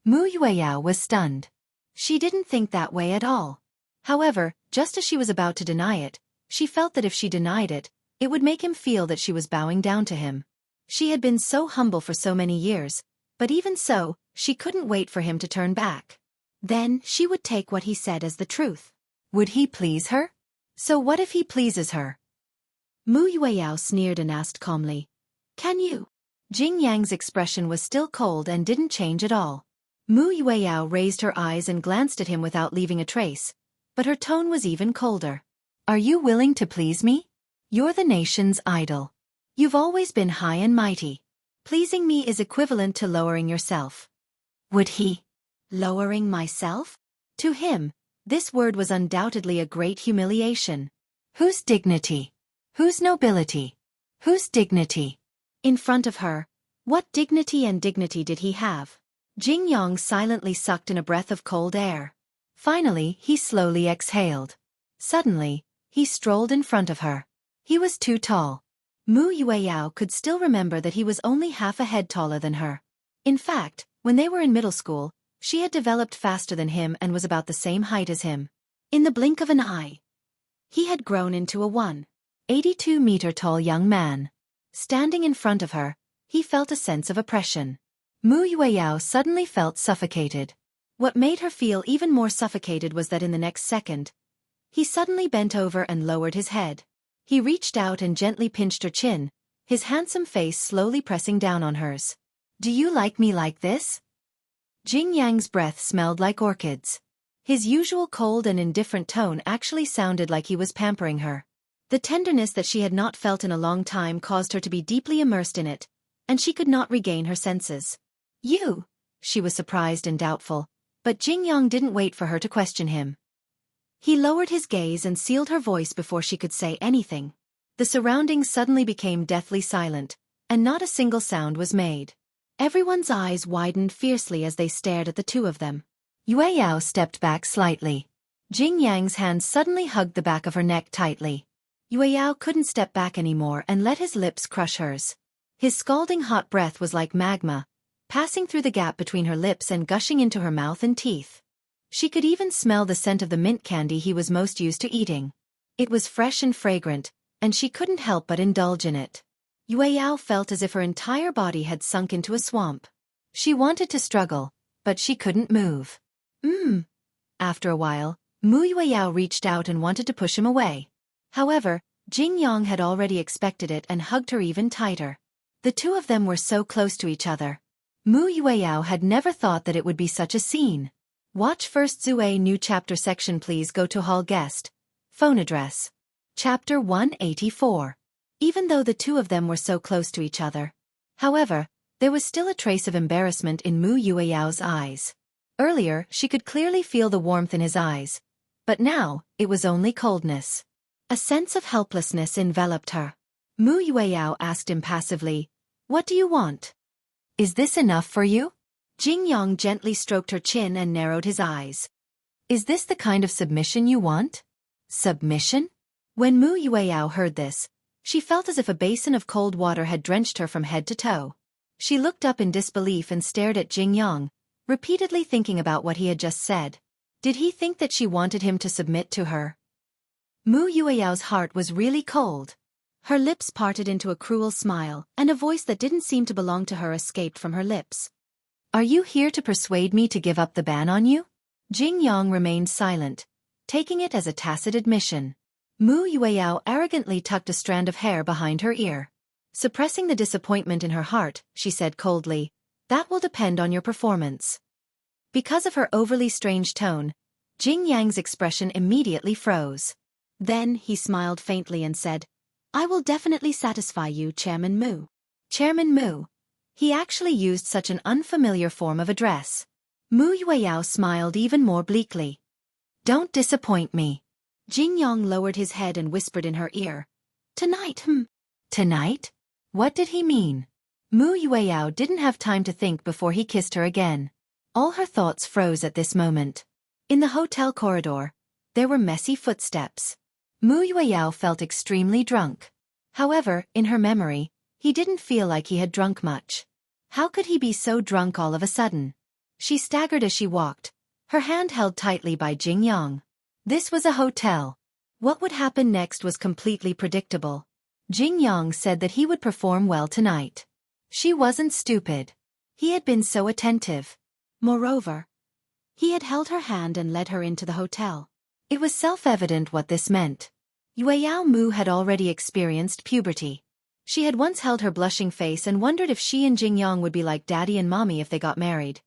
Mu Yueyao was stunned. She didn't think that way at all. However, just as she was about to deny it, she felt that if she denied it, it would make him feel that she was bowing down to him. She had been so humble for so many years, but even so, she couldn't wait for him to turn back. Then she would take what he said as the truth. Would he please her? So what if he pleases her? Mu Yueyao sneered and asked calmly, "Can you?" Jing Yang's expression was still cold and didn't change at all. Mu Yueyao raised her eyes and glanced at him without leaving a trace, but her tone was even colder. "Are you willing to please me? You're the nation's idol. You've always been high and mighty. Pleasing me is equivalent to lowering yourself." Would he? Lowering myself? To him, this word was undoubtedly a great humiliation. Whose dignity? Whose nobility? Whose dignity? In front of her, what dignity and dignity did he have? Jing Yang silently sucked in a breath of cold air. Finally, he slowly exhaled. Suddenly, he strolled in front of her. He was too tall. Mu Yueyao could still remember that he was only half a head taller than her. In fact, when they were in middle school, she had developed faster than him and was about the same height as him. In the blink of an eye, he had grown into a 182-meter-tall young man. Standing in front of her, he felt a sense of oppression. Mu Yueyao suddenly felt suffocated. What made her feel even more suffocated was that in the next second, he suddenly bent over and lowered his head. He reached out and gently pinched her chin, his handsome face slowly pressing down on hers. "Do you like me like this?" Jing Yang's breath smelled like orchids. His usual cold and indifferent tone actually sounded like he was pampering her. The tenderness that she had not felt in a long time caused her to be deeply immersed in it, and she could not regain her senses. "You?" She was surprised and doubtful, but Jing Yang didn't wait for her to question him. He lowered his gaze and sealed her voice before she could say anything. The surroundings suddenly became deathly silent, and not a single sound was made. Everyone's eyes widened fiercely as they stared at the two of them. Yueyao stepped back slightly. Jing Yang's hands suddenly hugged the back of her neck tightly. Yueyao couldn't step back anymore and let his lips crush hers. His scalding hot breath was like magma, passing through the gap between her lips and gushing into her mouth and teeth. She could even smell the scent of the mint candy he was most used to eating. It was fresh and fragrant, and she couldn't help but indulge in it. Yueyao felt as if her entire body had sunk into a swamp. She wanted to struggle, but she couldn't move. After a while, Mu Yueyao reached out and wanted to push him away. However, Jing Yang had already expected it and hugged her even tighter. The two of them were so close to each other. Mu Yueyao had never thought that it would be such a scene. Watch first Zue new chapter section. Please go to hall guest. Phone address. Chapter 184. Even though the two of them were so close to each other. However, there was still a trace of embarrassment in Mu Yueyao's eyes. Earlier, she could clearly feel the warmth in his eyes. But now, it was only coldness. A sense of helplessness enveloped her. Mu Yueyao asked impassively, "What do you want? Is this enough for you?" Jing Yang gently stroked her chin and narrowed his eyes. "Is this the kind of submission you want?" Submission? When Mu Yueyao heard this, she felt as if a basin of cold water had drenched her from head to toe. She looked up in disbelief and stared at Jing Yang, repeatedly thinking about what he had just said. Did he think that she wanted him to submit to her? Mu Yueyao's heart was really cold. Her lips parted into a cruel smile, and a voice that didn't seem to belong to her escaped from her lips. "Are you here to persuade me to give up the ban on you?" Jing Yang remained silent, taking it as a tacit admission. Mu Yueyao arrogantly tucked a strand of hair behind her ear. Suppressing the disappointment in her heart, she said coldly, "That will depend on your performance." Because of her overly strange tone, Jing Yang's expression immediately froze. Then he smiled faintly and said, "I will definitely satisfy you, Chairman Mu." Chairman Mu. He actually used such an unfamiliar form of address. Mu Yueyao smiled even more bleakly. "Don't disappoint me." Jing Yang lowered his head and whispered in her ear, "Tonight, Tonight? What did he mean? Mu Yueyao didn't have time to think before he kissed her again. All her thoughts froze at this moment. In the hotel corridor, there were messy footsteps. Mu Yueyao felt extremely drunk. However, in her memory, he didn't feel like he had drunk much. How could he be so drunk all of a sudden? She staggered as she walked, her hand held tightly by Jing Yang. This was a hotel. What would happen next was completely predictable. Jing Yang said that he would perform well tonight. She wasn't stupid. He had been so attentive. Moreover, he had held her hand and led her into the hotel. It was self-evident what this meant. Yueyao Mu had already experienced puberty. She had once held her blushing face and wondered if she and Jing Yang would be like daddy and mommy if they got married.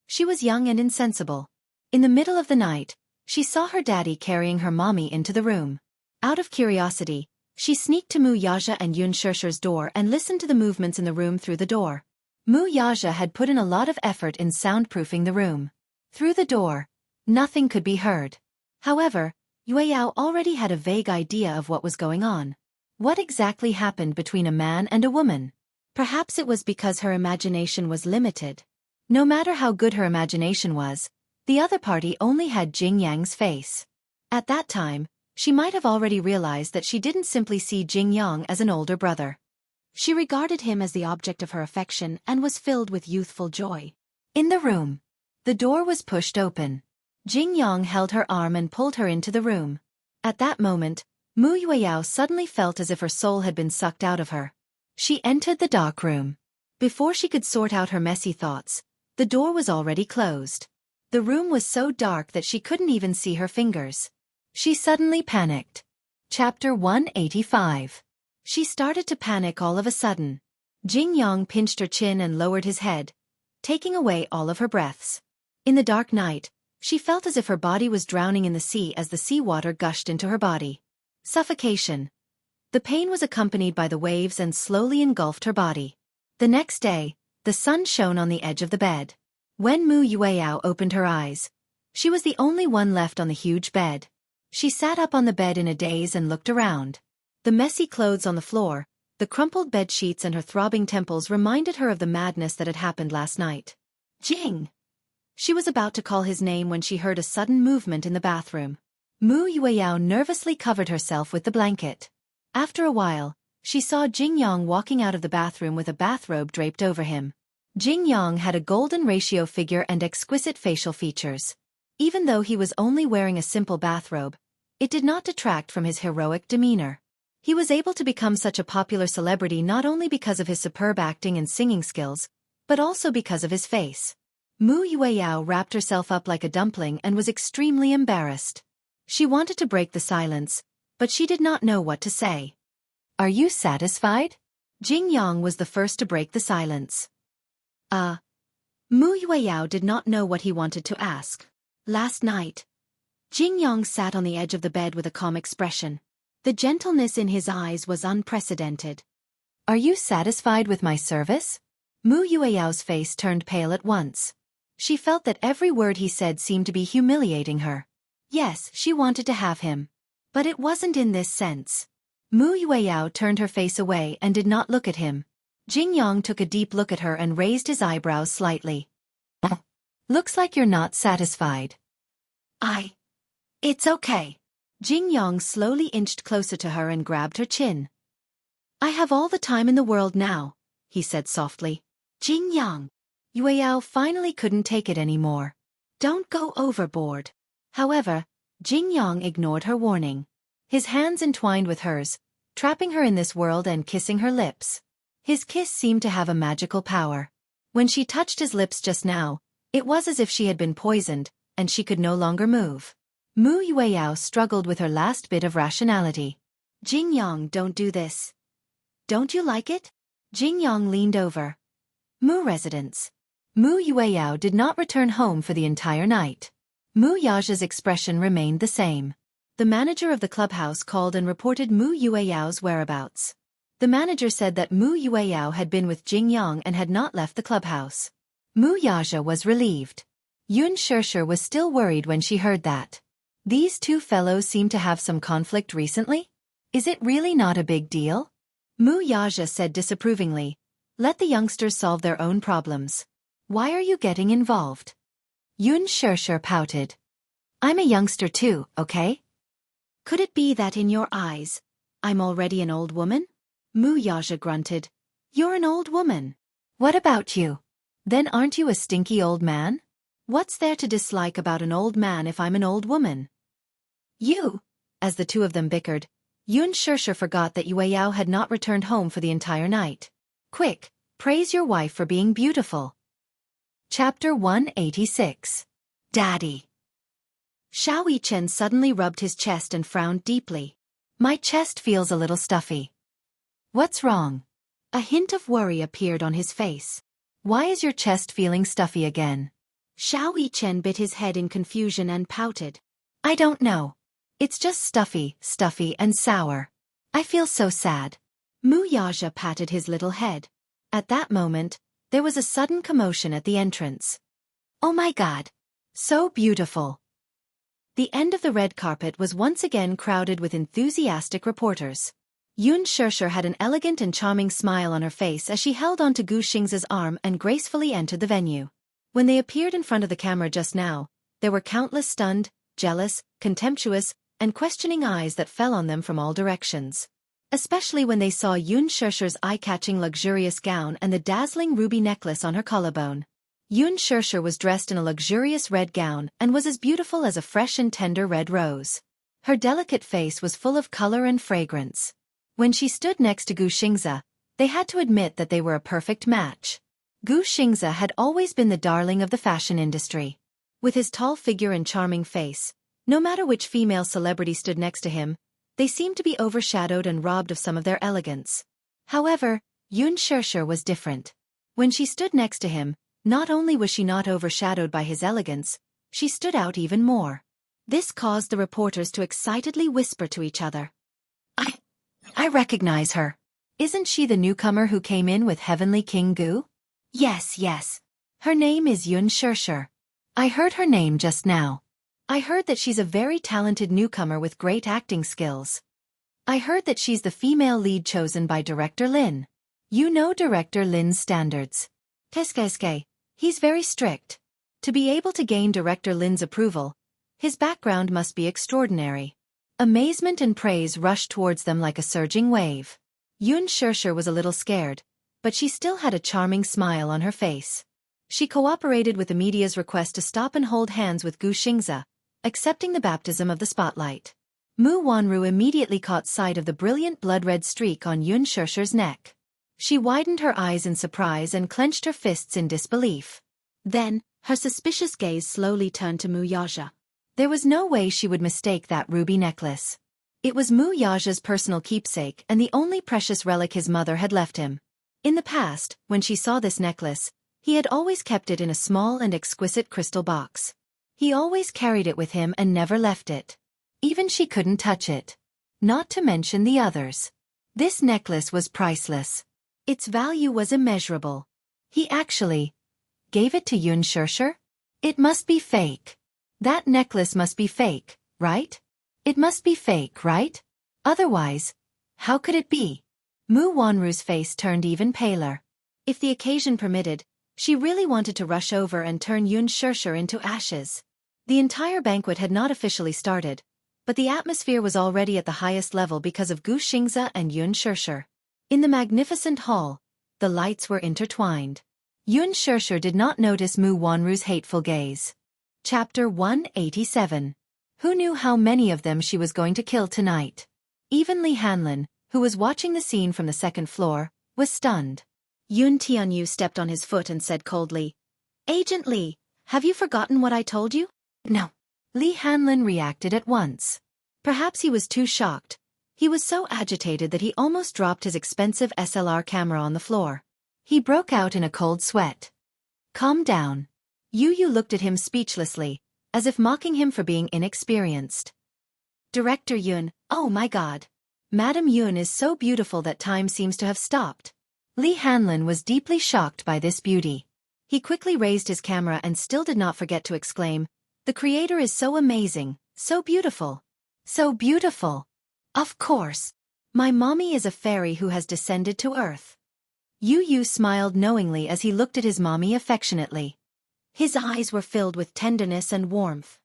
She was young and insensible. In the middle of the night, she saw her daddy carrying her mommy into the room. Out of curiosity, she sneaked to Mu Yaja and Yun Shishir's door and listened to the movements in the room through the door. Mu Yaja had put in a lot of effort in soundproofing the room. Through the door, nothing could be heard. However, Yueyao already had a vague idea of what was going on. What exactly happened between a man and a woman? Perhaps it was because her imagination was limited. No matter how good her imagination was, the other party only had Jing Yang's face. At that time, she might have already realized that she didn't simply see Jing Yang as an older brother. She regarded him as the object of her affection and was filled with youthful joy. In the room, the door was pushed open. Jing Yang held her arm and pulled her into the room. At that moment, Mu Yueyao suddenly felt as if her soul had been sucked out of her. She entered the dark room. Before she could sort out her messy thoughts, the door was already closed. The room was so dark that she couldn't even see her fingers. She suddenly panicked. Chapter 185. She started to panic all of a sudden. Jing Yang pinched her chin and lowered his head, taking away all of her breaths. In the dark night, she felt as if her body was drowning in the sea as the seawater gushed into her body. Suffocation. The pain was accompanied by the waves and slowly engulfed her body. The next day, the sun shone on the edge of the bed. When Mu Yueyao opened her eyes, she was the only one left on the huge bed. She sat up on the bed in a daze and looked around. The messy clothes on the floor, the crumpled bed sheets and her throbbing temples reminded her of the madness that had happened last night. Jing! She was about to call his name when she heard a sudden movement in the bathroom. Mu Yueyao nervously covered herself with the blanket. After a while, she saw Jing Yang walking out of the bathroom with a bathrobe draped over him. Jing Yang had a golden ratio figure and exquisite facial features. Even though he was only wearing a simple bathrobe, it did not detract from his heroic demeanor. He was able to become such a popular celebrity not only because of his superb acting and singing skills, but also because of his face. Mu Yueyao wrapped herself up like a dumpling and was extremely embarrassed. She wanted to break the silence, but she did not know what to say. "Are you satisfied?" Jing Yang was the first to break the silence. Mu Yueyao did not know what he wanted to ask. Last night, Jing Yang sat on the edge of the bed with a calm expression. The gentleness in his eyes was unprecedented. "Are you satisfied with my service?" Mu Yueyao's face turned pale at once. She felt that every word he said seemed to be humiliating her. Yes, she wanted to have him. But it wasn't in this sense. Mu Yueyao turned her face away and did not look at him. Jing Yang took a deep look at her and raised his eyebrows slightly. "Looks like you're not satisfied." It's okay." Jing Yang slowly inched closer to her and grabbed her chin. "I have all the time in the world now," he said softly. "Jing Yang." Yueyao finally couldn't take it anymore. "Don't go overboard." However, Jing Yang ignored her warning. His hands entwined with hers, trapping her in this world and kissing her lips. His kiss seemed to have a magical power. When she touched his lips just now, it was as if she had been poisoned, and she could no longer move. Mu Yueyao struggled with her last bit of rationality. "Jing Yang, don't do this. Don't you like it?" Jing Yang leaned over. Mu residence. Mu Yueyao did not return home for the entire night. Mu Yaja's expression remained the same. The manager of the clubhouse called and reported Mu Yueyao's whereabouts. The manager said that Mu Yueyao had been with Jing Yang and had not left the clubhouse. Mu Yaja was relieved. Yun Shishir was still worried when she heard that. These two fellows seem to have some conflict recently? Is it really not a big deal? Mu Yaja said disapprovingly, "Let the youngsters solve their own problems. Why are you getting involved?" Yun Shishir pouted. "I'm a youngster too, okay?" Could it be that in your eyes, I'm already an old woman? Mu Yaja grunted. You're an old woman. What about you? Then aren't you a stinky old man? What's there to dislike about an old man if I'm an old woman? You. As the two of them bickered, Yun Shirshir forgot that Yue Yao had not returned home for the entire night. Quick, praise your wife for being beautiful. Chapter 186. Daddy. Xiao Yichen suddenly rubbed his chest and frowned deeply. My chest feels a little stuffy. What's wrong? A hint of worry appeared on his face. Why is your chest feeling stuffy again? Xiao Yichen bit his head in confusion and pouted. I don't know. It's just stuffy and sour. I feel so sad. Mu Yaja patted his little head. At that moment, there was a sudden commotion at the entrance. Oh my God! So beautiful! The end of the red carpet was once again crowded with enthusiastic reporters. Yun Shirshir had an elegant and charming smile on her face as she held onto Gu Xingza's arm and gracefully entered the venue. When they appeared in front of the camera just now, there were countless stunned, jealous, contemptuous, and questioning eyes that fell on them from all directions. Especially when they saw Yun Shirshir's eye-catching luxurious gown and the dazzling ruby necklace on her collarbone. Yun Shirshir was dressed in a luxurious red gown and was as beautiful as a fresh and tender red rose. Her delicate face was full of color and fragrance. When she stood next to Gu Xingza, they had to admit that they were a perfect match. Gu Xingza had always been the darling of the fashion industry. With his tall figure and charming face, no matter which female celebrity stood next to him, they seemed to be overshadowed and robbed of some of their elegance. However, Yun Shirshir was different. When she stood next to him, not only was she not overshadowed by his elegance, she stood out even more. This caused the reporters to excitedly whisper to each other. I recognize her. Isn't she the newcomer who came in with Heavenly King Gu? Yes. Her name is Yun Shirshir. I heard her name just now. I heard that she's a very talented newcomer with great acting skills. I heard that she's the female lead chosen by Director Lin. You know Director Lin's standards. Qu'est-ce? He's very strict. To be able to gain Director Lin's approval, his background must be extraordinary. Amazement and praise rushed towards them like a surging wave. Yun Shirshir was a little scared, but she still had a charming smile on her face. She cooperated with the media's request to stop and hold hands with Gu Xingza, accepting the baptism of the spotlight. Mu Wanru immediately caught sight of the brilliant blood-red streak on Yun Shirshir's neck. She widened her eyes in surprise and clenched her fists in disbelief. Then, her suspicious gaze slowly turned to Mu Yaja. There was no way she would mistake that ruby necklace. It was Mu Yaja's personal keepsake and the only precious relic his mother had left him. In the past, when she saw this necklace, he had always kept it in a small and exquisite crystal box. He always carried it with him and never left it. Even she couldn't touch it. Not to mention the others. This necklace was priceless. Its value was immeasurable. He actually gave it to Yun Shirshir? It must be fake. That necklace must be fake, right? It must be fake, right? Otherwise, how could it be? Mu Wanru's face turned even paler. If the occasion permitted, she really wanted to rush over and turn Yun Shirshir into ashes. The entire banquet had not officially started, but the atmosphere was already at the highest level because of Gu Xingza and Yun Shirshir. In the magnificent hall, the lights were intertwined. Yun Shirshir did not notice Mu Wanru's hateful gaze. Chapter 187. Who knew how many of them she was going to kill tonight? Even Li Hanlin, who was watching the scene from the second floor, was stunned. Yun Tianyu stepped on his foot and said coldly, "Agent Li, have you forgotten what I told you?" No. Li Hanlin reacted at once. Perhaps he was too shocked. He was so agitated that he almost dropped his expensive SLR camera on the floor. He broke out in a cold sweat. Calm down. Yu looked at him speechlessly, as if mocking him for being inexperienced. Director Yun, oh my God. Madam Yun is so beautiful that time seems to have stopped. Li Hanlin was deeply shocked by this beauty. He quickly raised his camera and still did not forget to exclaim, "The creator is so amazing, so beautiful." So beautiful. Of course. My mommy is a fairy who has descended to Earth. Yu smiled knowingly as he looked at his mommy affectionately. His eyes were filled with tenderness and warmth.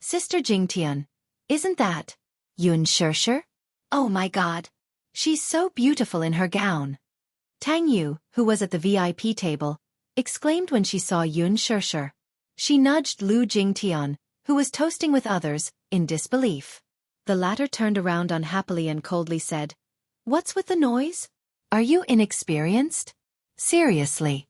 Sister Jingtian, isn't that? Yun Shirshir? Oh my god. She's so beautiful in her gown. Tang Yu, who was at the VIP table, exclaimed when she saw Yun Shirshir. She nudged Lu Jingtian, who was toasting with others, in disbelief. The latter turned around unhappily and coldly said, "What's with the noise? Are you inexperienced? Seriously.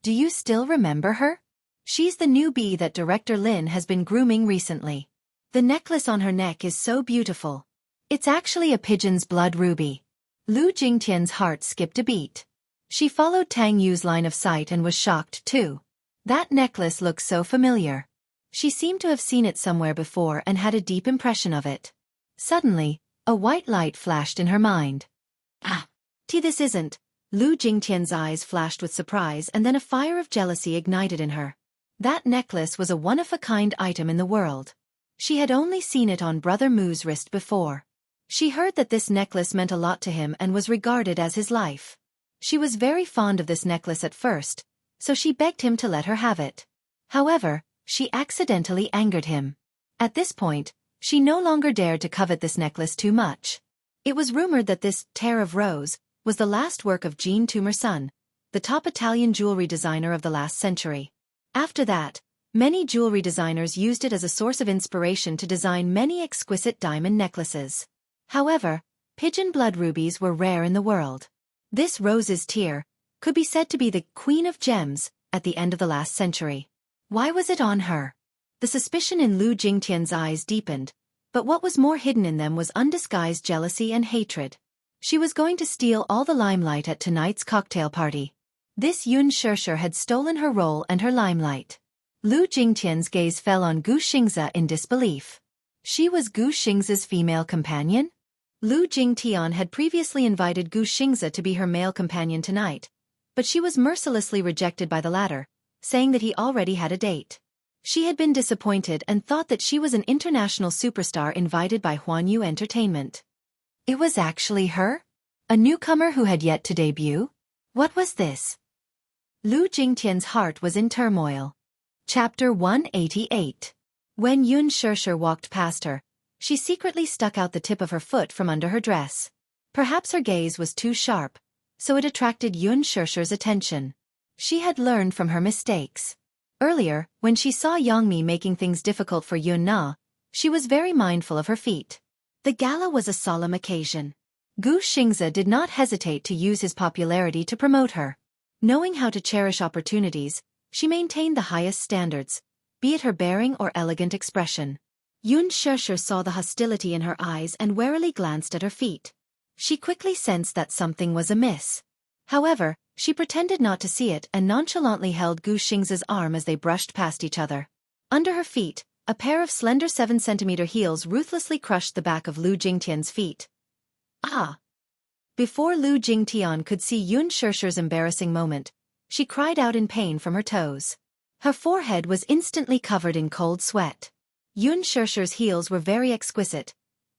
Do you still remember her? She's the newbie that Director Lin has been grooming recently. The necklace on her neck is so beautiful. It's actually a pigeon's blood ruby." Lu Jingtian's heart skipped a beat. She followed Tang Yu's line of sight and was shocked too. That necklace looks so familiar. She seemed to have seen it somewhere before and had a deep impression of it. Suddenly, a white light flashed in her mind. This isn't. Lu Jingtian's eyes flashed with surprise and then a fire of jealousy ignited in her. That necklace was a one-of-a-kind item in the world. She had only seen it on Brother Mu's wrist before. She heard that this necklace meant a lot to him and was regarded as his life. She was very fond of this necklace at first, so she begged him to let her have it. However, she accidentally angered him. At this point, she no longer dared to covet this necklace too much. It was rumored that this tear of rose was the last work of Jean Toomer-son, the top Italian jewelry designer of the last century. After that, many jewelry designers used it as a source of inspiration to design many exquisite diamond necklaces. However, pigeon blood rubies were rare in the world. This rose's tear could be said to be the queen of gems at the end of the last century. Why was it on her? The suspicion in Lu Jingtian's eyes deepened, but what was more hidden in them was undisguised jealousy and hatred. She was going to steal all the limelight at tonight's cocktail party. This Yun Shirshir had stolen her role and her limelight. Lu Jingtian's gaze fell on Gu Xingze in disbelief. She was Gu Xingze's female companion? Lu Jingtian had previously invited Gu Xingze to be her male companion tonight, but she was mercilessly rejected by the latter, saying that he already had a date. She had been disappointed and thought that she was an international superstar invited by Huanyu Entertainment. It was actually her? A newcomer who had yet to debut? What was this? Lu Jingtian's heart was in turmoil. Chapter 188. When Yun Shirshir walked past her, she secretly stuck out the tip of her foot from under her dress. Perhaps her gaze was too sharp, so it attracted Yun Shirshir's attention. She had learned from her mistakes. Earlier, when she saw Yangmi making things difficult for Yun Na, she was very mindful of her feet. The gala was a solemn occasion. Gu Xingze did not hesitate to use his popularity to promote her. Knowing how to cherish opportunities, she maintained the highest standards, be it her bearing or elegant expression. Yun Shirshir saw the hostility in her eyes and warily glanced at her feet. She quickly sensed that something was amiss. However, she pretended not to see it and nonchalantly held Gu Xingze's arm as they brushed past each other. Under her feet, a pair of slender 7-centimeter heels ruthlessly crushed the back of Lu Jingtian's feet. Before Lu Jingtian could see Yun Shirshir's embarrassing moment, she cried out in pain from her toes. Her forehead was instantly covered in cold sweat. Yun Shirshir's heels were very exquisite,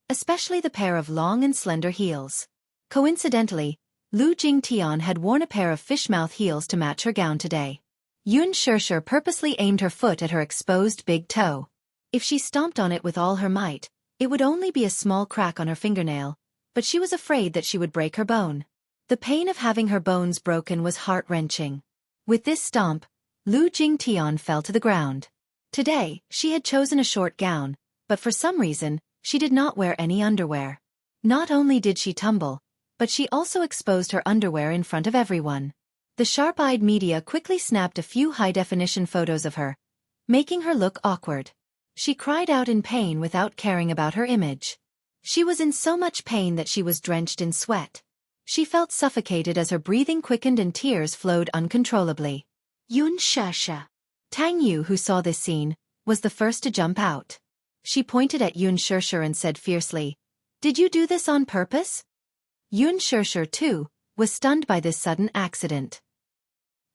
especially the pair of long and slender heels. Coincidentally, Lu Jingtian had worn a pair of fishmouth heels to match her gown today. Yun Shirshir purposely aimed her foot at her exposed big toe. If she stomped on it with all her might, it would only be a small crack on her fingernail, but she was afraid that she would break her bone. The pain of having her bones broken was heart-wrenching. With this stomp, Lu Jingtian fell to the ground. Today, she had chosen a short gown, but for some reason, she did not wear any underwear. Not only did she tumble, but she also exposed her underwear in front of everyone. The sharp-eyed media quickly snapped a few high-definition photos of her, making her look awkward. She cried out in pain without caring about her image. She was in so much pain that she was drenched in sweat. She felt suffocated as her breathing quickened and tears flowed uncontrollably. Yun Shirshir. Tang Yu, who saw this scene, was the first to jump out. She pointed at Yun Shirshir and said fiercely, "Did you do this on purpose?" Yun Shirshir, too, was stunned by this sudden accident.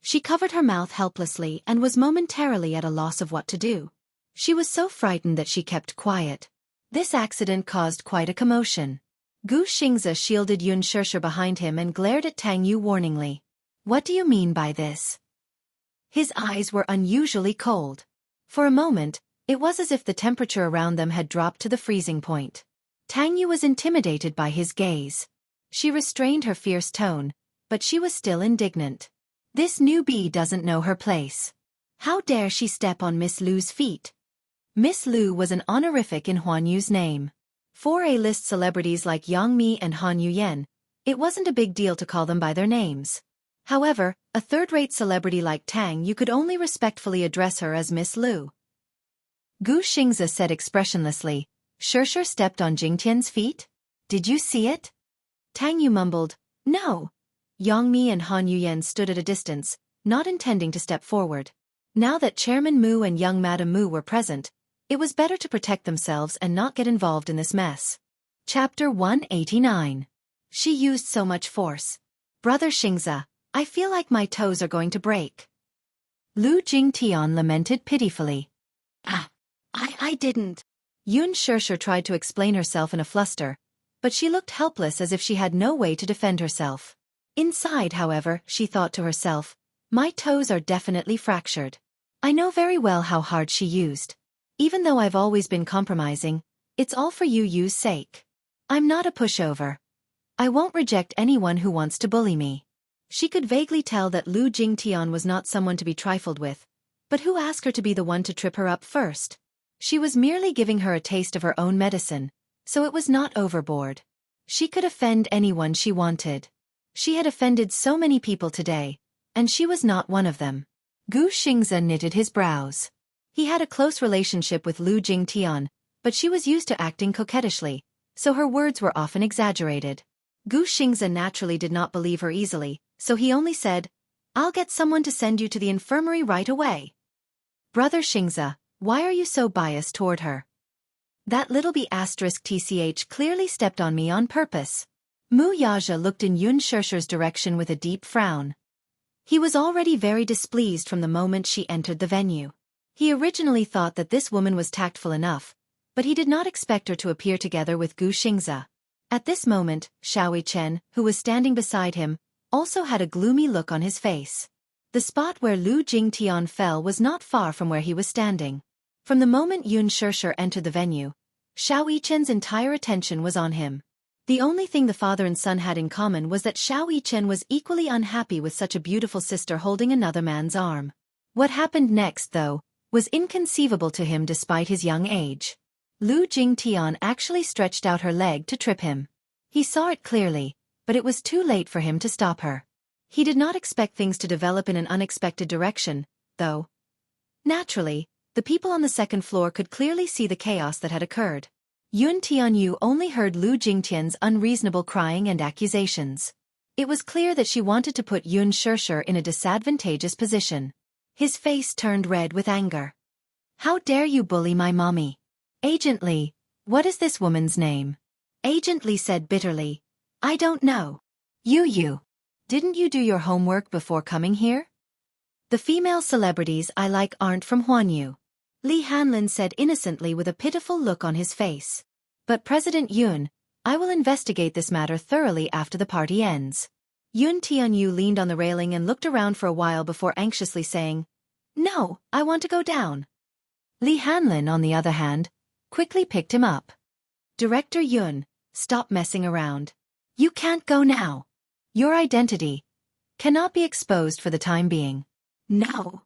She covered her mouth helplessly and was momentarily at a loss of what to do. She was so frightened that she kept quiet. This accident caused quite a commotion. Gu Xingze shielded Yun Shirshir behind him and glared at Tang Yu warningly. "What do you mean by this?" His eyes were unusually cold. For a moment, it was as if the temperature around them had dropped to the freezing point. Tang Yu was intimidated by his gaze. She restrained her fierce tone, but she was still indignant. This newbie doesn't know her place. How dare she step on Miss Lu's feet? Miss Lu was an honorific in Huan Yu's name. For A-list celebrities like Yang Mi and Han Yuyen, it wasn't a big deal to call them by their names. However, a third-rate celebrity like Tang Yu could only respectfully address her as Miss Lu. Gu Xingze said expressionlessly, "Shirshir stepped on Jingtian's feet? Did you see it?" Tang Yu mumbled, "No." Yang Mi and Han Yuyen stood at a distance, not intending to step forward. Now that Chairman Mu and young Madam Mu were present, it was better to protect themselves and not get involved in this mess. Chapter 189. She used so much force. Brother Xingze, I feel like my toes are going to break. Lu Jingtian lamented pitifully. I didn't. Yun Shirshir tried to explain herself in a fluster, but she looked helpless as if she had no way to defend herself. Inside, however, she thought to herself, my toes are definitely fractured. I know very well how hard she used. Even though I've always been compromising, it's all for Yu's sake. I'm not a pushover. I won't reject anyone who wants to bully me. She could vaguely tell that Lu Jingtian was not someone to be trifled with, but who asked her to be the one to trip her up first? She was merely giving her a taste of her own medicine, so it was not overboard. She could offend anyone she wanted. She had offended so many people today, and she was not one of them. Gu Xingze knitted his brows. He had a close relationship with Lu Jingtian, but she was used to acting coquettishly, so her words were often exaggerated. Gu Xingze naturally did not believe her easily, so he only said, I'll get someone to send you to the infirmary right away. Brother Xingze, why are you so biased toward her? That little B***tch clearly stepped on me on purpose. Mu Yaja looked in Yun Shirshir's direction with a deep frown. He was already very displeased from the moment she entered the venue. He originally thought that this woman was tactful enough, but he did not expect her to appear together with Gu Xingze. At this moment, Xiaowei Chen, who was standing beside him, also had a gloomy look on his face. The spot where Lu Jingtian fell was not far from where he was standing. From the moment Yun Shirshir entered the venue, Xiaowei Chen's entire attention was on him. The only thing the father and son had in common was that Xiaowei Chen was equally unhappy with such a beautiful sister holding another man's arm. What happened next, though, was inconceivable to him despite his young age. Lu Jingtian actually stretched out her leg to trip him. He saw it clearly, but it was too late for him to stop her. He did not expect things to develop in an unexpected direction, though. Naturally, the people on the second floor could clearly see the chaos that had occurred. Yun Tianyu only heard Lu Jingtian's unreasonable crying and accusations. It was clear that she wanted to put Yun Shirshir in a disadvantageous position. His face turned red with anger. How dare you bully my mommy? Agent Li, what is this woman's name? Agent Li said bitterly, I don't know. You. Didn't you do your homework before coming here? The female celebrities I like aren't from Huanyu. Li Hanlin said innocently with a pitiful look on his face. But President Yun, I will investigate this matter thoroughly after the party ends. Yun Tianyu leaned on the railing and looked around for a while before anxiously saying, No, I want to go down. Li Hanlin, on the other hand, quickly picked him up. Director Yun, stop messing around. You can't go now. Your identity cannot be exposed for the time being. No.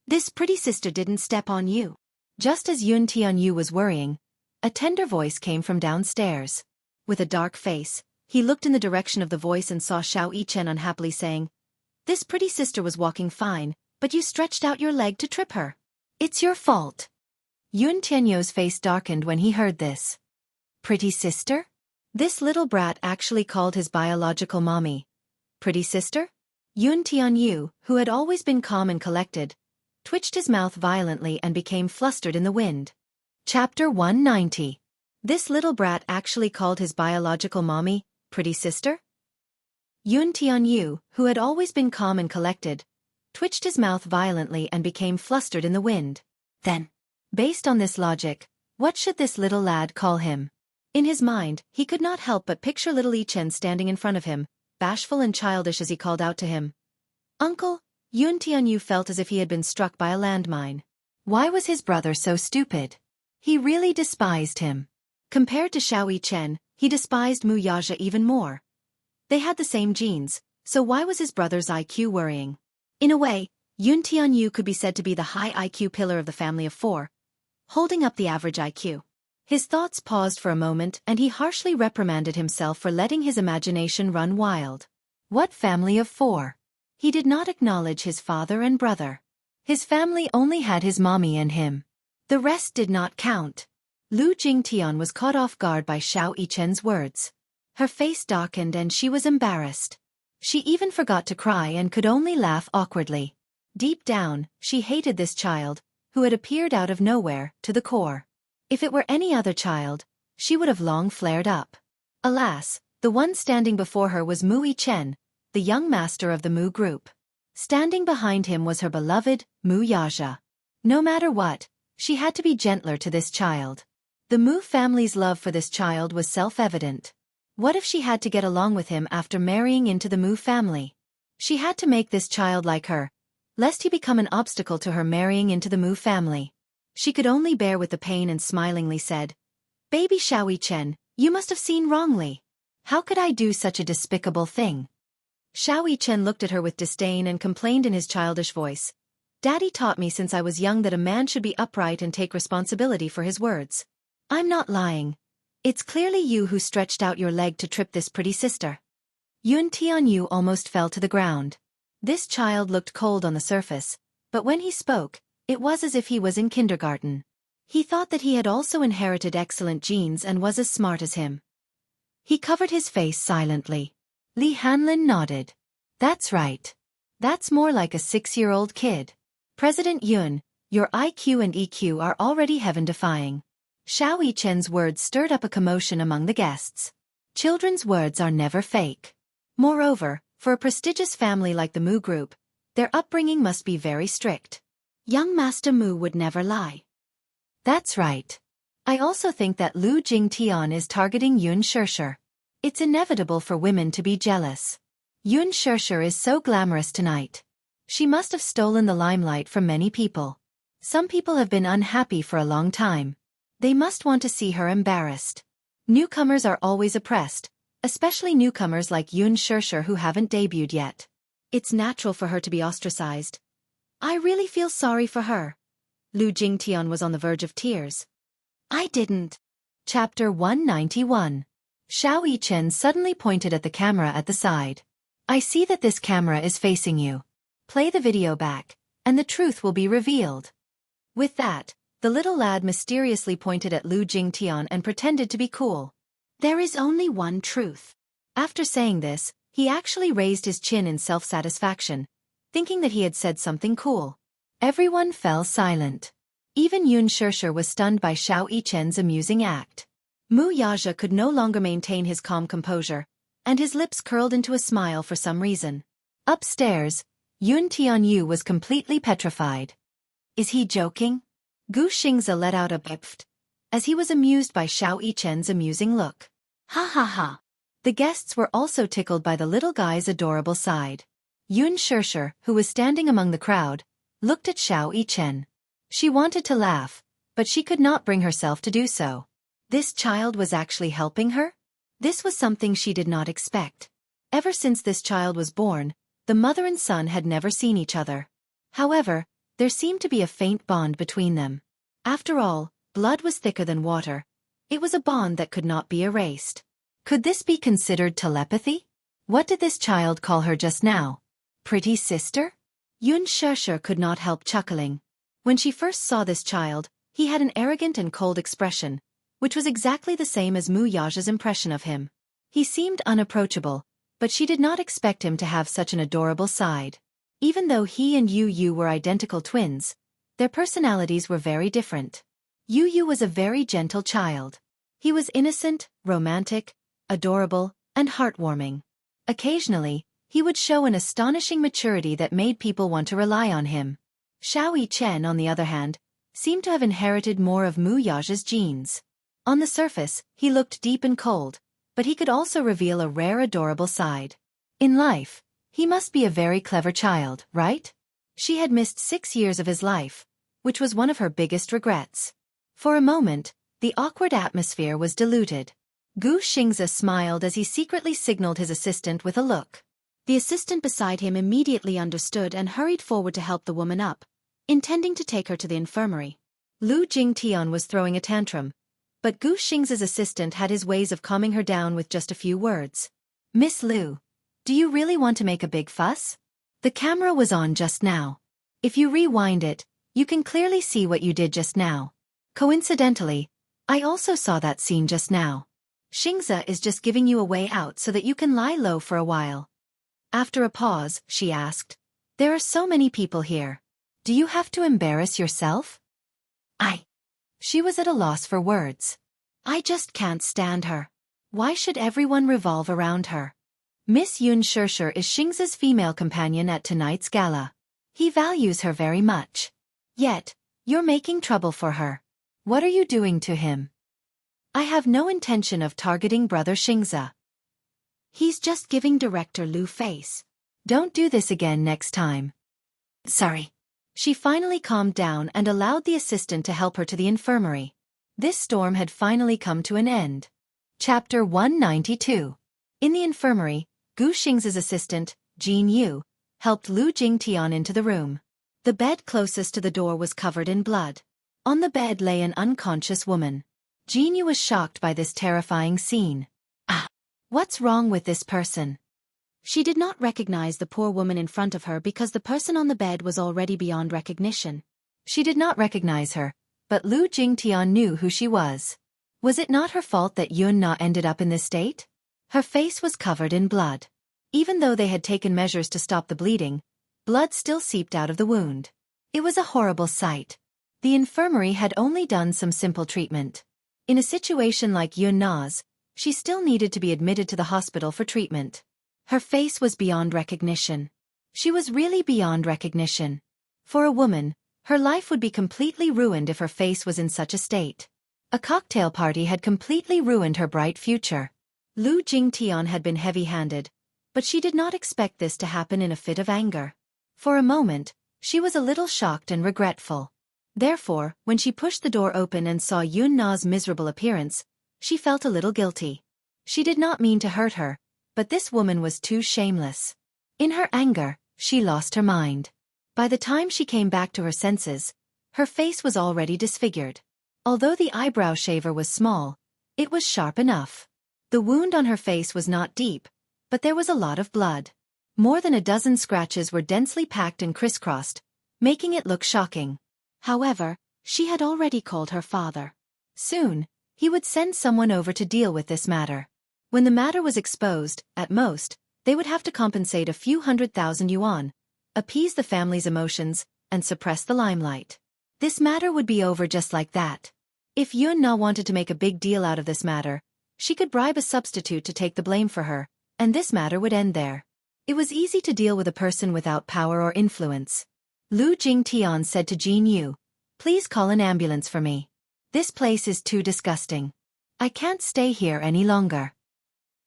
This pretty sister didn't step on you. Just as Yun Tianyu was worrying, a tender voice came from downstairs. With a dark face, he looked in the direction of the voice and saw Xiaowei Chen unhappily saying, This pretty sister was walking fine, but you stretched out your leg to trip her. It's your fault. Yun Tianyu's face darkened when he heard this. Pretty sister? This little brat actually called his biological mommy pretty sister? Yun Tianyu, who had always been calm and collected, twitched his mouth violently and became flustered in the wind. Chapter 190. This little brat actually called his biological mommy pretty sister? Yun Tianyu, who had always been calm and collected, twitched his mouth violently and became flustered in the wind. Then, based on this logic, what should this little lad call him? In his mind, he could not help but picture little Yi Chen standing in front of him, bashful and childish as he called out to him. Uncle, Yun Tianyu felt as if he had been struck by a landmine. Why was his brother so stupid? He really despised him. Compared to Xiao Yichen, he despised Mu Yaja even more. They had the same genes, so why was his brother's IQ worrying? In a way, Yun Tianyu could be said to be the high IQ pillar of the family of four, holding up the average IQ. His thoughts paused for a moment and he harshly reprimanded himself for letting his imagination run wild. What family of four? He did not acknowledge his father and brother. His family only had his mommy and him. The rest did not count. Lu Jingtian was caught off guard by Xiao Yichen's words. Her face darkened and she was embarrassed. She even forgot to cry and could only laugh awkwardly. Deep down, she hated this child, who had appeared out of nowhere, to the core. If it were any other child, she would have long flared up. Alas, the one standing before her was Mu Yichen, the young master of the Mu group. Standing behind him was her beloved, Mu Yaja. No matter what, she had to be gentler to this child. The Mu family's love for this child was self-evident. What if she had to get along with him after marrying into the Mu family? She had to make this child like her, lest he become an obstacle to her marrying into the Mu family. She could only bear with the pain and smilingly said, "Baby Xiao Yichen, you must have seen wrongly. How could I do such a despicable thing?" Xiao Yichen looked at her with disdain and complained in his childish voice. "Daddy taught me since I was young that a man should be upright and take responsibility for his words. I'm not lying. It's clearly you who stretched out your leg to trip this pretty sister." Yun Tianyu almost fell to the ground. This child looked cold on the surface, but when he spoke, it was as if he was in kindergarten. He thought that he had also inherited excellent genes and was as smart as him. He covered his face silently. Li Hanlin nodded. "That's right. That's more like a 6-year-old kid. President Yun, your IQ and EQ are already heaven-defying." Xiao Yichen's words stirred up a commotion among the guests. Children's words are never fake. Moreover, for a prestigious family like the Mu group, their upbringing must be very strict. Young Master Mu would never lie. "That's right. I also think that Lu Jingtian is targeting Yun Shishir. It's inevitable for women to be jealous. Yun Shishir is so glamorous tonight. She must have stolen the limelight from many people. Some people have been unhappy for a long time. They must want to see her embarrassed. Newcomers are always oppressed, especially newcomers like Yun Shishir who haven't debuted yet. It's natural for her to be ostracized. I really feel sorry for her." Lu Jingtian was on the verge of tears. "I didn't." Chapter 191. Xiao Yichen suddenly pointed at the camera at the side. "I see that this camera is facing you. Play the video back, and the truth will be revealed." With that, the little lad mysteriously pointed at Lu Jingtian and pretended to be cool. "There is only one truth." After saying this, he actually raised his chin in self-satisfaction, thinking that he had said something cool. Everyone fell silent. Even Yun Shishir was stunned by Xiao Yichen's amusing act. Mu Yaja could no longer maintain his calm composure, and his lips curled into a smile for some reason. Upstairs, Yun Tianyu was completely petrified. Is he joking? Gu Xingze let out a pft, as he was amused by Xiao Yichen's amusing look. Ha ha ha. The guests were also tickled by the little guy's adorable side. Yun Shishir, who was standing among the crowd, looked at Xiao Yichen. She wanted to laugh, but she could not bring herself to do so. This child was actually helping her? This was something she did not expect. Ever since this child was born, the mother and son had never seen each other. However, there seemed to be a faint bond between them. After all, blood was thicker than water. It was a bond that could not be erased. Could this be considered telepathy? What did this child call her just now? Pretty sister? Yun Shishir could not help chuckling. When she first saw this child, he had an arrogant and cold expression, which was exactly the same as Mu Yaja's impression of him. He seemed unapproachable, but she did not expect him to have such an adorable side. Even though he and Yu Yu were identical twins, their personalities were very different. Yu Yu was a very gentle child. He was innocent, romantic, adorable, and heartwarming. Occasionally, he would show an astonishing maturity that made people want to rely on him. Xiao Yichen, on the other hand, seemed to have inherited more of Mu Yaja's genes. On the surface, he looked deep and cold, but he could also reveal a rare adorable side. In life, he must be a very clever child, right? She had missed 6 years of his life, which was one of her biggest regrets. For a moment, The awkward atmosphere was diluted. Gu Xingze smiled as he secretly signaled his assistant with a look. The assistant beside him immediately understood and hurried forward to help the woman up, intending to take her to the infirmary. Lu Jingtian was throwing a tantrum, but Gu Xingze's assistant had his ways of calming her down with just a few words. Miss Lu, do you really want to make a big fuss? The camera was on just now. If you rewind it, you can clearly see what you did just now. Coincidentally, I also saw that scene just now. Xingze is just giving you a way out so that you can lie low for a while. After a pause, she asked, there are so many people here. Do you have to embarrass yourself? She was at a loss for words. I just can't stand her. Why should everyone revolve around her? Miss Yun Shishir is Xingze's female companion at tonight's gala. He values her very much. Yet, you're making trouble for her. What are you doing to him? I have no intention of targeting Brother Xingze. He's just giving Director Lu face. Don't do this again next time. Sorry. She finally calmed down and allowed the assistant to help her to the infirmary. This storm had finally come to an end. Chapter 192. In the infirmary, Gu Xingze's assistant, Jin Yu, helped Lu Jingtian into the room. The bed closest to the door was covered in blood. On the bed lay an unconscious woman. Jin Yu was shocked by this terrifying scene. What's wrong with this person? She did not recognize the poor woman in front of her because the person on the bed was already beyond recognition. She did not recognize her, but Lu Jingtian knew who she was. Was it not her fault that Yun Na ended up in this state? Her face was covered in blood. Even though they had taken measures to stop the bleeding, blood still seeped out of the wound. It was a horrible sight. The infirmary had only done some simple treatment. In a situation like Yun Na's, she still needed to be admitted to the hospital for treatment. Her face was beyond recognition. She was really beyond recognition. For a woman, her life would be completely ruined if her face was in such a state. A cocktail party had completely ruined her bright future. Lu Jingtian had been heavy-handed, but she did not expect this to happen in a fit of anger. For a moment, she was a little shocked and regretful. Therefore, when she pushed the door open and saw Yun Na's miserable appearance, she felt a little guilty. She did not mean to hurt her, but this woman was too shameless. In her anger, she lost her mind. By the time she came back to her senses, her face was already disfigured. Although the eyebrow shaver was small, it was sharp enough. The wound on her face was not deep, but there was a lot of blood. More than a dozen scratches were densely packed and crisscrossed, making it look shocking. However, she had already called her father. Soon, he would send someone over to deal with this matter. When the matter was exposed, at most, they would have to compensate a few 100,000 yuan, appease the family's emotions, and suppress the limelight. This matter would be over just like that. If Yun Na wanted to make a big deal out of this matter, she could bribe a substitute to take the blame for her, and this matter would end there. It was easy to deal with a person without power or influence. Lu Jingtian said to Jin Yu, "Please call an ambulance for me. This place is too disgusting. I can't stay here any longer."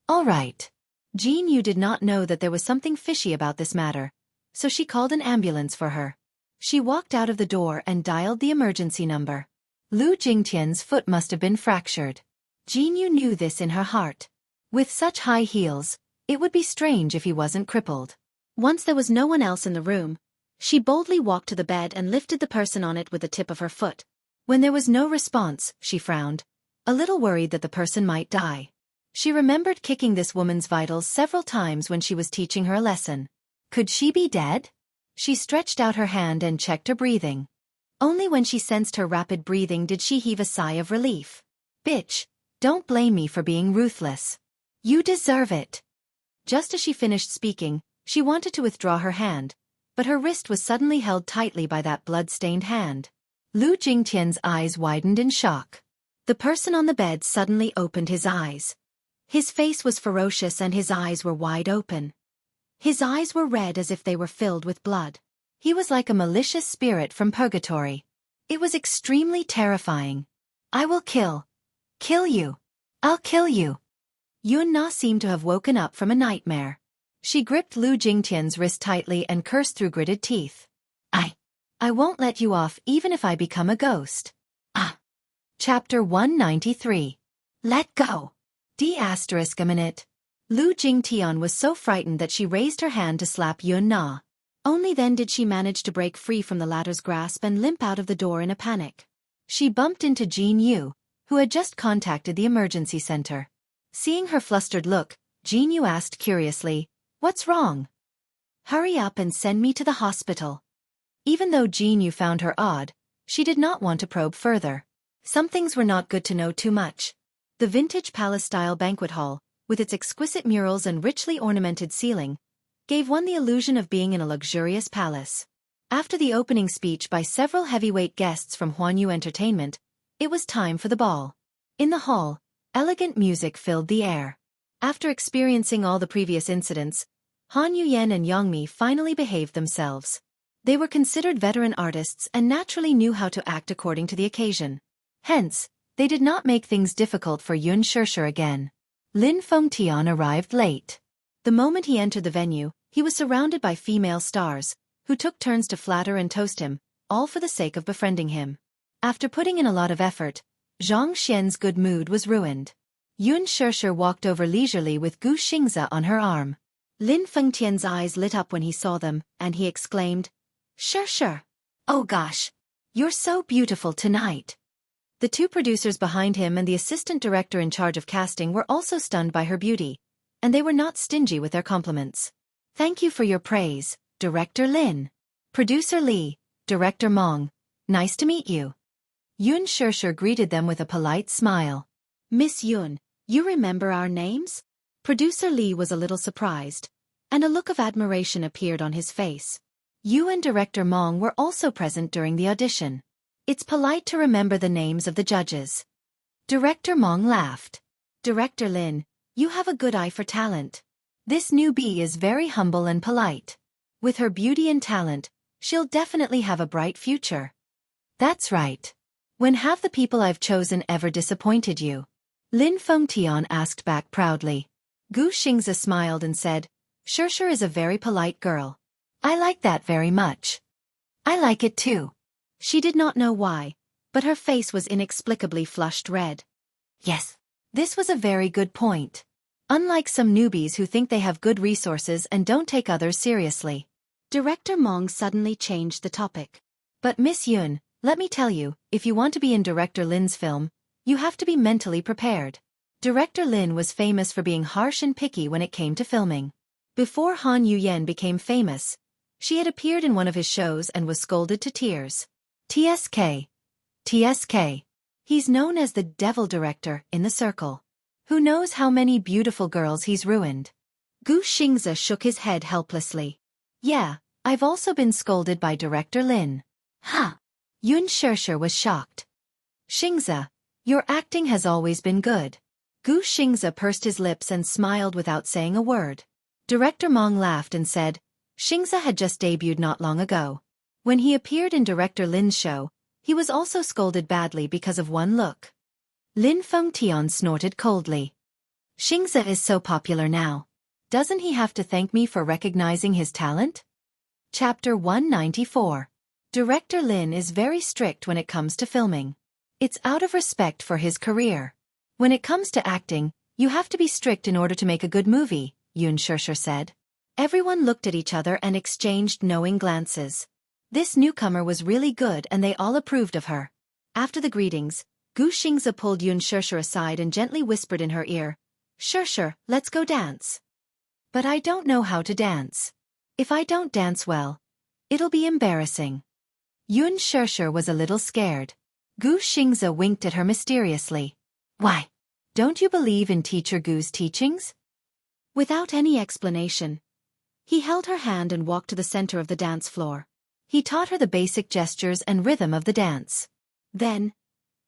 All right. Jin Yu did not know that there was something fishy about this matter, so she called an ambulance for her. She walked out of the door and dialed the emergency number. Lu Jingtian's foot must have been fractured. Jin Yu knew this in her heart. With such high heels, it would be strange if he wasn't crippled. Once there was no one else in the room, she boldly walked to the bed and lifted the person on it with the tip of her foot. When there was no response, she frowned, a little worried that the person might die. She remembered kicking this woman's vitals several times when she was teaching her a lesson. Could she be dead? She stretched out her hand and checked her breathing. Only when she sensed her rapid breathing did she heave a sigh of relief. Bitch, don't blame me for being ruthless. You deserve it. Just as she finished speaking, she wanted to withdraw her hand, but her wrist was suddenly held tightly by that blood-stained hand. Lu Jingtian's eyes widened in shock. The person on the bed suddenly opened his eyes. His face was ferocious and his eyes were wide open. His eyes were red as if they were filled with blood. He was like a malicious spirit from purgatory. It was extremely terrifying. I will kill you. I'll kill you. Yun Na seemed to have woken up from a nightmare. She gripped Lu Jingtian's wrist tightly and cursed through gritted teeth. I won't let you off even if I become a ghost. Chapter 193. Let go. A minute. Lu Jingtian was so frightened that she raised her hand to slap Yun Na. Only then did she manage to break free from the latter's grasp and limp out of the door in a panic. She bumped into Jean Yu, who had just contacted the emergency center. Seeing her flustered look, Jean Yu asked curiously, "What's wrong?" "Hurry up and send me to the hospital." Even though Jean Yu found her odd, she did not want to probe further. Some things were not good to know too much. The vintage palace-style banquet hall, with its exquisite murals and richly ornamented ceiling, gave one the illusion of being in a luxurious palace. After the opening speech by several heavyweight guests from Huanyu Entertainment, it was time for the ball. In the hall, elegant music filled the air. After experiencing all the previous incidents, Han Yuyen and Yangmi finally behaved themselves. They were considered veteran artists and naturally knew how to act according to the occasion. Hence, they did not make things difficult for Yun Shishir again. Lin Fengtian arrived late. The moment he entered the venue, he was surrounded by female stars, who took turns to flatter and toast him, all for the sake of befriending him. After putting in a lot of effort, Zhang Xian's good mood was ruined. Yun Shishir walked over leisurely with Gu Xingze on her arm. Lin Fengtian's eyes lit up when he saw them, and he exclaimed, "Shishir! Oh gosh! You're so beautiful tonight!" The two producers behind him and the assistant director in charge of casting were also stunned by her beauty, and they were not stingy with their compliments. "Thank you for your praise, Director Lin. Producer Li, Director Mong, nice to meet you." Yun Shishir greeted them with a polite smile. "Miss Yun, you remember our names?" Producer Li was a little surprised, and a look of admiration appeared on his face. You and Director Mong were also present during the audition. It's polite to remember the names of the judges. Director Mong laughed. "Director Lin, you have a good eye for talent. This newbie is very humble and polite. With her beauty and talent, she'll definitely have a bright future." "That's right. When have the people I've chosen ever disappointed you?" Lin Fengtian asked back proudly. Gu Xingze smiled and said, "Shishir is a very polite girl. I like that very much." "I like it too." She did not know why, but her face was inexplicably flushed red. Yes, this was a very good point. Unlike some newbies who think they have good resources and don't take others seriously. Director Mong suddenly changed the topic. "But Miss Yun, let me tell you, if you want to be in Director Lin's film, you have to be mentally prepared. Director Lin was famous for being harsh and picky when it came to filming. Before Han Yuyen became famous, she had appeared in one of his shows and was scolded to tears. TSK. He's known as the devil director in the circle. Who knows how many beautiful girls he's ruined?" Gu Xingze shook his head helplessly. "Yeah, I've also been scolded by Director Lin." "Huh?" Yun Shishir was shocked. "Xingze, your acting has always been good." Gu Xingze pursed his lips and smiled without saying a word. Director Mong laughed and said, "Xingze had just debuted not long ago. When he appeared in Director Lin's show, he was also scolded badly because of one look." Lin Fengtian snorted coldly. "Xingze is so popular now. Doesn't he have to thank me for recognizing his talent?" Chapter 194. Director Lin is very strict when it comes to filming. It's out of respect for his career. When it comes to acting, you have to be strict in order to make a good movie, Yun Shishir said. Everyone looked at each other and exchanged knowing glances. This newcomer was really good and they all approved of her. After the greetings, Gu Xingze pulled Yun Shishir aside and gently whispered in her ear, "Shishir, let's go dance." "But I don't know how to dance. If I don't dance well, it'll be embarrassing." Yun Shishir was a little scared. Gu Xingze winked at her mysteriously. "Why? Don't you believe in Teacher Gu's teachings?" Without any explanation, he held her hand and walked to the center of the dance floor. He taught her the basic gestures and rhythm of the dance. Then,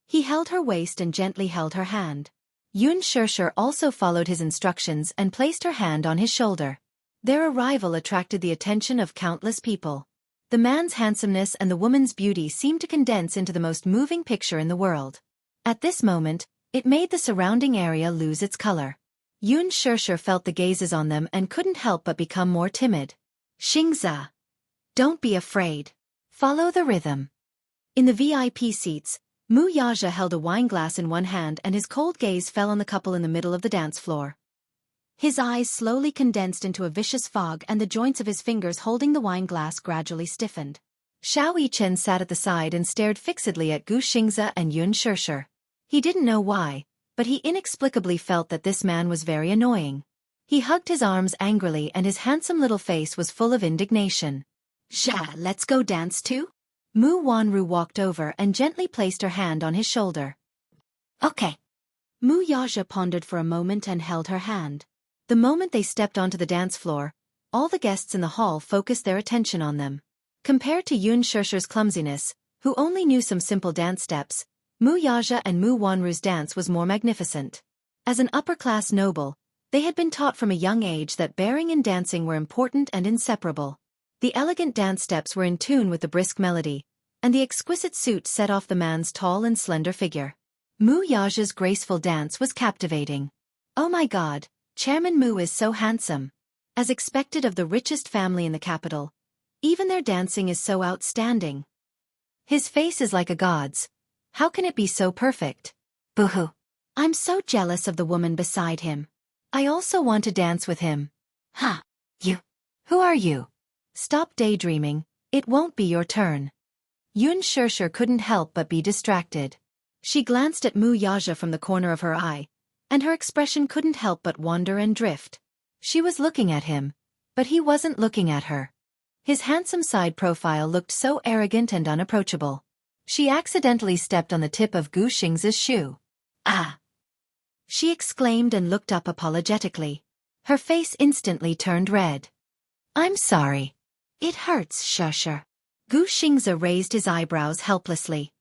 he held her waist and gently held her hand. Yun Shishir also followed his instructions and placed her hand on his shoulder. Their arrival attracted the attention of countless people. The man's handsomeness and the woman's beauty seemed to condense into the most moving picture in the world. At this moment, it made the surrounding area lose its color. Yun Shishir felt the gazes on them and couldn't help but become more timid. "Xingze, don't be afraid. Follow the rhythm." In the VIP seats, Mu Yaja held a wine glass in one hand and his cold gaze fell on the couple in the middle of the dance floor. His eyes slowly condensed into a vicious fog and the joints of his fingers holding the wine glass gradually stiffened. Xiao Yichen sat at the side and stared fixedly at Gu Xingze and Yun Shirshir. He didn't know why, but he inexplicably felt that this man was very annoying. He hugged his arms angrily and his handsome little face was full of indignation. Let's go dance too? Mu Wanru walked over and gently placed her hand on his shoulder. Okay. Mu Yaja pondered for a moment and held her hand. The moment they stepped onto the dance floor, all the guests in the hall focused their attention on them. Compared to Yun Shirshir's clumsiness, who only knew some simple dance steps, Mu Yaja and Mu Wanru's dance was more magnificent. As an upper-class noble, they had been taught from a young age that bearing and dancing were important and inseparable. The elegant dance steps were in tune with the brisk melody, and the exquisite suit set off the man's tall and slender figure. Mu Yaja's graceful dance was captivating. Oh my God, Chairman Mu is so handsome. As expected of the richest family in the capital, even their dancing is so outstanding. His face is like a god's. How can it be so perfect? Boo-hoo. I'm so jealous of the woman beside him. I also want to dance with him. Ha! You. Who are you? Stop daydreaming, it won't be your turn. Yun Shirshir couldn't help but be distracted. She glanced at Mu Yaja from the corner of her eye, and her expression couldn't help but wander and drift. She was looking at him, but he wasn't looking at her. His handsome side profile looked so arrogant and unapproachable. She accidentally stepped on the tip of Gu Xingze's shoe. Ah! She exclaimed and looked up apologetically. Her face instantly turned red. I'm sorry. It hurts, Shirshir. Gu Xingze raised his eyebrows helplessly.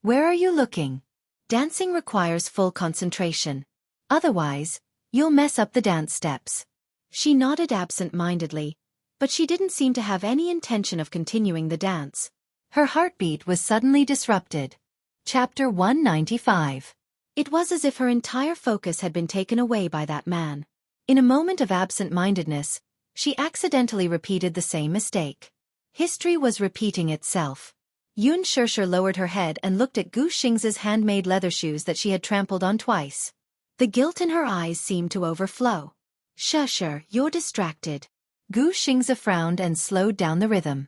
Where are you looking? Dancing requires full concentration. Otherwise, you'll mess up the dance steps. She nodded absent-mindedly, but she didn't seem to have any intention of continuing the dance. Her heartbeat was suddenly disrupted. Chapter 195. It was as if her entire focus had been taken away by that man. In a moment of absent-mindedness, she accidentally repeated the same mistake. History was repeating itself. Yun Shirshir lowered her head and looked at Gu Xingze's handmade leather shoes that she had trampled on twice. The guilt in her eyes seemed to overflow. Shirshir, you're distracted. Gu Xingze frowned and slowed down the rhythm.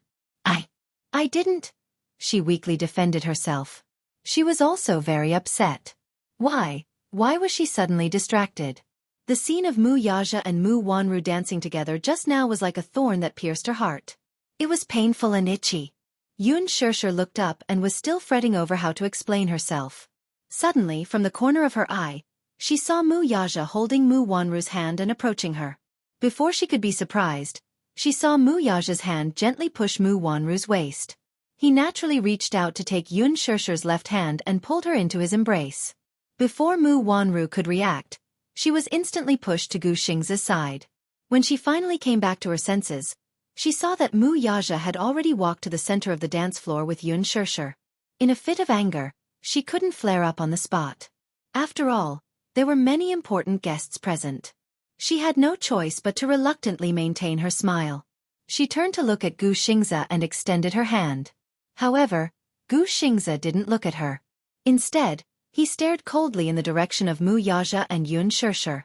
I didn't. She weakly defended herself. She was also very upset. Why was she suddenly distracted? The scene of Mu Yaja and Mu Wanru dancing together just now was like a thorn that pierced her heart. It was painful and itchy. Yun Shirshir looked up and was still fretting over how to explain herself. Suddenly, from the corner of her eye, she saw Mu Yaja holding Mu Wanru's hand and approaching her. Before she could be surprised, she saw Mu Yaja's hand gently push Mu Wanru's waist. He naturally reached out to take Yun Shirshir's left hand and pulled her into his embrace. Before Mu Wanru could react, she was instantly pushed to Gu Xingze's side. When she finally came back to her senses, she saw that Mu Yaja had already walked to the center of the dance floor with Yun Shirshir. In a fit of anger, she couldn't flare up on the spot. After all, there were many important guests present. She had no choice but to reluctantly maintain her smile. She turned to look at Gu Xingze and extended her hand. However, Gu Xingze didn't look at her. Instead, he stared coldly in the direction of Mu Yaja and Yun Shirshir.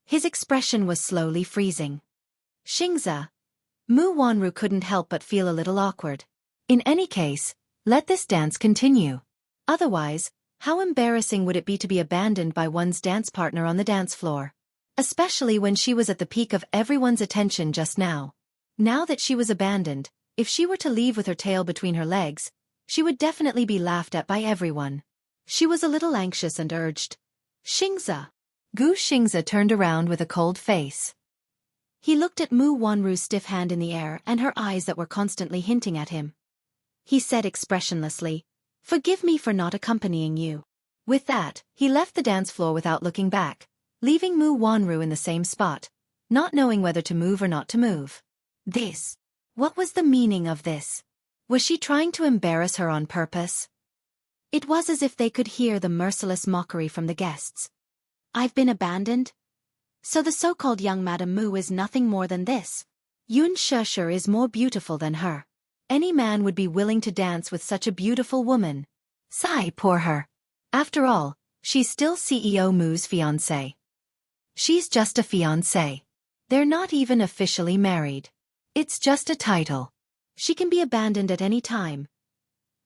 His expression was slowly freezing. Xingze. Mu Wanru couldn't help but feel a little awkward. In any case, let this dance continue. Otherwise, how embarrassing would it be to be abandoned by one's dance partner on the dance floor? Especially when she was at the peak of everyone's attention just now. Now that she was abandoned, if she were to leave with her tail between her legs, she would definitely be laughed at by everyone. She was a little anxious and urged, Xingze. Gu Xingze turned around with a cold face. He looked at Mu Wanru's stiff hand in the air and her eyes that were constantly hinting at him. He said expressionlessly, Forgive me for not accompanying you. With that, he left the dance floor without looking back, leaving Mu Wanru in the same spot, not knowing whether to move or not to move. What was the meaning of this? Was she trying to embarrass her on purpose? It was as if they could hear the merciless mockery from the guests. I've been abandoned? So the so-called young Madame Mu is nothing more than this. Yun Shirshir is more beautiful than her. Any man would be willing to dance with such a beautiful woman. Sigh, poor her. After all, she's still CEO Moo's fiancé. She's just a fiancé. They're not even officially married. It's just a title. She can be abandoned at any time.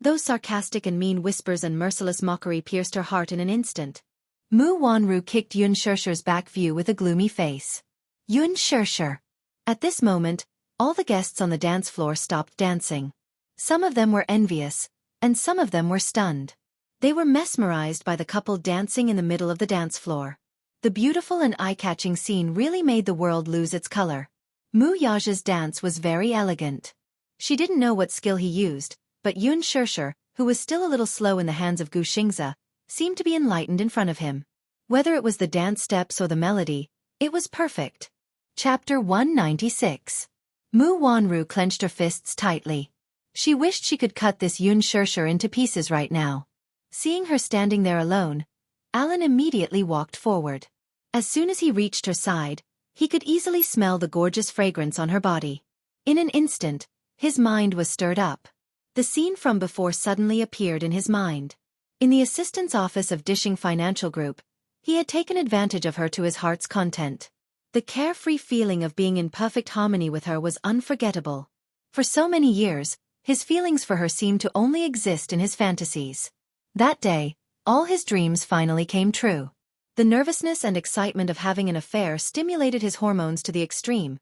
Those sarcastic and mean whispers and merciless mockery pierced her heart in an instant. Mu Wanru kicked Yun Shirshir's back view with a gloomy face. Yun Shirshir. At this moment, all the guests on the dance floor stopped dancing. Some of them were envious, and some of them were stunned. They were mesmerized by the couple dancing in the middle of the dance floor. The beautiful and eye-catching scene really made the world lose its color. Mu Yaja's dance was very elegant. She didn't know what skill he used, but Yun Shirshir, who was still a little slow in the hands of Gu Xingze, seemed to be enlightened in front of him. Whether it was the dance steps or the melody, it was perfect. Chapter 196. Mu Wanru clenched her fists tightly. She wished she could cut this Yun Shirshir into pieces right now. Seeing her standing there alone, Alan immediately walked forward. As soon as he reached her side, he could easily smell the gorgeous fragrance on her body. In an instant, his mind was stirred up. The scene from before suddenly appeared in his mind. In the assistant's office of Dishing Financial Group, he had taken advantage of her to his heart's content. The carefree feeling of being in perfect harmony with her was unforgettable. For so many years, his feelings for her seemed to only exist in his fantasies. That day, all his dreams finally came true. The nervousness and excitement of having an affair stimulated his hormones to the extreme,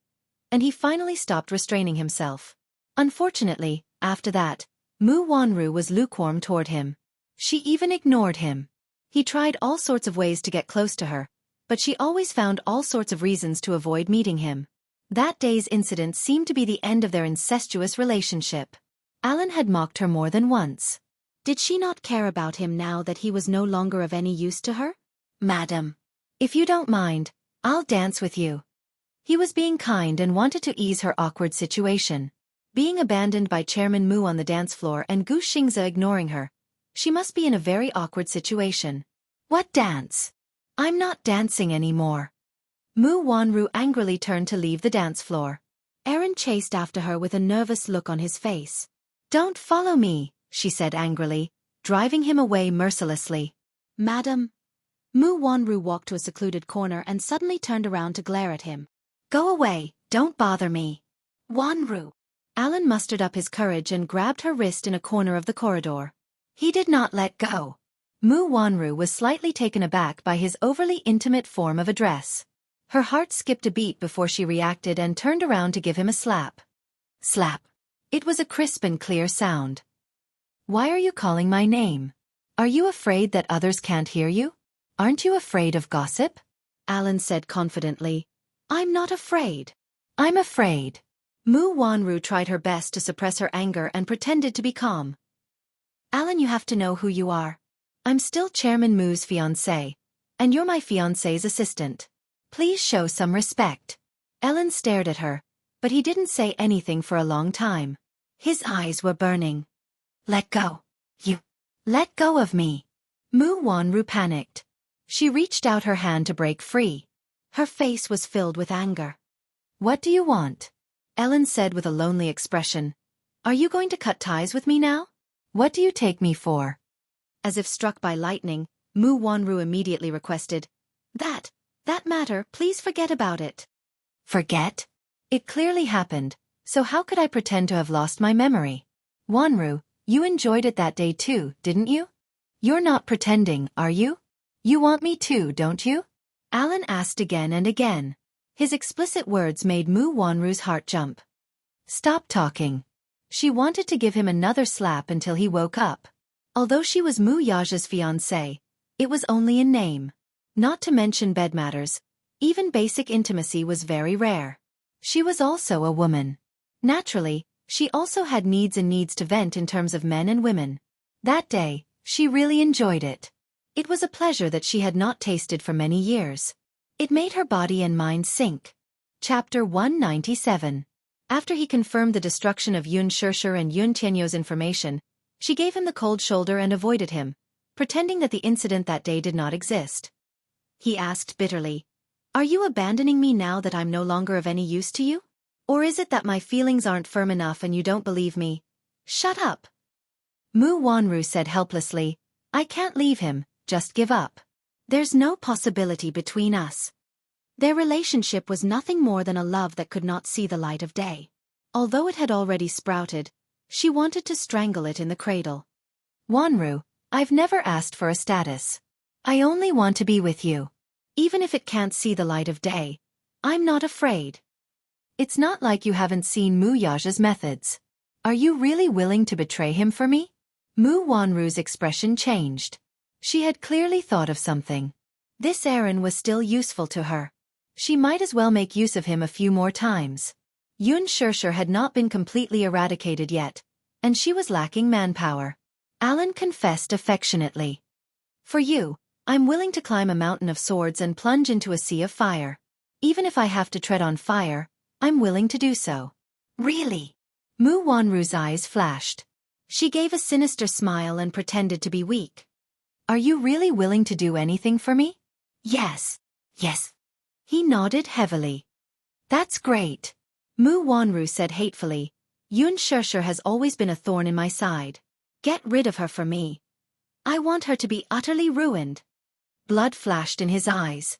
and he finally stopped restraining himself. Unfortunately, after that, Mu Wanru was lukewarm toward him. She even ignored him. He tried all sorts of ways to get close to her, but she always found all sorts of reasons to avoid meeting him. That day's incident seemed to be the end of their incestuous relationship. Alan had mocked her more than once. Did she not care about him now that he was no longer of any use to her? Madam, if you don't mind, I'll dance with you. He was being kind and wanted to ease her awkward situation. Being abandoned by Chairman Mu on the dance floor and Gu Xingze ignoring her, she must be in a very awkward situation. What dance? I'm not dancing anymore. Mu Wanru angrily turned to leave the dance floor. Aaron chased after her with a nervous look on his face. Don't follow me, she said angrily, driving him away mercilessly. Madam. Mu Wanru walked to a secluded corner and suddenly turned around to glare at him. Go away, don't bother me. Wanru. Alan mustered up his courage and grabbed her wrist in a corner of the corridor. He did not let go. Mu Wanru was slightly taken aback by his overly intimate form of address. Her heart skipped a beat before she reacted and turned around to give him a slap. Slap. It was a crisp and clear sound. Why are you calling my name? Are you afraid that others can't hear you? Aren't you afraid of gossip? Alan said confidently. I'm not afraid. I'm afraid. Mu Wanru tried her best to suppress her anger and pretended to be calm. Alan, you have to know who you are. I'm still Chairman Mu's fiancé, and you're my fiancé's assistant. Please show some respect. Alan stared at her, but he didn't say anything for a long time. His eyes were burning. Let go. You. Let go of me. Mu Wanru panicked. She reached out her hand to break free. Her face was filled with anger. What do you want? Ellen said with a lonely expression. Are you going to cut ties with me now? What do you take me for? As if struck by lightning, Mu Wanru immediately requested, That matter, please forget about it. Forget? It clearly happened, so how could I pretend to have lost my memory? Wanru, you enjoyed it that day too, didn't you? You're not pretending, are you? You want me too, don't you? Alan asked again and again. His explicit words made Mu Wanru's heart jump. Stop talking. She wanted to give him another slap until he woke up. Although she was Mu Yaja's fiancée, it was only in name. Not to mention bed matters, even basic intimacy was very rare. She was also a woman. Naturally, she also had needs to vent in terms of men and women. That day, she really enjoyed it. It was a pleasure that she had not tasted for many years. It made her body and mind sink. Chapter 197. After he confirmed the destruction of Yun Shirshir and Yun Tianyo's information, she gave him the cold shoulder and avoided him, pretending that the incident that day did not exist. He asked bitterly, Are you abandoning me now that I'm no longer of any use to you? Or is it that my feelings aren't firm enough and you don't believe me? Shut up. Mu Wanru said helplessly. I can't leave him, just give up. There's no possibility between us. Their relationship was nothing more than a love that could not see the light of day. Although it had already sprouted, she wanted to strangle it in the cradle. Wanru, I've never asked for a status. I only want to be with you. Even if it can't see the light of day, I'm not afraid. It's not like you haven't seen Mu Yaja's methods. Are you really willing to betray him for me? Mu Wanru's expression changed. She had clearly thought of something. This errand was still useful to her. She might as well make use of him a few more times. Yun Shirshir had not been completely eradicated yet, and she was lacking manpower. Alan confessed affectionately. For you, I'm willing to climb a mountain of swords and plunge into a sea of fire. Even if I have to tread on fire, I'm willing to do so. Really? Mu Wanru's eyes flashed. She gave a sinister smile and pretended to be weak. Are you really willing to do anything for me? Yes. Yes. He nodded heavily. That's great. Mu Wanru said hatefully. Yun Shirshir has always been a thorn in my side. Get rid of her for me. I want her to be utterly ruined. Blood flashed in his eyes.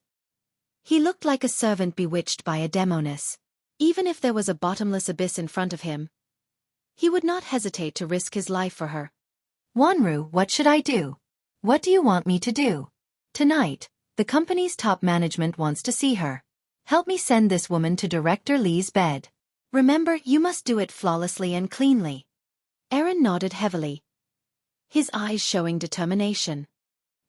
He looked like a servant bewitched by a demoness. Even if there was a bottomless abyss in front of him, he would not hesitate to risk his life for her. Wanru, what should I do? What do you want me to do? Tonight, the company's top management wants to see her. Help me send this woman to Director Lee's bed. Remember, you must do it flawlessly and cleanly. Aaron nodded heavily, his eyes showing determination.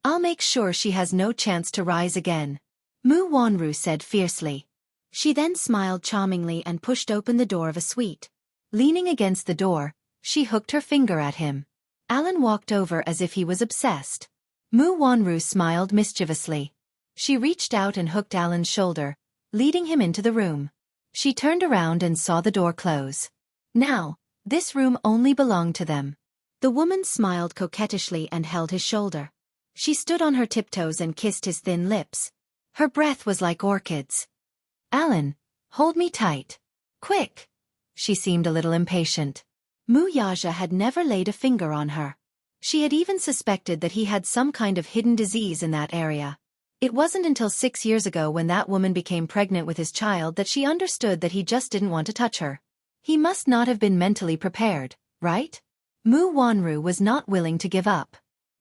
I'll make sure she has no chance to rise again, Mu Wanru said fiercely. She then smiled charmingly and pushed open the door of a suite. Leaning against the door, she hooked her finger at him. Alan walked over as if he was obsessed. Mu Wanru smiled mischievously. She reached out and hooked Alan's shoulder, leading him into the room. She turned around and saw the door close. Now, this room only belonged to them. The woman smiled coquettishly and held his shoulder. She stood on her tiptoes and kissed his thin lips. Her breath was like orchids. Alan, hold me tight. Quick. She seemed a little impatient. Mu Yaja had never laid a finger on her. She had even suspected that he had some kind of hidden disease in that area. It wasn't until 6 years ago when that woman became pregnant with his child that she understood that he just didn't want to touch her. He must not have been mentally prepared, right? Mu Wanru was not willing to give up.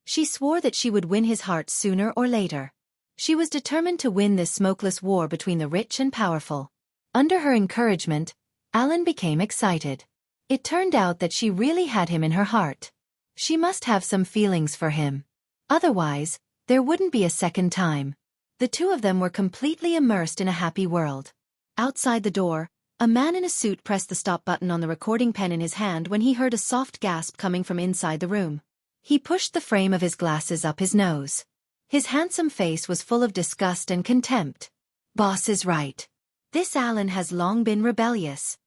She swore that she would win his heart sooner or later. She was determined to win this smokeless war between the rich and powerful. Under her encouragement, Alan became excited. It turned out that she really had him in her heart. She must have some feelings for him. Otherwise, there wouldn't be a second time. The two of them were completely immersed in a happy world. Outside the door, a man in a suit pressed the stop button on the recording pen in his hand when he heard a soft gasp coming from inside the room. He pushed the frame of his glasses up his nose. His handsome face was full of disgust and contempt. Boss is right. This Alan has long been rebellious.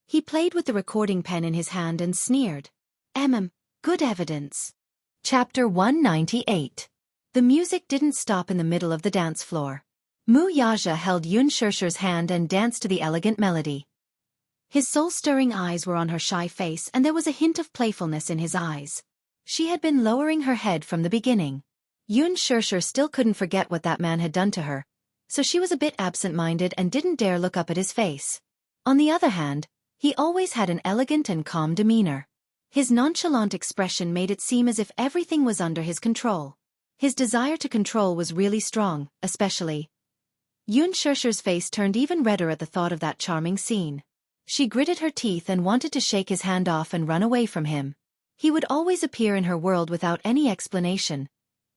He played with the recording pen in his hand and sneered. Good evidence. Chapter 198. The music didn't stop in the middle of the dance floor. Mu Yaja held Yun Shirshir's hand and danced to the elegant melody. His soul-stirring eyes were on her shy face and there was a hint of playfulness in his eyes. She had been lowering her head from the beginning. Yun Shirshir still couldn't forget what that man had done to her, so she was a bit absent-minded and didn't dare look up at his face. On the other hand, he always had an elegant and calm demeanor. His nonchalant expression made it seem as if everything was under his control. His desire to control was really strong, especially. Yun Shirshir's face turned even redder at the thought of that charming scene. She gritted her teeth and wanted to shake his hand off and run away from him. He would always appear in her world without any explanation,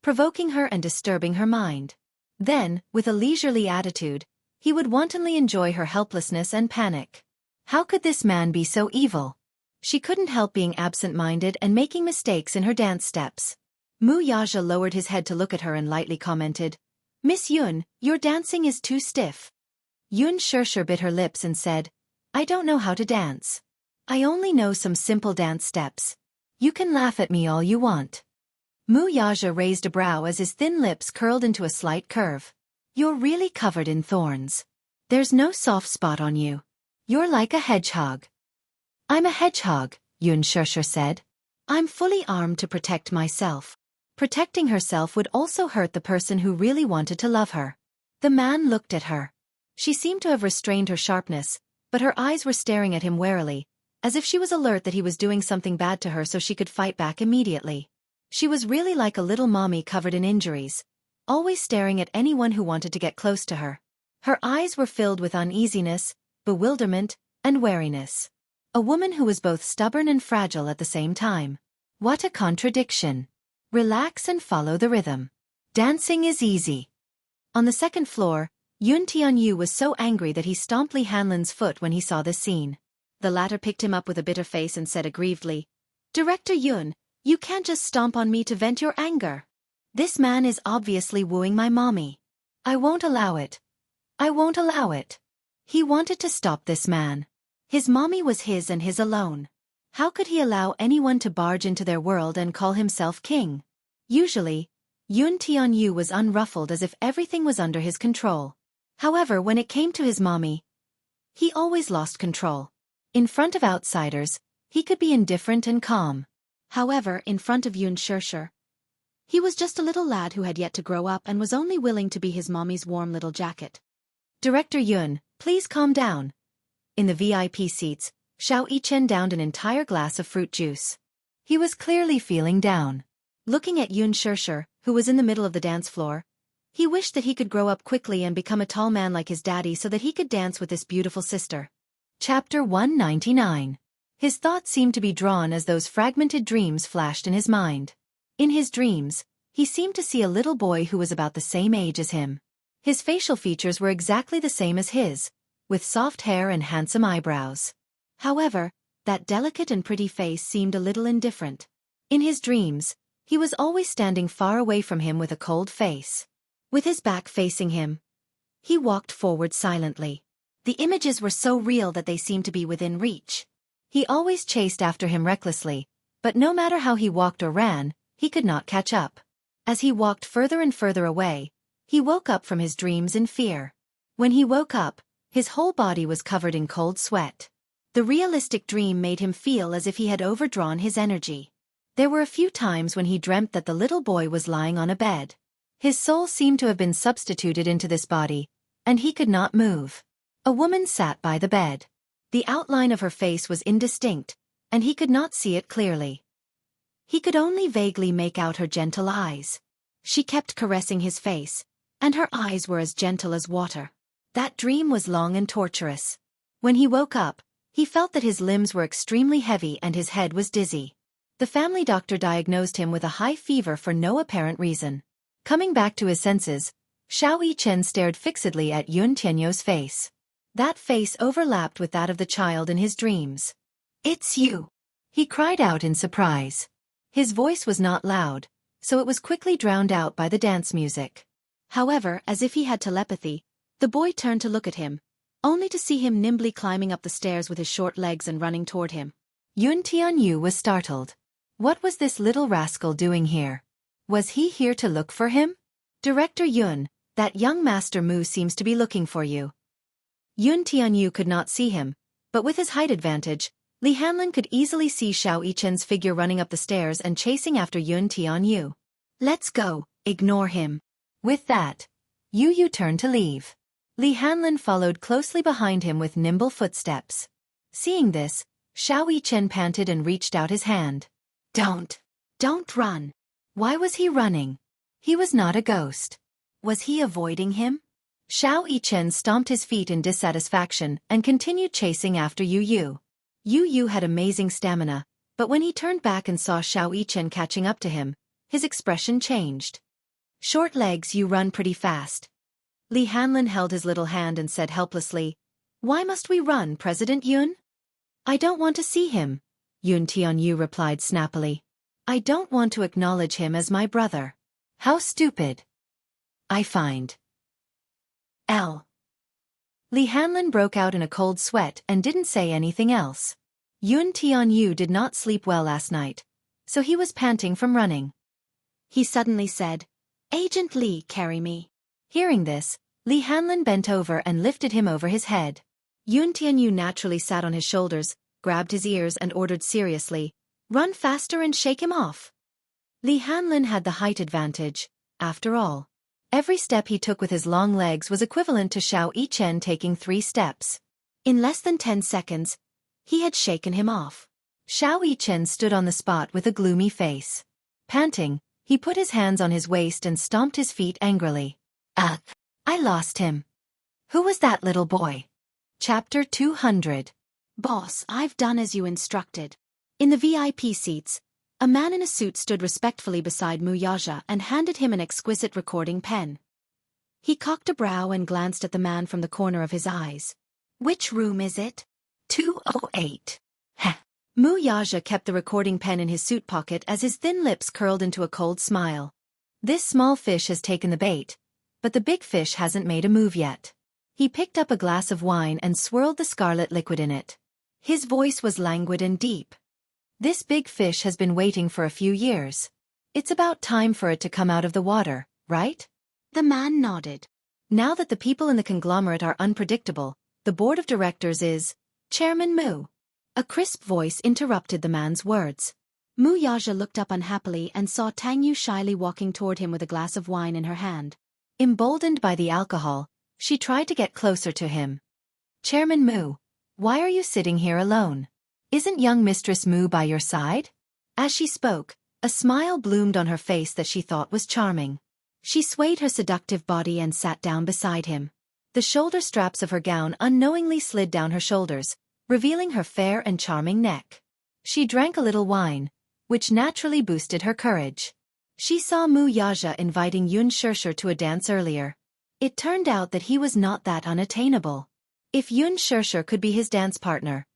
provoking her and disturbing her mind. Then, with a leisurely attitude, he would wantonly enjoy her helplessness and panic. How could this man be so evil? She couldn't help being absent-minded and making mistakes in her dance steps. Mu Yaja lowered his head to look at her and lightly commented, "Miss Yun, your dancing is too stiff." Yun Shirshir bit her lips and said, "I don't know how to dance. I only know some simple dance steps. You can laugh at me all you want." Mu Yaja raised a brow as his thin lips curled into a slight curve. "You're really covered in thorns. There's no soft spot on you. You're like a hedgehog." "I'm a hedgehog," Yun Shirshir said. I'm fully armed to protect myself. Protecting herself would also hurt the person who really wanted to love her. The man looked at her. She seemed to have restrained her sharpness, but her eyes were staring at him warily, as if she was alert that he was doing something bad to her so she could fight back immediately. She was really like a little mommy covered in injuries, always staring at anyone who wanted to get close to her. Her eyes were filled with uneasiness, bewilderment, and wariness. A woman who was both stubborn and fragile at the same time. What a contradiction. Relax and follow the rhythm. Dancing is easy. On the second floor, Yoon Tian-yu was so angry that he stomped Lee Hanlin's foot when he saw this scene. The latter picked him up with a bitter face and said aggrievedly, "Director Yoon, you can't just stomp on me to vent your anger. This man is obviously wooing my mommy. I won't allow it. I won't allow it." He wanted to stop this man. His mommy was his and his alone. How could he allow anyone to barge into their world and call himself king? Usually, Yoon Tian-yu was unruffled as if everything was under his control. However, when it came to his mommy, he always lost control. In front of outsiders, he could be indifferent and calm. However, in front of Yoon Shirshir, he was just a little lad who had yet to grow up and was only willing to be his mommy's warm little jacket. "Director Yoon, please calm down." In the VIP seats, Xiao Yichen downed an entire glass of fruit juice. He was clearly feeling down. Looking at Yoon Shirshir, who was in the middle of the dance floor, he wished that he could grow up quickly and become a tall man like his daddy so that he could dance with this beautiful sister. Chapter 199. His thoughts seemed to be drawn as those fragmented dreams flashed in his mind. In his dreams, he seemed to see a little boy who was about the same age as him. His facial features were exactly the same as his, with soft hair and handsome eyebrows. However, that delicate and pretty face seemed a little indifferent. In his dreams, he was always standing far away from him with a cold face. With his back facing him, he walked forward silently. The images were so real that they seemed to be within reach. He always chased after him recklessly, but no matter how he walked or ran, he could not catch up. As he walked further and further away, he woke up from his dreams in fear. When he woke up, his whole body was covered in cold sweat. The realistic dream made him feel as if he had overdrawn his energy. There were a few times when he dreamt that the little boy was lying on a bed. His soul seemed to have been substituted into this body, and he could not move. A woman sat by the bed. The outline of her face was indistinct, and he could not see it clearly. He could only vaguely make out her gentle eyes. She kept caressing his face, and her eyes were as gentle as water. That dream was long and torturous. When he woke up, he felt that his limbs were extremely heavy and his head was dizzy. The family doctor diagnosed him with a high fever for no apparent reason. Coming back to his senses, Xiao Yichen stared fixedly at Yoon Tianyu's face. That face overlapped with that of the child in his dreams. "It's you!" he cried out in surprise. His voice was not loud, so it was quickly drowned out by the dance music. However, as if he had telepathy, the boy turned to look at him, only to see him nimbly climbing up the stairs with his short legs and running toward him. Yoon Tianyu was startled. What was this little rascal doing here? Was he here to look for him? "Director Yoon, that young Master Mu seems to be looking for you." Yoon Tianyu could not see him, but with his height advantage, Lee Hanlin could easily see Xiao Yichen's figure running up the stairs and chasing after Yoon Tianyu. "Let's go, ignore him." With that, Yu turned to leave. Lee Hanlin followed closely behind him with nimble footsteps. Seeing this, Xiao Yichen panted and reached out his hand. Don't run." Why was he running? He was not a ghost. Was he avoiding him? Xiao Yichen stomped his feet in dissatisfaction and continued chasing after Yu. Yu had amazing stamina, but when he turned back and saw Xiao Yichen catching up to him, his expression changed. "Short legs, you run pretty fast." Lee Hanlin held his little hand and said helplessly, "Why must we run, President Yoon?" "I don't want to see him," Yoon Tianyu replied snappily. "I don't want to acknowledge him as my brother." "How stupid." "I find L." Lee Hanlin broke out in a cold sweat and didn't say anything else. Yoon Tianyu did not sleep well last night, so he was panting from running. He suddenly said, "Agent Lee, carry me." Hearing this, Lee Hanlin bent over and lifted him over his head. Yoon Tianyu naturally sat on his shoulders, grabbed his ears and ordered seriously, Run faster and shake him off. Li Hanlin had the height advantage, after all. Every step he took with his long legs was equivalent to Xiao Yichen taking 3 steps. In less than 10 seconds, he had shaken him off. Xiao Yichen stood on the spot with a gloomy face. Panting, he put his hands on his waist and stomped his feet angrily. Ugh! I lost him. Who was that little boy? Chapter 200. Boss, I've done as you instructed. In the VIP seats, a man in a suit stood respectfully beside Mu Yaja and handed him an exquisite recording pen. He cocked a brow and glanced at the man from the corner of his eyes. Which room is it? 208. Heh. Mu Yaja kept the recording pen in his suit pocket as his thin lips curled into a cold smile. This small fish has taken the bait, but the big fish hasn't made a move yet. He picked up a glass of wine and swirled the scarlet liquid in it. His voice was languid and deep. This big fish has been waiting for a few years. It's about time for it to come out of the water, right? The man nodded. Now that the people in the conglomerate are unpredictable, the board of directors is Chairman Mu. A crisp voice interrupted the man's words. Mu Yaja looked up unhappily and saw Tang Yu shyly walking toward him with a glass of wine in her hand. Emboldened by the alcohol, she tried to get closer to him. Chairman Mu, why are you sitting here alone? Isn't young Mistress Mu by your side? As she spoke, a smile bloomed on her face that she thought was charming. She swayed her seductive body and sat down beside him. The shoulder straps of her gown unknowingly slid down her shoulders, revealing her fair and charming neck. She drank a little wine, which naturally boosted her courage. She saw Mu Yaja inviting Yun Shirshir to a dance earlier. It turned out that he was not that unattainable. If Yun Shirshir could be his dance partner,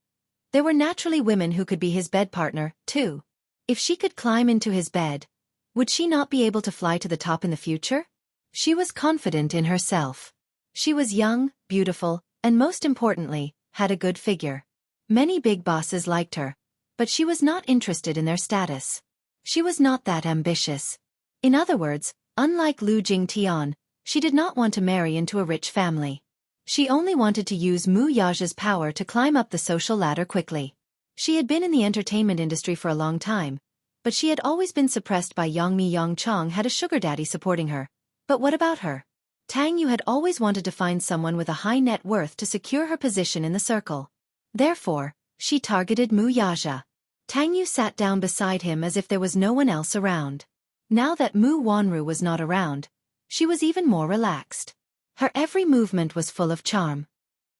there were naturally women who could be his bed partner, too. If she could climb into his bed, would she not be able to fly to the top in the future? She was confident in herself. She was young, beautiful, and most importantly, had a good figure. Many big bosses liked her, but she was not interested in their status. She was not that ambitious. In other words, unlike Lu Jingtian, she did not want to marry into a rich family. She only wanted to use Mu Yaja's power to climb up the social ladder quickly. She had been in the entertainment industry for a long time, but she had always been suppressed by Yangmi Yangchang had a sugar daddy supporting her. But what about her? Tang Yu had always wanted to find someone with a high net worth to secure her position in the circle. Therefore, she targeted Mu Yaja. Tang Yu sat down beside him as if there was no one else around. Now that Mu Wanru was not around, she was even more relaxed. Her every movement was full of charm.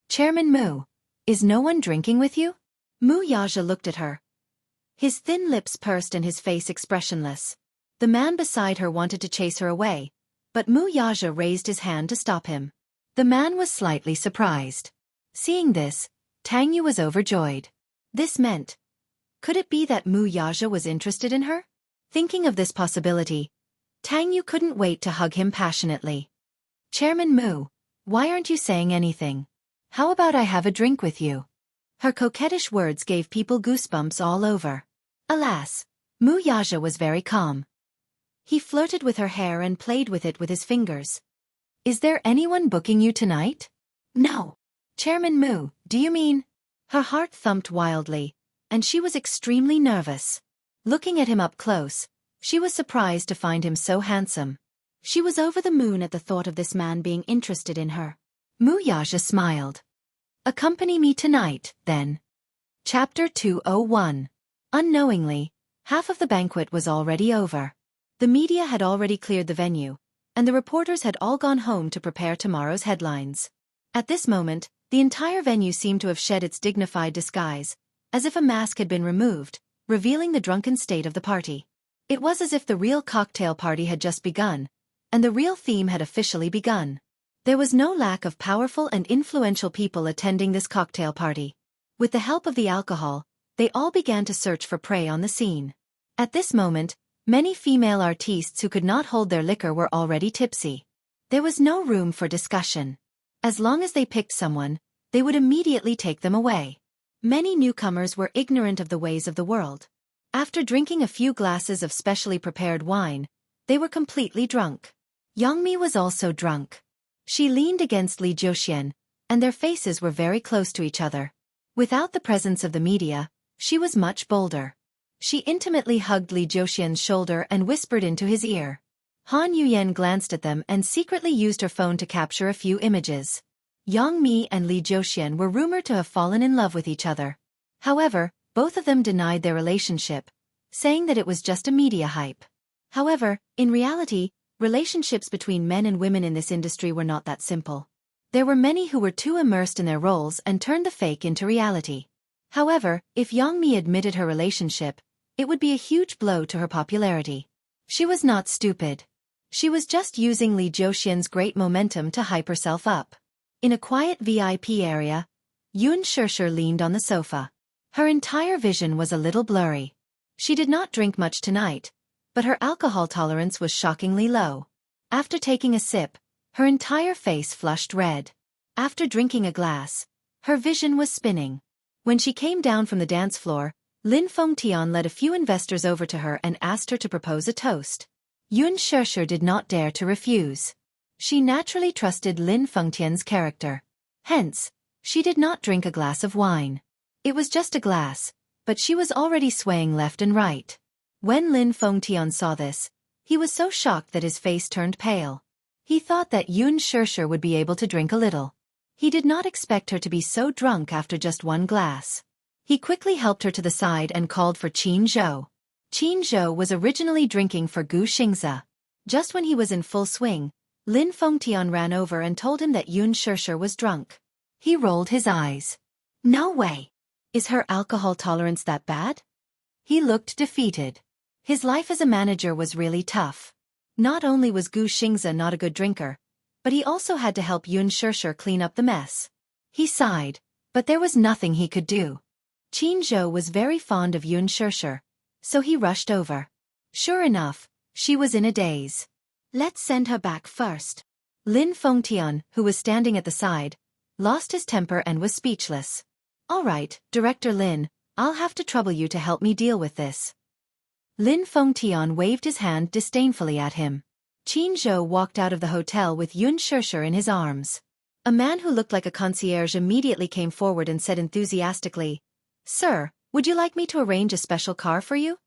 Chairman Mu, is no one drinking with you? Mu Yaja looked at her. His thin lips pursed and his face expressionless. The man beside her wanted to chase her away, but Mu Yaja raised his hand to stop him. The man was slightly surprised. Seeing this, Tang Yu was overjoyed. This meant, could it be that Mu Yaja was interested in her? Thinking of this possibility, Tang Yu couldn't wait to hug him passionately. Chairman Mu, why aren't you saying anything? How about I have a drink with you? Her coquettish words gave people goosebumps all over. Alas, Mu Yaja was very calm. He flirted with her hair and played with it with his fingers. Is there anyone booking you tonight? No. Chairman Mu, do you mean? Her heart thumped wildly, and she was extremely nervous. Looking at him up close, she was surprised to find him so handsome. She was over the moon at the thought of this man being interested in her. Mu Yaja smiled. Accompany me tonight, then. Chapter 201. Unknowingly, half of the banquet was already over. The media had already cleared the venue, and the reporters had all gone home to prepare tomorrow's headlines. At this moment, the entire venue seemed to have shed its dignified disguise, as if a mask had been removed, revealing the drunken state of the party. It was as if the real cocktail party had just begun, and the real theme had officially begun. There was no lack of powerful and influential people attending this cocktail party. With the help of the alcohol, they all began to search for prey on the scene. At this moment, many female artistes who could not hold their liquor were already tipsy. There was no room for discussion. As long as they picked someone, they would immediately take them away. Many newcomers were ignorant of the ways of the world. After drinking a few glasses of specially prepared wine, they were completely drunk. Yangmi was also drunk. She leaned against Li Jiuxian, and their faces were very close to each other. Without the presence of the media, she was much bolder. She intimately hugged Li Jiuxian's shoulder and whispered into his ear. Han Yuyan glanced at them and secretly used her phone to capture a few images. Yang Mi and Li Jiuxian were rumored to have fallen in love with each other. However, both of them denied their relationship, saying that it was just a media hype. However, in reality, relationships between men and women in this industry were not that simple. There were many who were too immersed in their roles and turned the fake into reality. However, if Yang Mi admitted her relationship, it would be a huge blow to her popularity. She was not stupid. She was just using Li Jiuxian's great momentum to hype herself up. In a quiet VIP area, Yun Shishir leaned on the sofa. Her entire vision was a little blurry. She did not drink much tonight, but her alcohol tolerance was shockingly low. After taking a sip, her entire face flushed red. After drinking a glass, her vision was spinning. When she came down from the dance floor, Lin Fengtian led a few investors over to her and asked her to propose a toast. Yun Shishir did not dare to refuse. She naturally trusted Lin Fengtian's character. Hence, she did not drink a glass of wine. It was just a glass, but she was already swaying left and right. When Lin Fengtian saw this, he was so shocked that his face turned pale. He thought that Yun Shishir would be able to drink a little. He did not expect her to be so drunk after just one glass. He quickly helped her to the side and called for Qin Zhou. Qin Zhou was originally drinking for Gu Xingze. Just when he was in full swing, Lin Fengtian ran over and told him that Yun Shishir was drunk. He rolled his eyes. No way. Is her alcohol tolerance that bad? He looked defeated. His life as a manager was really tough. Not only was Gu Xingze not a good drinker, but he also had to help Yun Shishir clean up the mess. He sighed, but there was nothing he could do. Qin Zhou was very fond of Yun Shishir, so he rushed over. Sure enough, she was in a daze. Let's send her back first. Lin Fengtian, who was standing at the side, lost his temper and was speechless. All right, Director Lin, I'll have to trouble you to help me deal with this. Lin Fengtian waved his hand disdainfully at him. Qin Zhou walked out of the hotel with Yun Shishir in his arms. A man who looked like a concierge immediately came forward and said enthusiastically, "Sir, would you like me to arrange a special car for you?"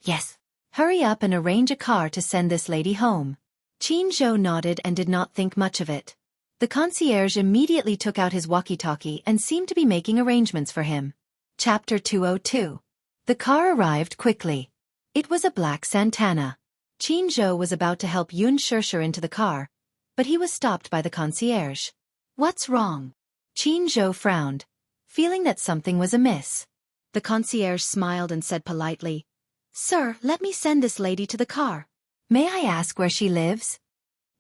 "Yes. Hurry up and arrange a car to send this lady home." Qin Zhou nodded and did not think much of it. The concierge immediately took out his walkie-talkie and seemed to be making arrangements for him. Chapter 202. The car arrived quickly. It was a black Santana. Qin Zhou was about to help Yun Shishir into the car, but he was stopped by the concierge. "What's wrong?" Qin Zhou frowned, feeling that something was amiss. The concierge smiled and said politely, "Sir, let me send this lady to the car." "May I ask where she lives?"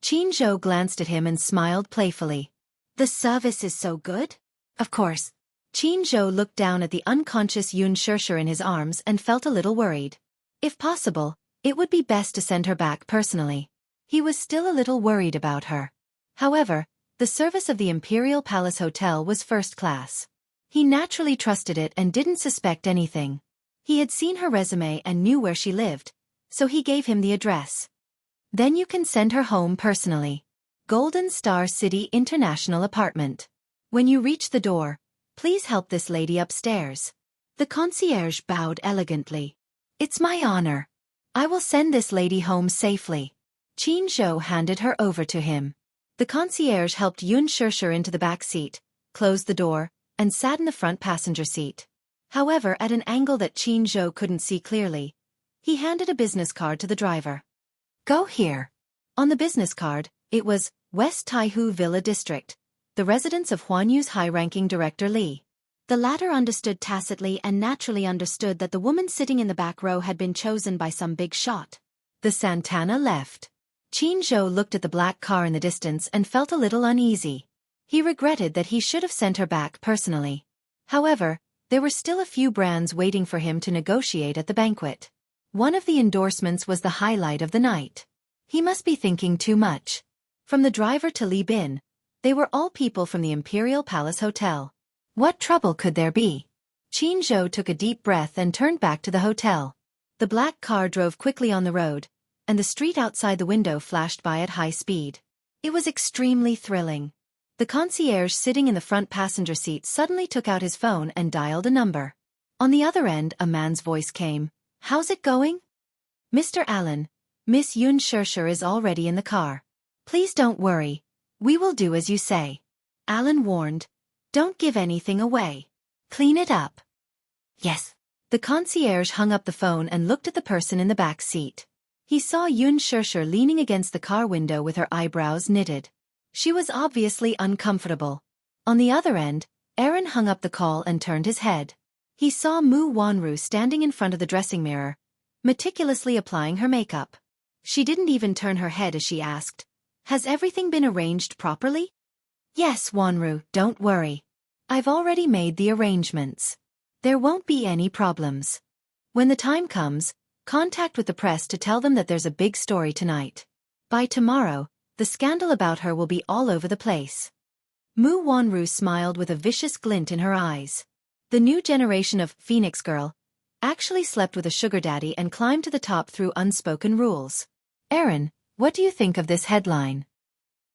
Qin Zhou glanced at him and smiled playfully. "The service is so good?" "Of course." Qin Zhou looked down at the unconscious Yun Shishir in his arms and felt a little worried. If possible, it would be best to send her back personally. He was still a little worried about her. However, the service of the Imperial Palace Hotel was first class. He naturally trusted it and didn't suspect anything. He had seen her resume and knew where she lived, so he gave him the address. "Then you can send her home personally. Golden Star City International Apartment. When you reach the door, please help this lady upstairs." The concierge bowed elegantly. "It's my honor. I will send this lady home safely." Qin Zhou handed her over to him. The concierge helped Yun Shishir into the back seat, closed the door, and sat in the front passenger seat. However, at an angle that Qin Zhou couldn't see clearly, he handed a business card to the driver. "Go here." On the business card, it was West Taihu Villa District, the residence of Huan Yu's high-ranking director Li. The latter understood tacitly and naturally understood that the woman sitting in the back row had been chosen by some big shot. The Santana left. Qin Zhou looked at the black car in the distance and felt a little uneasy. He regretted that he should have sent her back personally. However, there were still a few brands waiting for him to negotiate at the banquet. One of the endorsements was the highlight of the night. He must be thinking too much. From the driver to Li Bin, they were all people from the Imperial Palace Hotel. What trouble could there be? Qin Zhou took a deep breath and turned back to the hotel. The black car drove quickly on the road, and the street outside the window flashed by at high speed. It was extremely thrilling. The concierge sitting in the front passenger seat suddenly took out his phone and dialed a number. On the other end, a man's voice came, How's it going? Mr. Allen, Miss Yun Shirshir is already in the car. Please don't worry. We will do as you say. Allen warned. Don't give anything away. Clean it up. Yes. The concierge hung up the phone and looked at the person in the back seat. He saw Yun Shirshir leaning against the car window with her eyebrows knitted. She was obviously uncomfortable. On the other end, Aaron hung up the call and turned his head. He saw Mu Wanru standing in front of the dressing mirror, meticulously applying her makeup. She didn't even turn her head as she asked, "Has everything been arranged properly?" "Yes, Wanru, don't worry. I've already made the arrangements. There won't be any problems. When the time comes, contact with the press to tell them that there's a big story tonight. By tomorrow, the scandal about her will be all over the place." Mu Wanru smiled with a vicious glint in her eyes. The new generation of Phoenix Girl actually slept with a sugar daddy and climbed to the top through unspoken rules. Aaron, what do you think of this headline?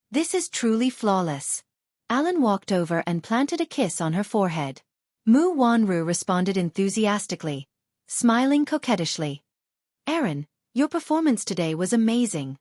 This is truly flawless. Alan walked over and planted a kiss on her forehead. Mu Wanru responded enthusiastically, smiling coquettishly. Aaron, your performance today was amazing.